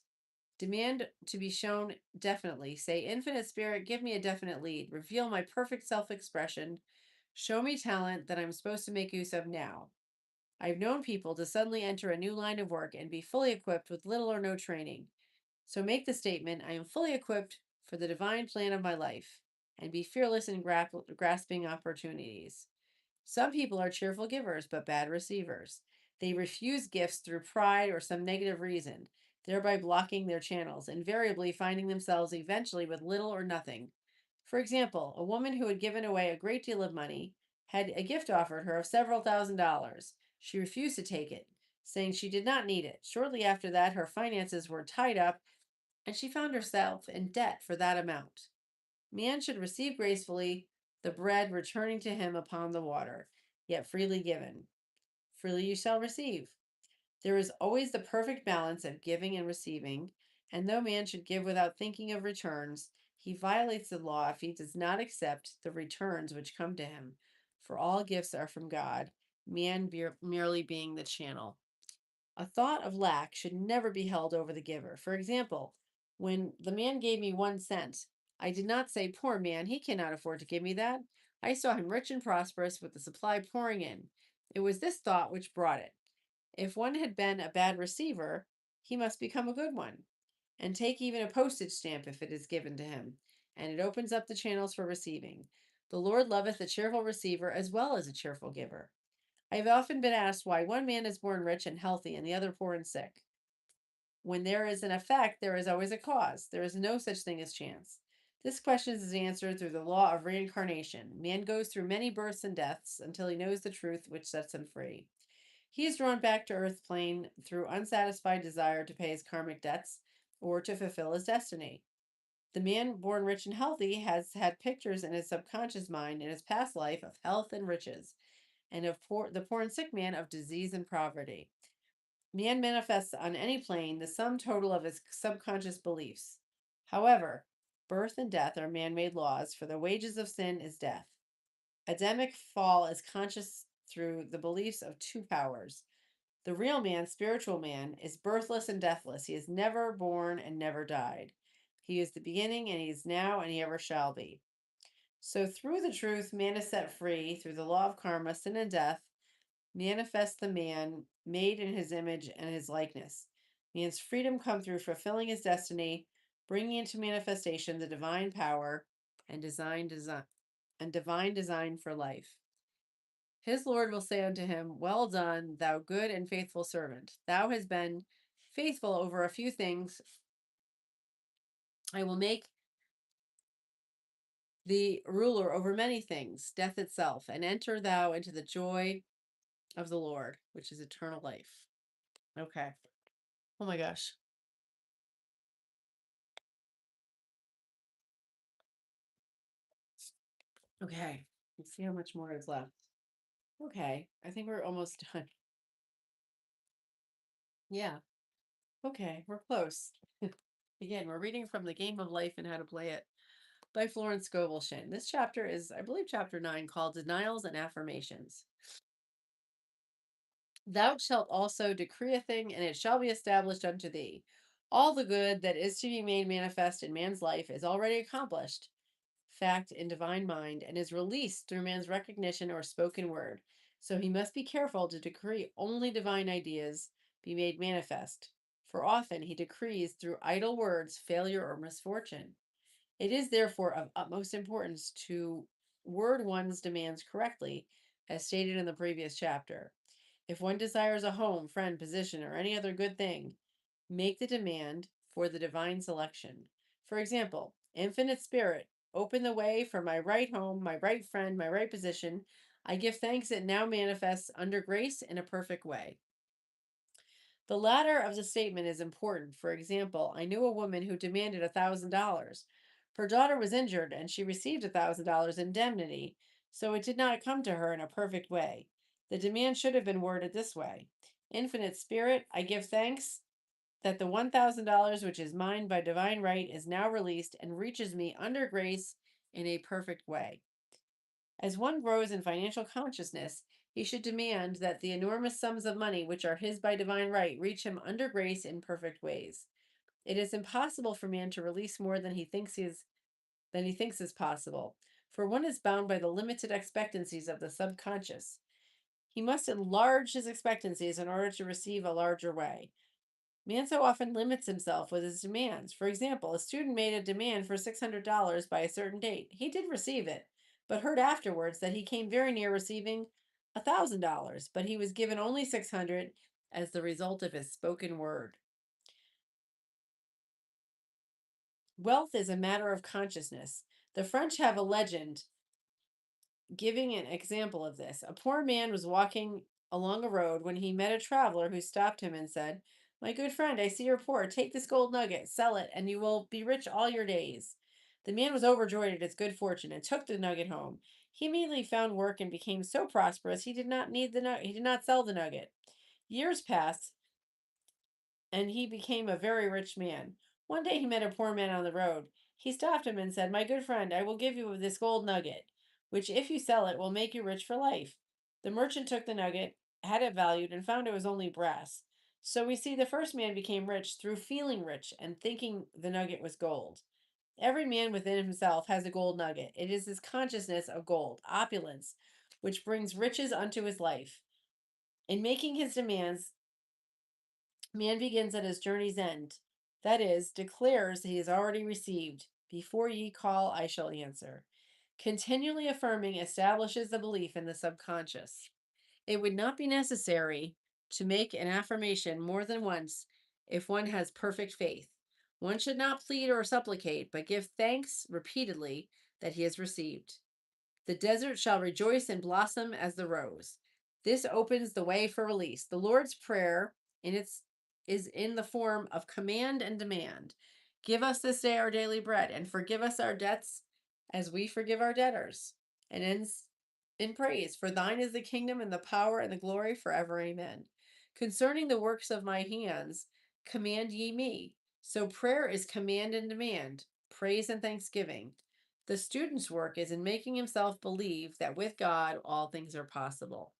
Demand to be shown definitely. Say, "Infinite Spirit, give me a definite lead. Reveal my perfect self expression. Show me talent that I'm supposed to make use of now." I've known people to suddenly enter a new line of work and be fully equipped with little or no training. So make the statement, "I am fully equipped for the divine plan of my life," and be fearless in grasping opportunities. Some people are cheerful givers, but bad receivers. They refuse gifts through pride or some negative reason, thereby blocking their channels, invariably finding themselves eventually with little or nothing. For example, a woman who had given away a great deal of money had a gift offered her of several $1,000s. She refused to take it, saying she did not need it. Shortly after that, her finances were tied up, and she found herself in debt for that amount. Man should receive gracefully, the bread returning to him upon the water, yet freely given. Freely you shall receive. There is always the perfect balance of giving and receiving, and though man should give without thinking of returns, he violates the law if he does not accept the returns which come to him. For all gifts are from God, man merely being the channel. A thought of lack should never be held over the giver. For example, when the man gave me 1 cent, I did not say, "Poor man, he cannot afford to give me that." I saw him rich and prosperous with the supply pouring in. It was this thought which brought it. If one had been a bad receiver, he must become a good one, and take even a postage stamp if it is given to him, and it opens up the channels for receiving. The Lord loveth a cheerful receiver as well as a cheerful giver. I have often been asked why one man is born rich and healthy and the other poor and sick. When there is an effect, there is always a cause. There is no such thing as chance. This question is answered through the law of reincarnation. Man goes through many births and deaths until he knows the truth which sets him free. He is drawn back to earth plane through unsatisfied desire to pay his karmic debts or to fulfill his destiny. The man born rich and healthy has had pictures in his subconscious mind in his past life of health and riches, and of the poor and sick man of disease and poverty. Man manifests on any plane the sum total of his subconscious beliefs. However, birth and death are man made laws, for the wages of sin is death. Adamic fall is conscious through the beliefs of two powers. The real man, spiritual man, is birthless and deathless. He is never born and never died. He is the beginning, and he is now, and he ever shall be. So, through the truth, man is set free. Through the law of karma, sin and death manifest the man made in his image and his likeness. Man's freedom come through fulfilling his destiny, bringing into manifestation the divine power and divine design for life. His Lord will say unto him, Well done, thou good and faithful servant. Thou hast been faithful over a few things. I will make thee ruler over many things, death itself, and enter thou into the joy of the Lord, which is eternal life. Okay. Oh my gosh. Okay. Let's see how much more is left. Okay. I think we're almost done. Yeah. Okay. We're close. Again, we're reading from The Game of Life and How to Play It by Florence Scovel Shinn. This chapter is, I believe, chapter 9, called Denials and Affirmations. Thou shalt also decree a thing, and it shall be established unto thee. All the good that is to be made manifest in man's life is already accomplished, fact in divine mind, and is released through man's recognition or spoken word. So he must be careful to decree only divine ideas be made manifest, for often he decrees through idle words failure or misfortune. It is therefore of utmost importance to word one's demands correctly, as stated in the previous chapter. If one desires a home, friend, position, or any other good thing, make the demand for the divine selection. For example, Infinite Spirit, open the way for my right home, my right friend, my right position. I give thanks it now manifests under grace in a perfect way. The latter of the statement is important. For example, I knew a woman who demanded $1,000. Her daughter was injured and she received $1,000 indemnity, so it did not come to her in a perfect way. The demand should have been worded this way: Infinite Spirit, I give thanks that the $1,000 which is mine by divine right is now released and reaches me under grace in a perfect way. As one grows in financial consciousness, he should demand that the enormous sums of money which are his by divine right reach him under grace in perfect ways. It is impossible for man to release more than he thinks is possible, for one is bound by the limited expectancies of the subconscious. He must enlarge his expectancies in order to receive a larger way. Man so often limits himself with his demands. For example, a student made a demand for $600 by a certain date. He did receive it, but heard afterwards that he came very near receiving $1,000, but he was given only 600 as the result of his spoken word. Wealth is a matter of consciousness. The French have a legend giving an example of this. A poor man was walking along a road when he met a traveler who stopped him and said, My good friend, I see you're poor. Take this gold nugget, sell it, and you will be rich all your days. The man was overjoyed at his good fortune and took the nugget home. He immediately found work and became so prosperous he did not need the nugget. He did not sell the nugget. Years passed, and he became a very rich man. One day he met a poor man on the road. He stopped him and said, My good friend, I will give you this gold nugget, which, if you sell it, will make you rich for life. The merchant took the nugget, had it valued, and found it was only brass. So we see the first man became rich through feeling rich and thinking the nugget was gold. Every man within himself has a gold nugget. It is his consciousness of gold, opulence, which brings riches unto his life. In making his demands, man begins at his journey's end. That is, declares he has already received. Before ye call, I shall answer. Continually affirming establishes the belief in the subconscious. It would not be necessary to make an affirmation more than once if one has perfect faith. One should not plead or supplicate, but give thanks repeatedly that he has received. The desert shall rejoice and blossom as the rose. This opens the way for release. The Lord's Prayer in its is in the form of command and demand. Give us this day our daily bread, and forgive us our debts as we forgive our debtors. And ends in praise. For thine is the kingdom and the power and the glory forever. Amen. Concerning the works of my hands, command ye me. So prayer is command and demand, praise and thanksgiving. The student's work is in making himself believe that with God all things are possible.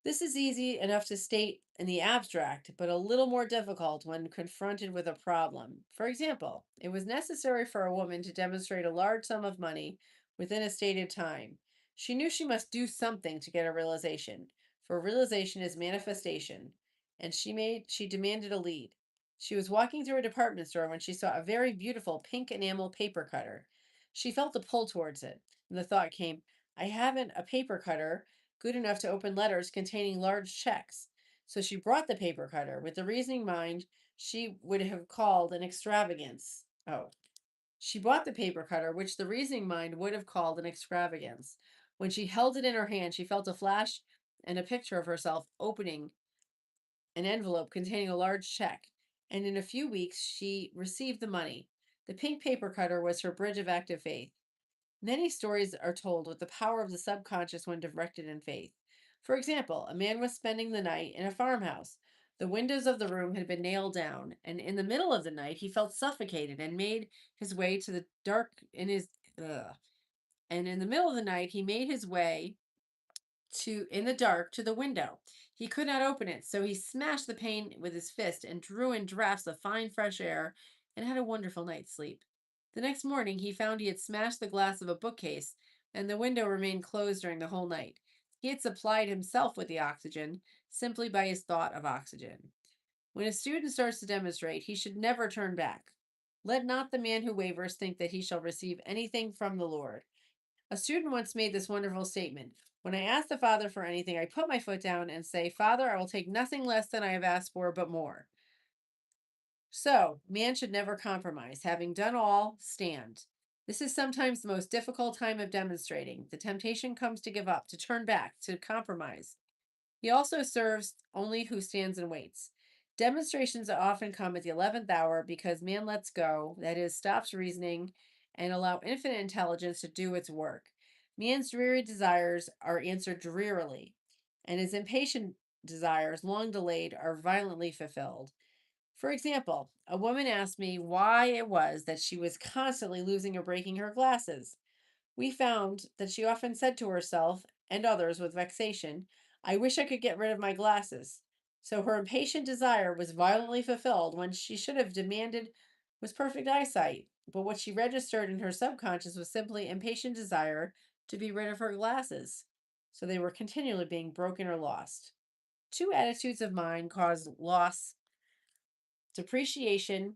This is easy enough to state in the abstract, but a little more difficult when confronted with a problem. For example, it was necessary for a woman to demonstrate a large sum of money within a stated time. She knew she must do something to get a realization, for realization is manifestation, and she demanded a lead. She was walking through a department store when she saw a very beautiful pink enamel paper cutter. She felt a pull towards it, and the thought came, I haven't a paper cutter good enough to open letters containing large checks. So she brought the paper cutter with the reasoning mind she would have called an extravagance. Oh, she bought the paper cutter, which the reasoning mind would have called an extravagance. When she held it in her hand, she felt a flash and a picture of herself opening an envelope containing a large check. And in a few weeks, she received the money. The pink paper cutter was her bridge of active faith. Many stories are told with the power of the subconscious when directed in faith. For example, a man was spending the night in a farmhouse. The windows of the room had been nailed down, and in the middle of the night he felt suffocated and made his way to the dark in his and in the middle of the night he made his way to in the dark to the window. He could not open it, so he smashed the pane with his fist and drew in drafts of fine fresh air and had a wonderful night's sleep. The next morning he found he had smashed the glass of a bookcase and the window remained closed during the whole night. He had supplied himself with the oxygen simply by his thought of oxygen. When a student starts to demonstrate, he should never turn back. Let not the man who wavers think that he shall receive anything from the Lord. A student once made this wonderful statement. When I ask the Father for anything, I put my foot down and say, Father, I will take nothing less than I have asked for, but more. So, man should never compromise. Having done all, stand. This is sometimes the most difficult time of demonstrating. The temptation comes to give up, to turn back, to compromise. He also serves only who stands and waits. Demonstrations often come at the 11th hour because man lets go, that is, stops reasoning, and allow infinite intelligence to do its work. Man's dreary desires are answered drearily, and his impatient desires, long delayed, are violently fulfilled. For example, a woman asked me why it was that she was constantly losing or breaking her glasses. We found that she often said to herself and others with vexation, I wish I could get rid of my glasses. So her impatient desire was violently fulfilled when she should have demanded was perfect eyesight. But what she registered in her subconscious was simply impatient desire to be rid of her glasses. So they were continually being broken or lost. Two attitudes of mind cause loss: depreciation,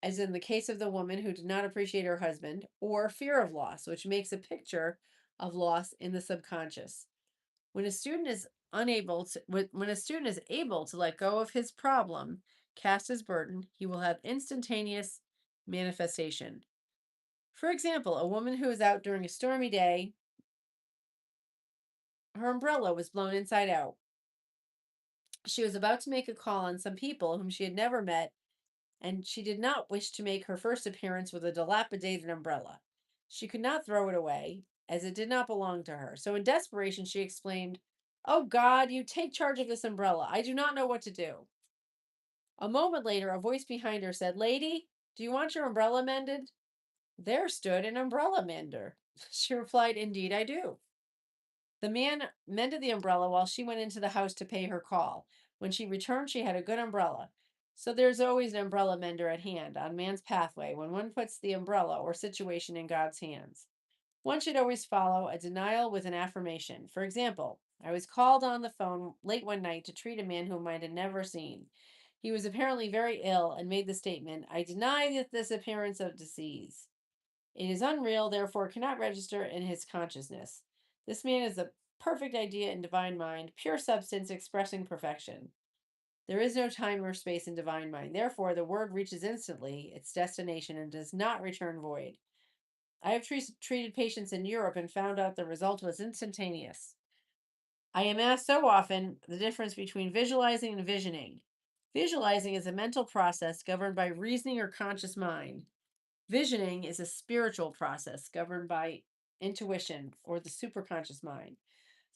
as in the case of the woman who did not appreciate her husband, or fear of loss, which makes a picture of loss in the subconscious. When a student is when a student is able to let go of his problem, cast his burden, he will have instantaneous manifestation. For example, a woman who is out during a stormy day, her umbrella was blown inside out. She was about to make a call on some people whom she had never met, and she did not wish to make her first appearance with a dilapidated umbrella. She could not throw it away, as it did not belong to her. So in desperation, she exclaimed, Oh God, you take charge of this umbrella. I do not know what to do. A moment later, a voice behind her said, Lady, do you want your umbrella mended? There stood an umbrella mender. She replied, Indeed, I do. The man mended the umbrella while she went into the house to pay her call. When she returned, she had a good umbrella. So there's always an umbrella mender at hand on man's pathway when one puts the umbrella or situation in God's hands. One should always follow a denial with an affirmation. For example, I was called on the phone late one night to treat a man whom I had never seen. He was apparently very ill and made the statement, I deny this appearance of disease. It is unreal, therefore cannot register in his consciousness. This man is a perfect idea in divine mind, pure substance expressing perfection. There is no time or space in divine mind. Therefore, the word reaches instantly its destination and does not return void. I have treated patients in Europe and found out the result was instantaneous. I am asked so often the difference between visualizing and visioning. Visualizing is a mental process governed by reasoning or conscious mind. Visioning is a spiritual process governed by intuition or the superconscious mind.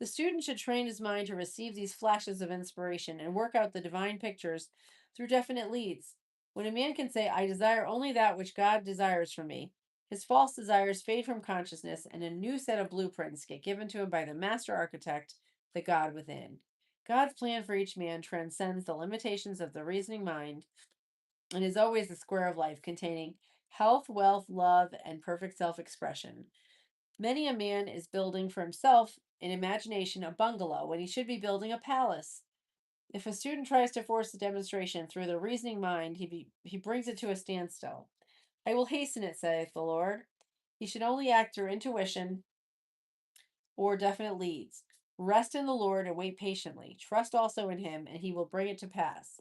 The student should train his mind to receive these flashes of inspiration and work out the divine pictures through definite leads. When a man can say, I desire only that which God desires for me, his false desires fade from consciousness and a new set of blueprints get given to him by the master architect, the God within. God's plan for each man transcends the limitations of the reasoning mind and is always the square of life containing health, wealth, love, and perfect self expression. Many a man is building for himself in imagination a bungalow when he should be building a palace. If a student tries to force a demonstration through the reasoning mind, he brings it to a standstill. I will hasten it, saith the Lord. He should only act through intuition or definite leads. Rest in the Lord and wait patiently. Trust also in him, and he will bring it to pass.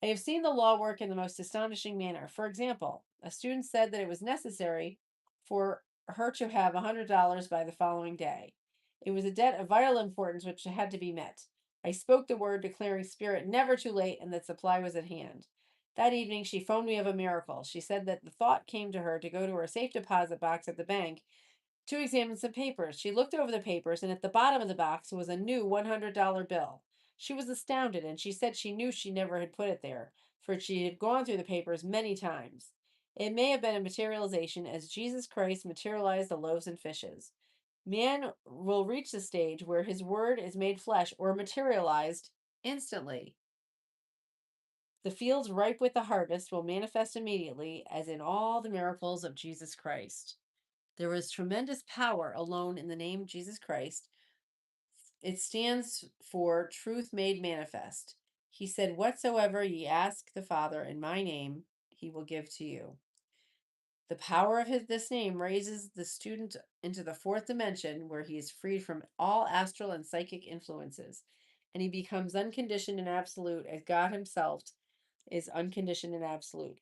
I have seen the law work in the most astonishing manner. For example, a student said that it was necessary for her to have $100 by the following day. It was a debt of vital importance which had to be met. I spoke the word, declaring spirit never too late and that supply was at hand. That evening, she phoned me of a miracle. She said that the thought came to her to go to her safe deposit box at the bank to examine some papers. She looked over the papers, and at the bottom of the box was a new $100 bill. She was astounded, and she said she knew she never had put it there, for she had gone through the papers many times. It may have been a materialization as Jesus Christ materialized the loaves and fishes. Man will reach the stage where his word is made flesh or materialized instantly. The fields ripe with the harvest will manifest immediately, as in all the miracles of Jesus Christ. There is tremendous power alone in the name Jesus Christ. It stands for truth made manifest. He said, whatsoever ye ask the Father in my name, he will give to you. The power of this name raises the student into the fourth dimension where he is freed from all astral and psychic influences, and he becomes unconditioned and absolute as God himself is unconditioned and absolute.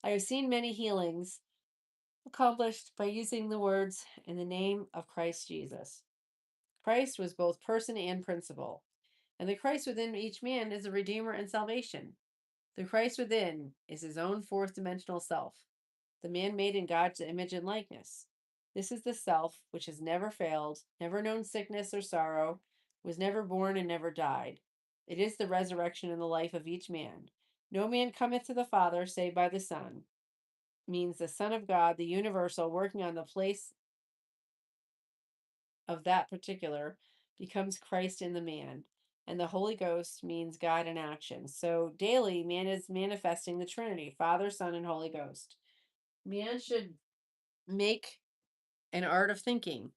I have seen many healings accomplished by using the words in the name of Christ Jesus. Christ was both person and principle, and the Christ within each man is a redeemer and salvation. The Christ within is his own fourth dimensional self, the man made in God's image and likeness. This is the self which has never failed, never known sickness or sorrow, was never born and never died. It is the resurrection and the life of each man. No man cometh to the Father save by the Son, means the Son of God, the universal, working on the place of that particular, becomes Christ in the man. And the Holy Ghost means God in action. So daily, man is manifesting the Trinity, Father, Son, and Holy Ghost. Man should make an art of thinking.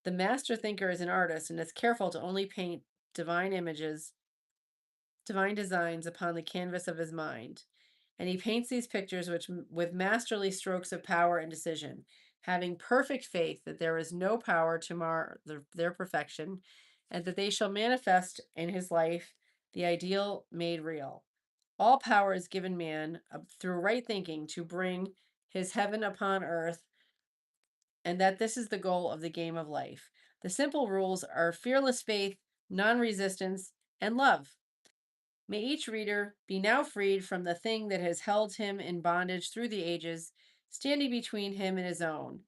The master thinker is an artist and is careful to only paint divine images, divine designs upon the canvas of his mind. And he paints these pictures with masterly strokes of power and decision, having perfect faith that there is no power to mar their perfection, and that they shall manifest in his life the ideal made real. All power is given man through right thinking to bring his heaven upon earth, and that this is the goal of the game of life. The simple rules are fearless faith, non resistance, and love. May each reader be now freed from the thing that has held him in bondage through the ages, standing between him and his own,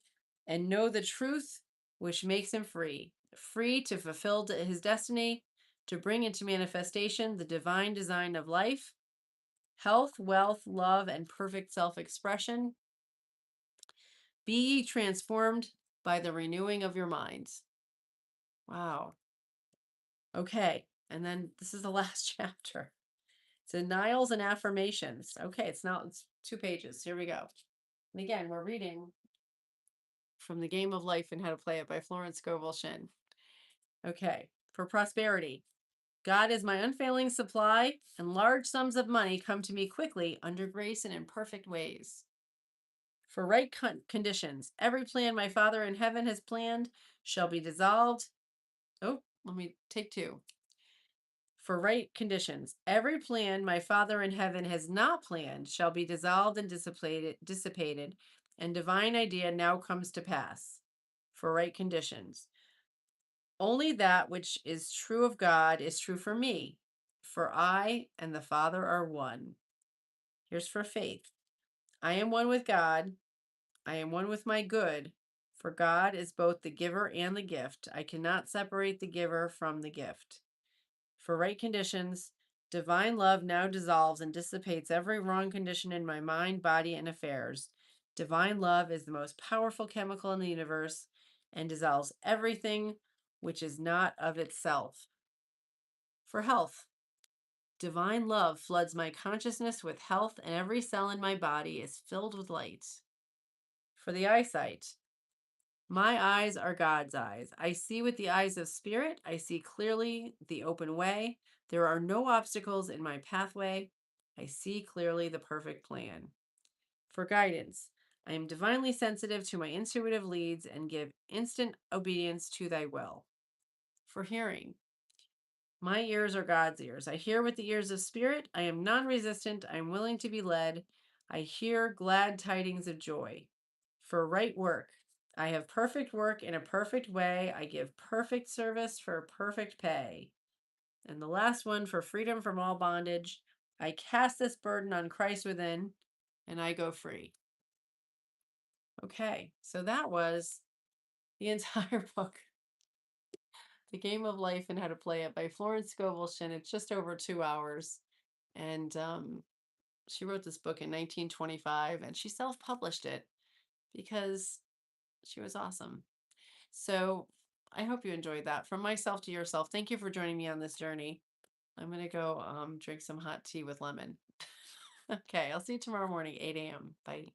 and know the truth which makes him free, free to fulfill his destiny, to bring into manifestation the divine design of life, health, wealth, love, and perfect self expression. Be ye transformed by the renewing of your minds. Wow. Okay. And then this is the last chapter. Denials and affirmations. Okay, it's 2 pages. Here we go. And again, we're reading from The Game of Life and How to Play It by Florence Scovel Shinn. Okay, for prosperity. God is my unfailing supply, and large sums of money come to me quickly under grace and in perfect ways. For right conditions, every plan my Father in heaven has planned shall be dissolved. Oh, let me take 2. For right conditions, every plan my Father in heaven has not planned shall be dissolved and dissipated, and divine idea now comes to pass. For right conditions. Only that which is true of God is true for me, for I and the Father are one. Here's for faith. I am one with God. I am one with my good, for God is both the giver and the gift. I cannot separate the giver from the gift. For right conditions, divine love now dissolves and dissipates every wrong condition in my mind, body, and affairs. Divine love is the most powerful chemical in the universe and dissolves everything which is not of itself. For health, divine love floods my consciousness with health, and every cell in my body is filled with light. For the eyesight, my eyes are God's eyes. I see with the eyes of spirit. I see clearly the open way. There are no obstacles in my pathway. I see clearly the perfect plan. For guidance, I am divinely sensitive to my intuitive leads and give instant obedience to thy will. For hearing, my ears are God's ears. I hear with the ears of spirit. I am non-resistant. I am willing to be led. I hear glad tidings of joy. For right work, I have perfect work in a perfect way. I give perfect service for perfect pay. And the last one, for freedom from all bondage, I cast this burden on Christ within, and I go free. Okay, so that was the entire book, The Game of Life and How to Play It by Florence Scovel Shinn. It's just over 2 hours. And she wrote this book in 1925, and she self-published it because she was awesome. So I hope you enjoyed that. From myself to yourself, thank you for joining me on this journey. I'm going to go drink some hot tea with lemon. Okay, I'll see you tomorrow morning, 8 a.m. Bye.